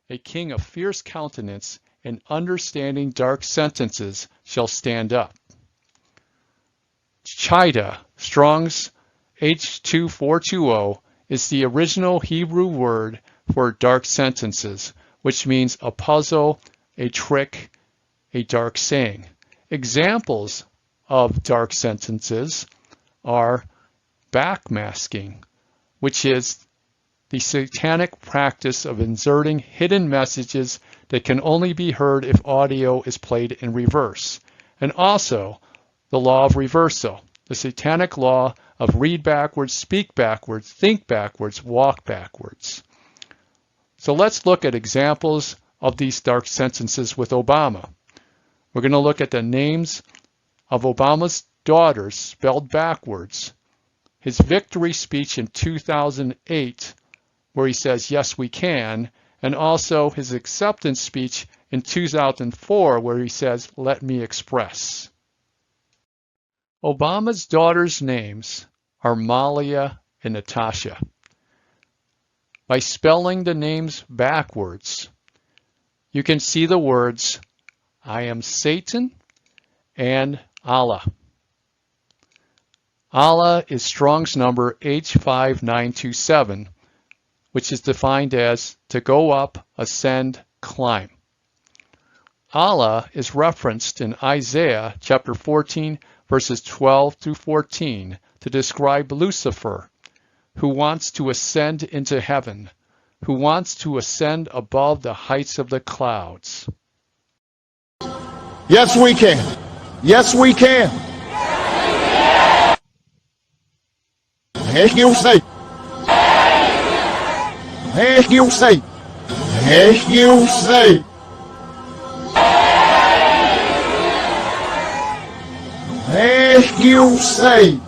a king of fierce countenance and understanding dark sentences shall stand up. Chida, Strong's H2420, is the original Hebrew word for dark sentences, which means a puzzle, a trick, a dark saying. Examples of dark sentences are backmasking, which is the satanic practice of inserting hidden messages that can only be heard if audio is played in reverse, and also the law of reversal, the satanic law of read backwards, speak backwards, think backwards, walk backwards. So let's look at examples of these dark sentences with Obama. We're going to look at the names of Obama's daughters spelled backwards, his victory speech in 2008, where he says, yes, we can, and also his acceptance speech in 2004, where he says, let me express. Obama's daughters' names are Malia and Natasha. By spelling the names backwards, you can see the words, I am Satan and Allah. Allah is Strong's number H5927, which is defined as to go up, ascend, climb. Allah is referenced in Isaiah chapter 14, verses 12 through 14 to describe Lucifer, who wants to ascend into heaven, who wants to ascend above the heights of the clouds. Yes, we can. Yes, we can. Heck you say. Heck you say. Heck you say. did you say?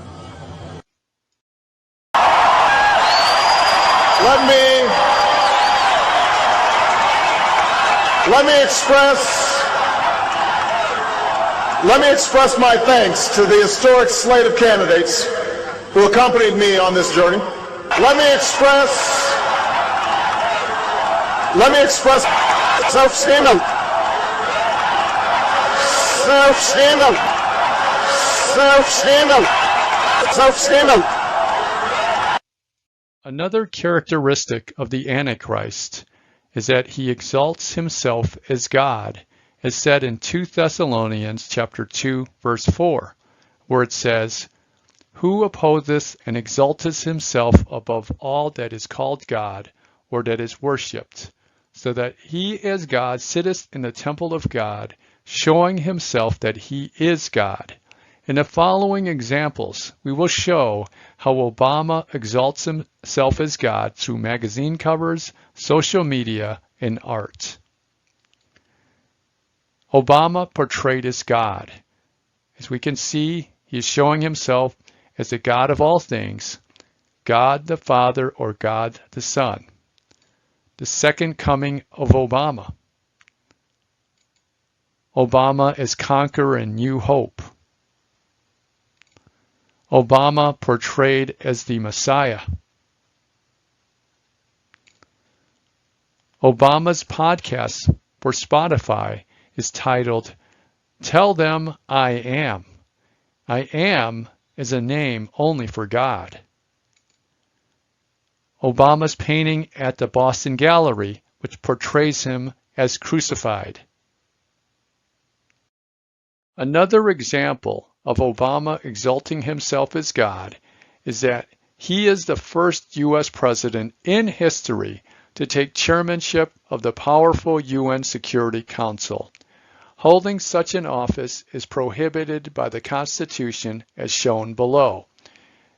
Let me express my thanks to the historic slate of candidates who accompanied me on this journey. Let me express self-esteem. Another characteristic of the Antichrist is that he exalts himself as God, as said in 2 Thessalonians chapter 2, verse 4, where it says, "Who opposeth and exalteth himself above all that is called God, or that is worshipped, so that he as God sitteth in the temple of God, showing himself that he is God." In the following examples, we will show how Obama exalts himself as God through magazine covers, social media, and art. Obama portrayed as God. As we can see, he is showing himself as the God of all things, God the Father or God the Son. The second coming of Obama. Obama as conqueror and new hope. Obama portrayed as the Messiah. Obama's podcast for Spotify is titled, "Tell Them I Am." I am is a name only for God. Obama's painting at the Boston Gallery, which portrays him as crucified. Another example of Obama exalting himself as God is that he is the first U.S. president in history to take chairmanship of the powerful UN Security Council. Holding such an office is prohibited by the Constitution as shown below.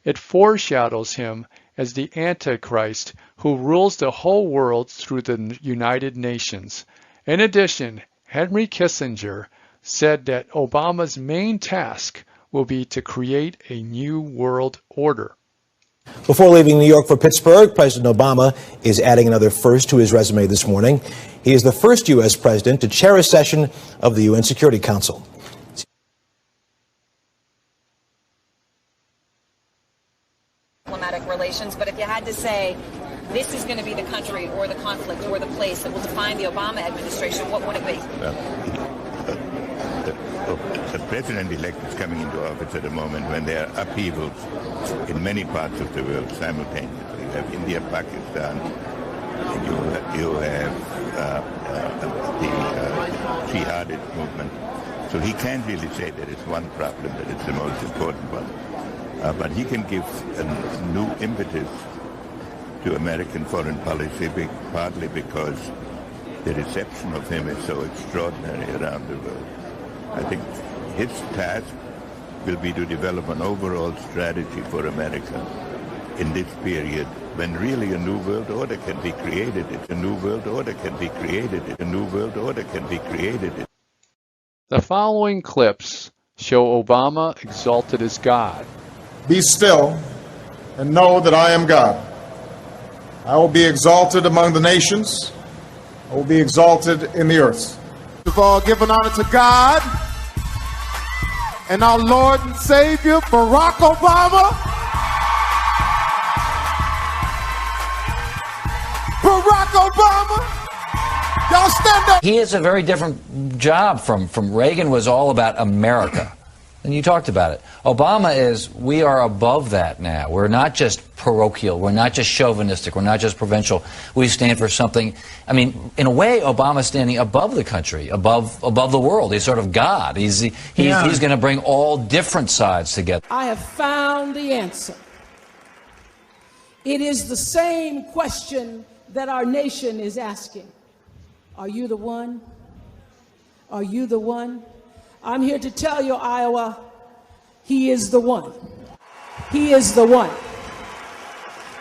It foreshadows him as the Antichrist who rules the whole world through the United Nations. In addition, Henry Kissinger said that Obama's main task will be to create a new world order. Before leaving New York for Pittsburgh, President Obama is adding another first to his resume this morning. He is the first U.S. president to chair a session of the UN Security Council. Diplomatic relations, but if you had to say this is going to be the country or the conflict or the place that will define the Obama administration, what would it be? The president-elect is coming into office at a moment when there are upheavals in many parts of the world simultaneously. You have India, Pakistan, you have the jihadist movement. So he can't really say there is one problem that is the most important one. But he can give a new impetus to American foreign policy, partly because the reception of him is so extraordinary around the world. I think his task will be to develop an overall strategy for America in this period when really a new world order can be created. It's a new world order can be created. A new world order can be created. The following clips show Obama exalted as God. Be still and know that I am God. I will be exalted among the nations. I will be exalted in the earth. We've all given honor to God and our Lord and Savior, Barack Obama. Barack Obama. Y'all stand up. He has a very different job from Reagan was all about America. And you talked about it. Obama is, we are above that now. We're not just parochial. We're not just chauvinistic. We're not just provincial. We stand for something. I mean, in a way, Obama's standing above the country, above the world. He's sort of God. He's going to bring all different sides together. I have found the answer. It is the same question that our nation is asking. Are you the one? Are you the one? I'm here to tell you, Iowa, he is the one. He is the one.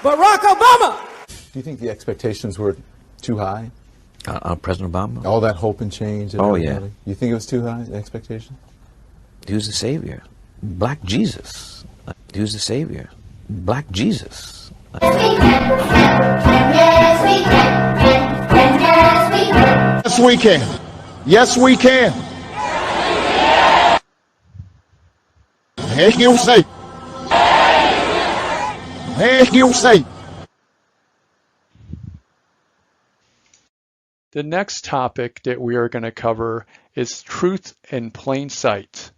Barack Obama! Do you think the expectations were too high? On President Obama? All that hope and change? And oh, everybody? yeah. You think it was too high, the expectation? He was the savior. Black Jesus. Who's the Savior? Black Jesus. Yes, we can. Yes, we can. Heck, you say. Heck, you say. The next topic that we are going to cover is truth in plain sight,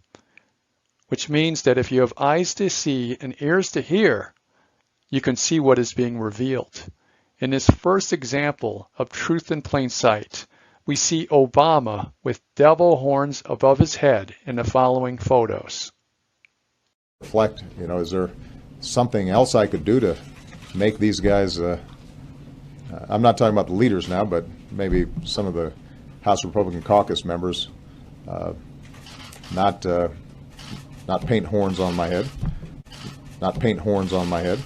which means that if you have eyes to see and ears to hear, you can see what is being revealed. In this first example of truth in plain sight, we see Obama with devil horns above his head in the following photos. Reflect, is there something else I could do to make these guys, I'm not talking about the leaders now, but maybe some of the House Republican caucus members, not paint horns on my head, not paint horns on my head.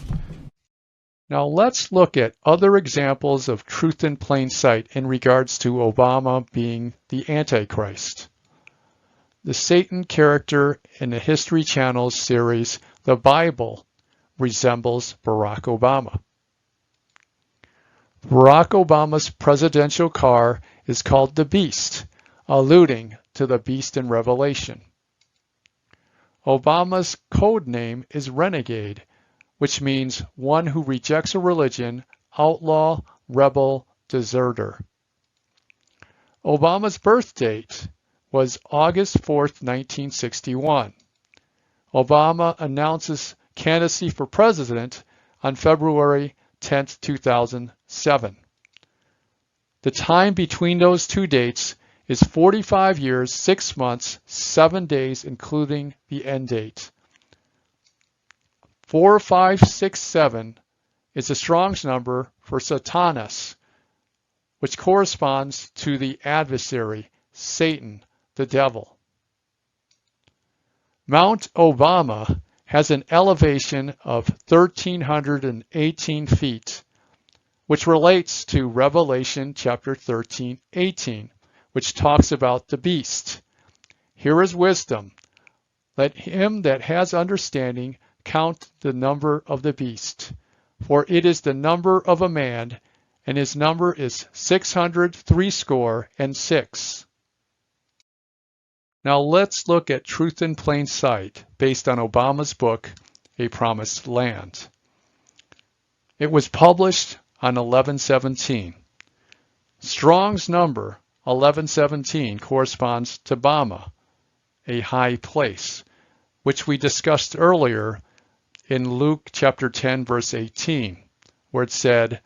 Now let's look at other examples of truth in plain sight in regards to Obama being the Antichrist. The Satan character in the History Channel's series, The Bible, resembles Barack Obama. Barack Obama's presidential car is called the Beast, alluding to the beast in Revelation. Obama's code name is Renegade, which means one who rejects a religion, outlaw, rebel, deserter. Obama's birth date was August 4th, 1961. Obama announces candidacy for president on February 10th, 2007. The time between those two dates is 45 years, 6 months, 7 days, including the end date. 4567 is the Strong's number for Satanas, which corresponds to the adversary, Satan, the devil. Mount Obama has an elevation of 1,318 feet, which relates to Revelation chapter 13:18, which talks about the beast. Here is wisdom. Let him that has understanding count the number of the beast, for it is the number of a man, and his number is 666. Now let's look at truth in plain sight based on Obama's book, A Promised Land. It was published on 11/17. Strong's number 1117 corresponds to Bama, a high place, which we discussed earlier in Luke chapter 10 verse 18, where it said,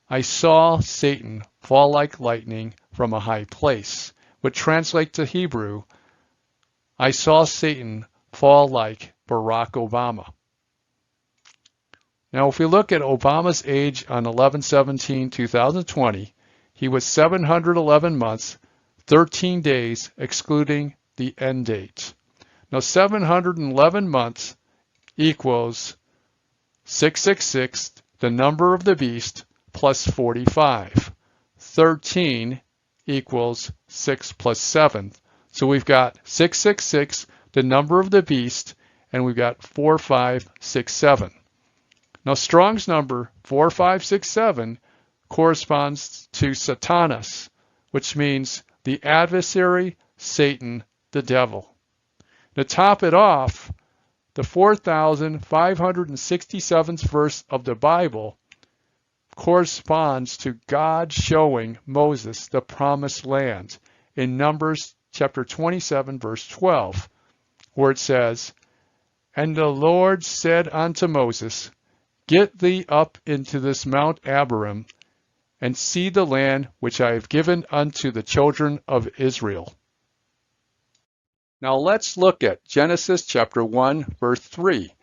I saw Satan fall like lightning from a high place, which translates to Hebrew, I saw Satan fall like Barack Obama. Now, if we look at Obama's age on 11/17/2020, he was 711 months, 13 days, excluding the end date. Now, 711 months equals 666, the number of the beast, plus 45. 13 equals 6 plus 7. So we've got 666, the number of the beast, and we've got 4567. Now Strong's number 4567 corresponds to Satanas, which means the adversary, Satan, the devil. To top it off, the 4,567th verse of the Bible corresponds to God showing Moses the promised land in Numbers chapter 27 verse 12, where it says, And the Lord said unto Moses, Get thee up into this Mount Abarim, and see the land which I have given unto the children of Israel. Now let's look at Genesis chapter 1 verse 3.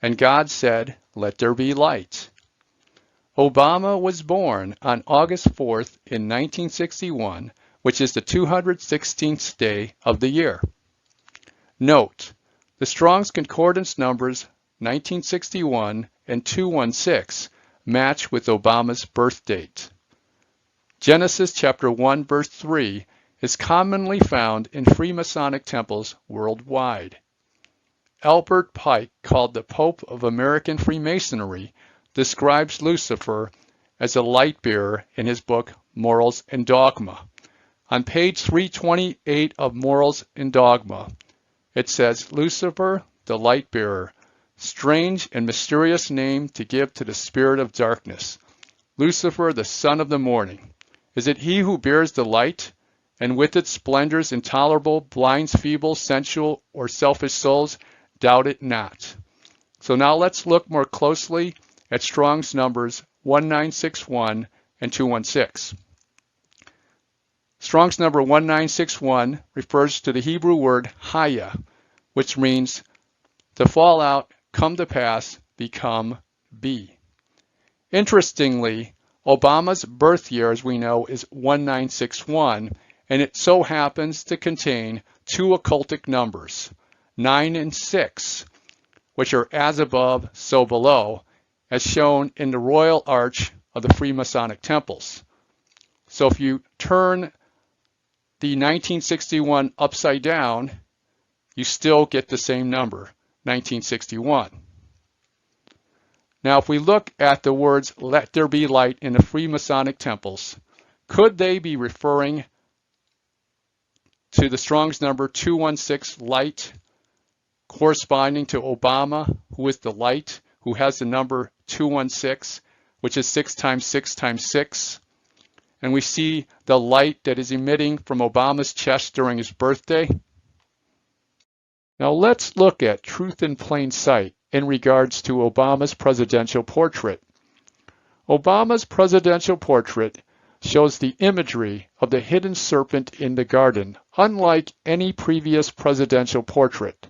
And God said, Let there be light. Obama was born on August 4th in 1961, which is the 216th day of the year. Note, the Strong's Concordance numbers 1961 and 216 match with Obama's birth date. Genesis chapter 1 verse 3 is commonly found in Freemasonic temples worldwide. Albert Pike, called the Pope of American Freemasonry, describes Lucifer as a light bearer in his book Morals and Dogma. On page 328 of Morals and Dogma, it says, Lucifer, the light bearer, strange and mysterious name to give to the spirit of darkness. Lucifer, the son of the morning. Is it he who bears the light, and with its splendors intolerable, blinds feeble, sensual, or selfish souls? Doubt it not. So now let's look more closely at Strong's numbers 1961 and 216. Strong's number 1961 refers to the Hebrew word haya, which means to fall out, come to pass, become, be. Interestingly, Obama's birth year, as we know, is 1961, and it so happens to contain two occultic numbers, 9 and 6, which are as above, so below, as shown in the Royal Arch of the Freemasonic temples. So if you turn the 1961 upside down, you still get the same number, 1961. Now if we look at the words, let there be light in the Freemasonic temples, could they be referring to the Strong's number 216 light, corresponding to Obama, who is the light, who has the number 216, which is 6 times 6 times 6. And we see the light that is emitting from Obama's chest during his birthday. Now let's look at truth in plain sight in regards to Obama's presidential portrait. Obama's presidential portrait shows the imagery of the hidden serpent in the garden, unlike any previous presidential portrait.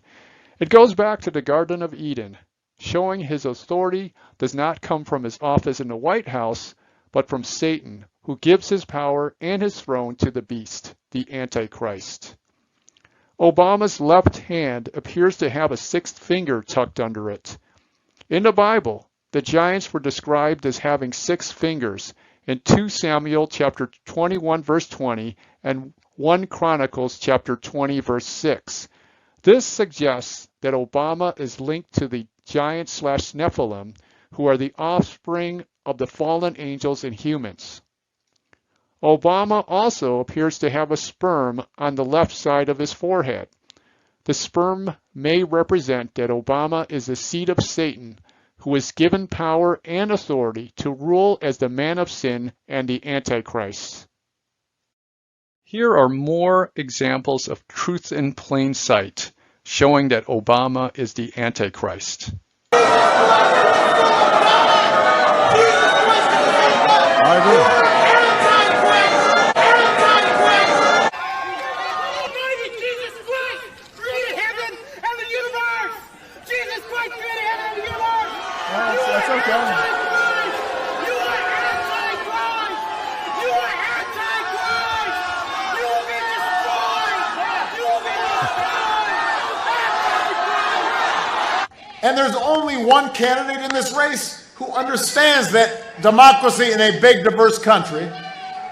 It goes back to the Garden of Eden, showing his authority does not come from his office in the White House, but from Satan, who gives his power and his throne to the beast, the Antichrist. Obama's left hand appears to have a sixth finger tucked under it. In the Bible, the giants were described as having 6 fingers in 2 Samuel chapter 21 verse 20 and 1 Chronicles chapter 20 verse 6. This suggests that Obama is linked to the giants/Nephilim, who are the offspring of the fallen angels and humans. Obama also appears to have a sperm on the left side of his forehead. The sperm may represent that Obama is the seed of Satan, who is given power and authority to rule as the man of sin and the Antichrist. Here are more examples of truth in plain sight, showing that Obama is the Antichrist. I agree. That's okay. And there's only one candidate in this race who understands that democracy in a big, diverse country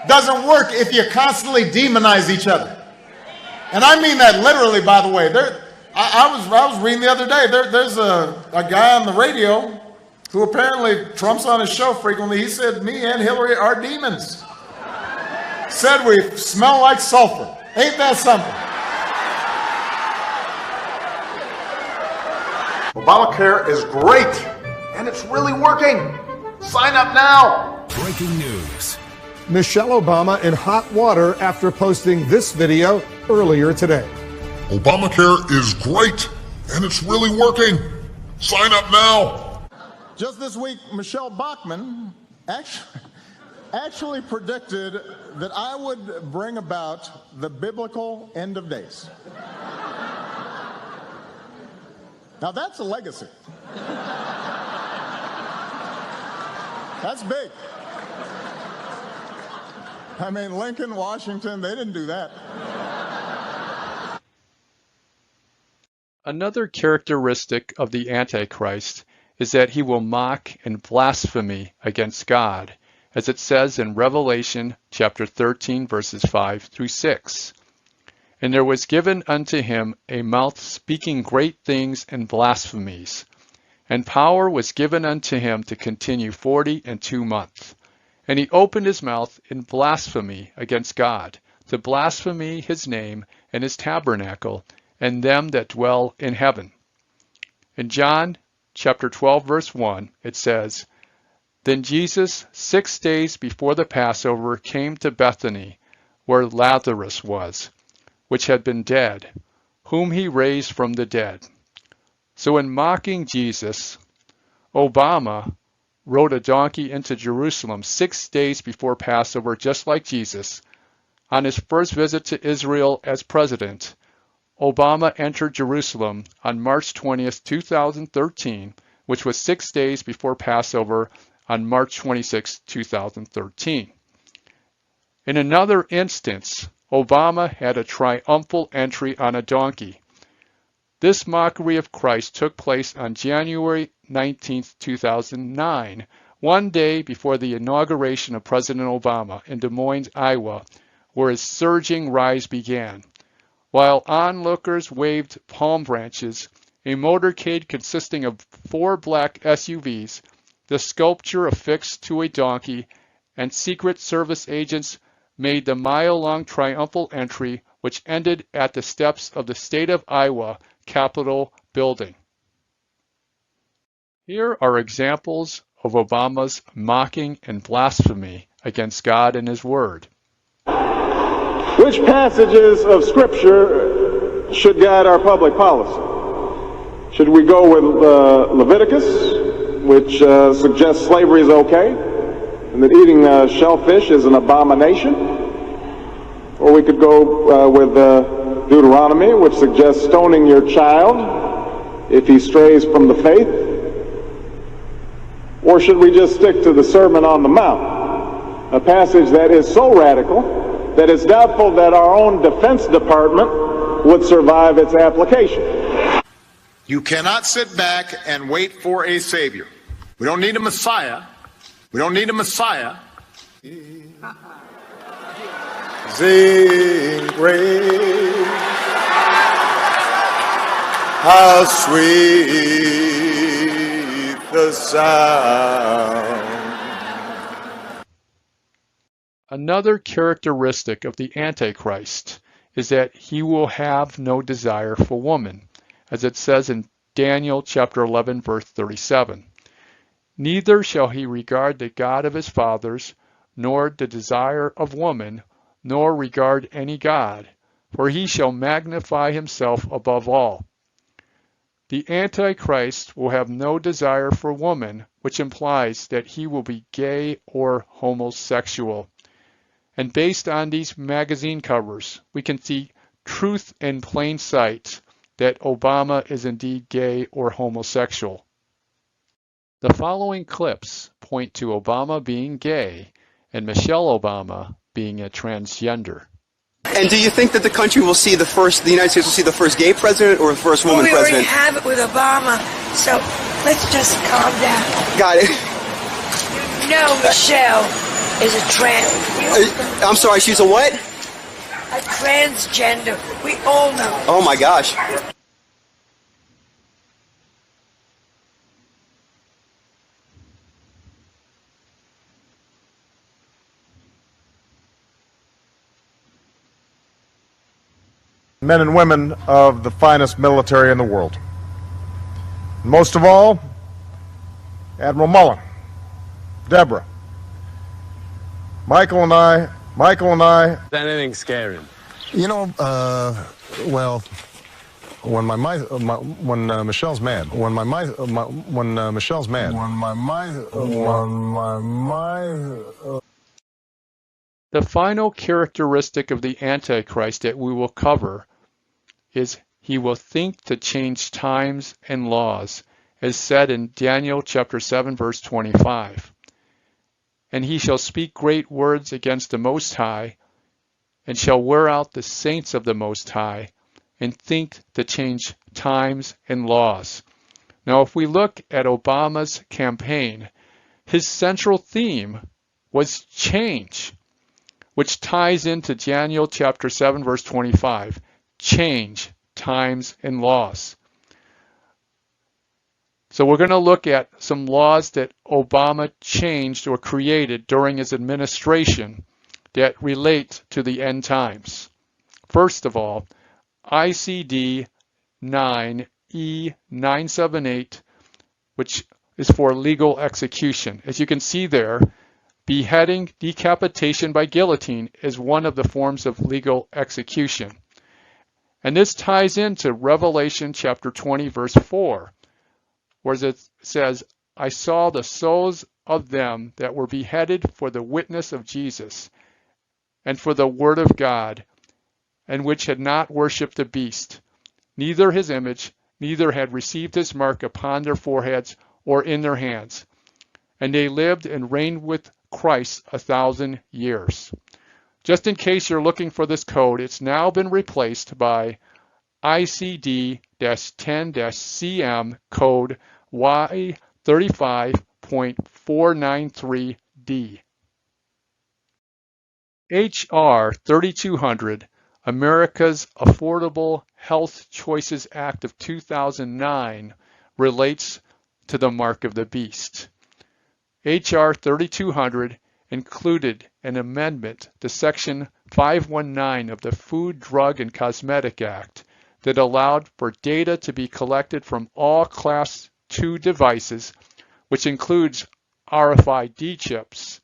doesn't work if you constantly demonize each other. And I mean that literally, by the way. I was reading the other day, there's a guy on the radio who apparently Trump's on his show frequently. He said, me and Hillary are demons. Said we smell like sulfur. Ain't that something? Obamacare is great, and it's really working. Sign up now. Breaking news. Michelle Obama in hot water after posting this video earlier today. Obamacare is great, and it's really working. Sign up now. Just this week, Michelle Bachmann actually predicted that I would bring about the biblical end of days. Now that's a legacy. That's big. I mean, Lincoln, Washington, they didn't do that. Another characteristic of the Antichrist is that he will mock and blaspheme against God, as it says in Revelation chapter 13, verses 5 through 6. And there was given unto him a mouth speaking great things and blasphemies. And power was given unto him to continue 42 months. And he opened his mouth in blasphemy against God, to blaspheme his name and his tabernacle, and them that dwell in heaven. In John chapter 12, verse 1, it says, Then Jesus, 6 days before the Passover, came to Bethany, where Lazarus was, which had been dead, whom he raised from the dead. So in mocking Jesus, Obama rode a donkey into Jerusalem 6 days before Passover, just like Jesus. On his first visit to Israel as president, Obama entered Jerusalem on March 20th, 2013, which was 6 days before Passover on March 26, 2013. In another instance, Obama had a triumphal entry on a donkey. This mockery of Christ took place on January 19, 2009, one day before the inauguration of President Obama in Des Moines, Iowa, where his surging rise began. While onlookers waved palm branches, a motorcade consisting of 4 black SUVs, the sculpture affixed to a donkey, and Secret Service agents made the mile-long triumphal entry, which ended at the steps of the state of Iowa Capitol building. Here are examples of Obama's mocking and blasphemy against God and his word. Which passages of Scripture should guide our public policy? Should we go with Leviticus, which suggests slavery is okay, and that eating shellfish is an abomination? Or we could go with Deuteronomy, which suggests stoning your child if he strays from the faith? Or should we just stick to the Sermon on the Mount, a passage that is so radical that it's doubtful that our own Defense Department would survive its application? You cannot sit back and wait for a Savior. We don't need a Messiah. We don't need a Messiah. Sing praise, how sweet the sound. Another characteristic of the Antichrist is that he will have no desire for woman, as it says in Daniel chapter 11, verse 37. Neither shall he regard the God of his fathers, nor the desire of woman, nor regard any God, for he shall magnify himself above all. The Antichrist will have no desire for woman, which implies that he will be gay or homosexual. And based on these magazine covers, we can see truth in plain sight that Obama is indeed gay or homosexual. The following clips point to Obama being gay and Michelle Obama being a transgender. And do you think that the country will see the United States will see the first gay president or the first woman president? We already have it with Obama, so let's just calm down. Got it. No, Michelle is a trans. I'm sorry, she's a what? A transgender. We all know. Oh my gosh. Men and women of the finest military in the world. Most of all, Admiral Mullen, Deborah, Michael and I. Anything scary? You know, well, when Michelle's mad, The final characteristic of the Antichrist that we will cover is he will think to change times and laws, as said in Daniel chapter 7, verse 25. And he shall speak great words against the Most High, and shall wear out the saints of the Most High, and think to change times and laws. Now, if we look at Obama's campaign, his central theme was change, which ties into Daniel chapter 7, verse 25. change times and laws. So we're going to look at some laws that Obama changed or created during his administration that relate to the end times. First of all, ICD 9E978, which is for legal execution. As you can see there, beheading, decapitation by guillotine is one of the forms of legal execution. And this ties into Revelation chapter 20, verse 4, where it says, I saw the souls of them that were beheaded for the witness of Jesus and for the word of God, and which had not worshipped the beast, neither his image, neither had received his mark upon their foreheads or in their hands. And they lived and reigned with Christ 1,000 years. Just in case you're looking for this code, it's now been replaced by ICD-10-CM code Y35.493D. H.R. 3200, America's Affordable Health Choices Act of 2009, relates to the mark of the beast. H.R. 3200 included an amendment to Section 519 of the Food, Drug, and Cosmetic Act that allowed for data to be collected from all Class II devices, which includes RFID chips,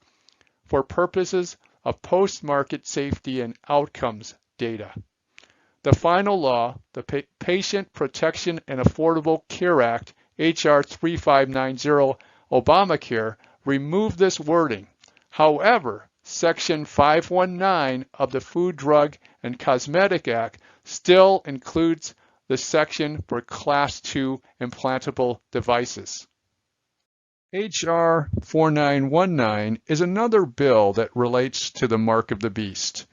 for purposes of post-market safety and outcomes data. The final law, the Patient Protection and Affordable Care Act, H.R. 3590, Obamacare, removed this wording. However, Section 519 of the Food, Drug, and Cosmetic Act still includes the section for Class II implantable devices. H.R. 4919 is another bill that relates to the mark of the beast.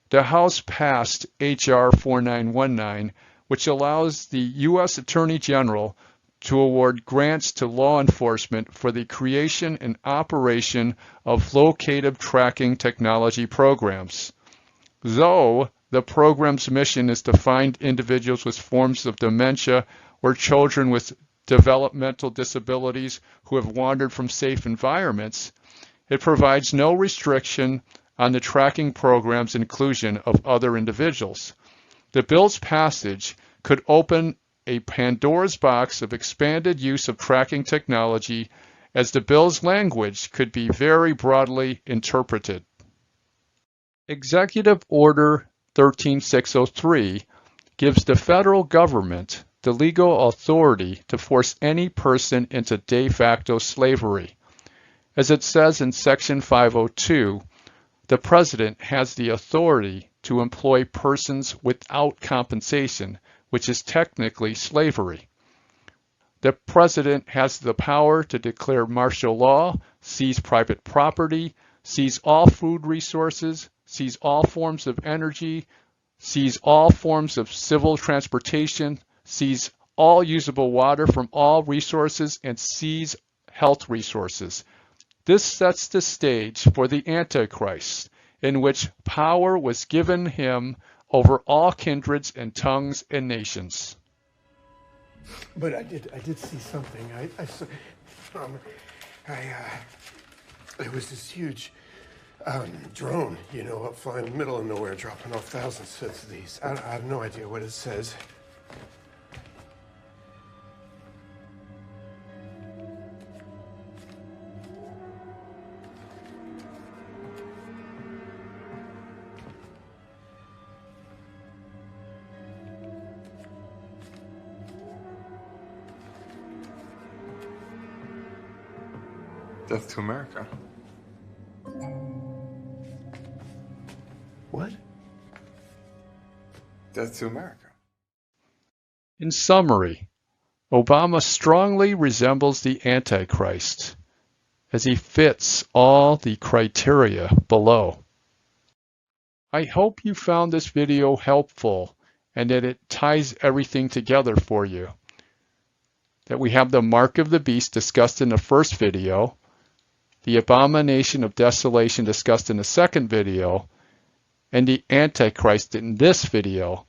The House passed H.R. 4919, which allows the U.S. Attorney General to award grants to law enforcement for the creation and operation of locative tracking technology programs. Though the program's mission is to find individuals with forms of dementia or children with developmental disabilities who have wandered from safe environments, it provides no restriction on the tracking program's inclusion of other individuals. The bill's passage could open a Pandora's box of expanded use of tracking technology, as the bill's language could be very broadly interpreted. Executive Order 13603 gives the federal government the legal authority to force any person into de facto slavery. As it says in Section 502, the President has the authority to employ persons without compensation, which is technically slavery. The President has the power to declare martial law, seize private property, seize all food resources, seize all forms of energy, seize all forms of civil transportation, seize all usable water from all resources, and seize health resources. This sets the stage for the Antichrist, in which power was given him over all kindreds and tongues and nations. But I did see something. I saw, it was this huge drone, you know, up flying in the middle of nowhere, dropping off thousands of these. I have no idea what it says. Death to America. What? Death to America. In summary, Obama strongly resembles the Antichrist, as he fits all the criteria below. I hope you found this video helpful and that it ties everything together for you. That we have the mark of the beast discussed in the first video, the abomination of desolation discussed in the second video, and the Antichrist in this video,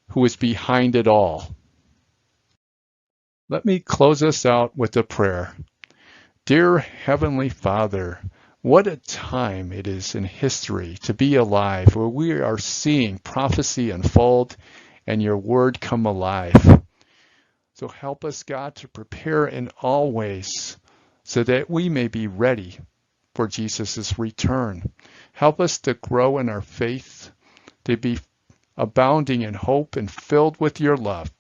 who is behind it all. Let me close us out with a prayer. Dear Heavenly Father, what a time it is in history to be alive, where we are seeing prophecy unfold and your word come alive. So help us, God, to prepare in all ways so that we may be ready for Jesus' return. Help us to grow in our faith, to be abounding in hope and filled with your love.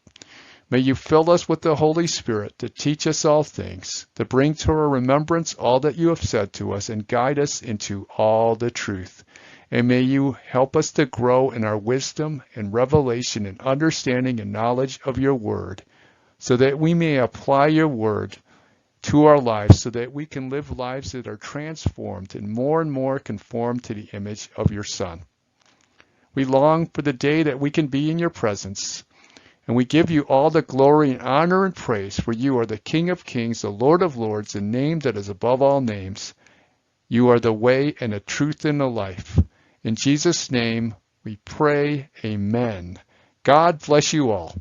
May you fill us with the Holy Spirit to teach us all things, to bring to our remembrance all that you have said to us, and guide us into all the truth. And may you help us to grow in our wisdom and revelation and understanding and knowledge of your word, so that we may apply your word to our lives, so that we can live lives that are transformed and more conformed to the image of your Son. We long for the day that we can be in your presence, and we give you all the glory and honor and praise, for you are the King of kings, the Lord of lords, the name that is above all names. You are the way and the truth and the life. In Jesus' name we pray, amen. God bless you all.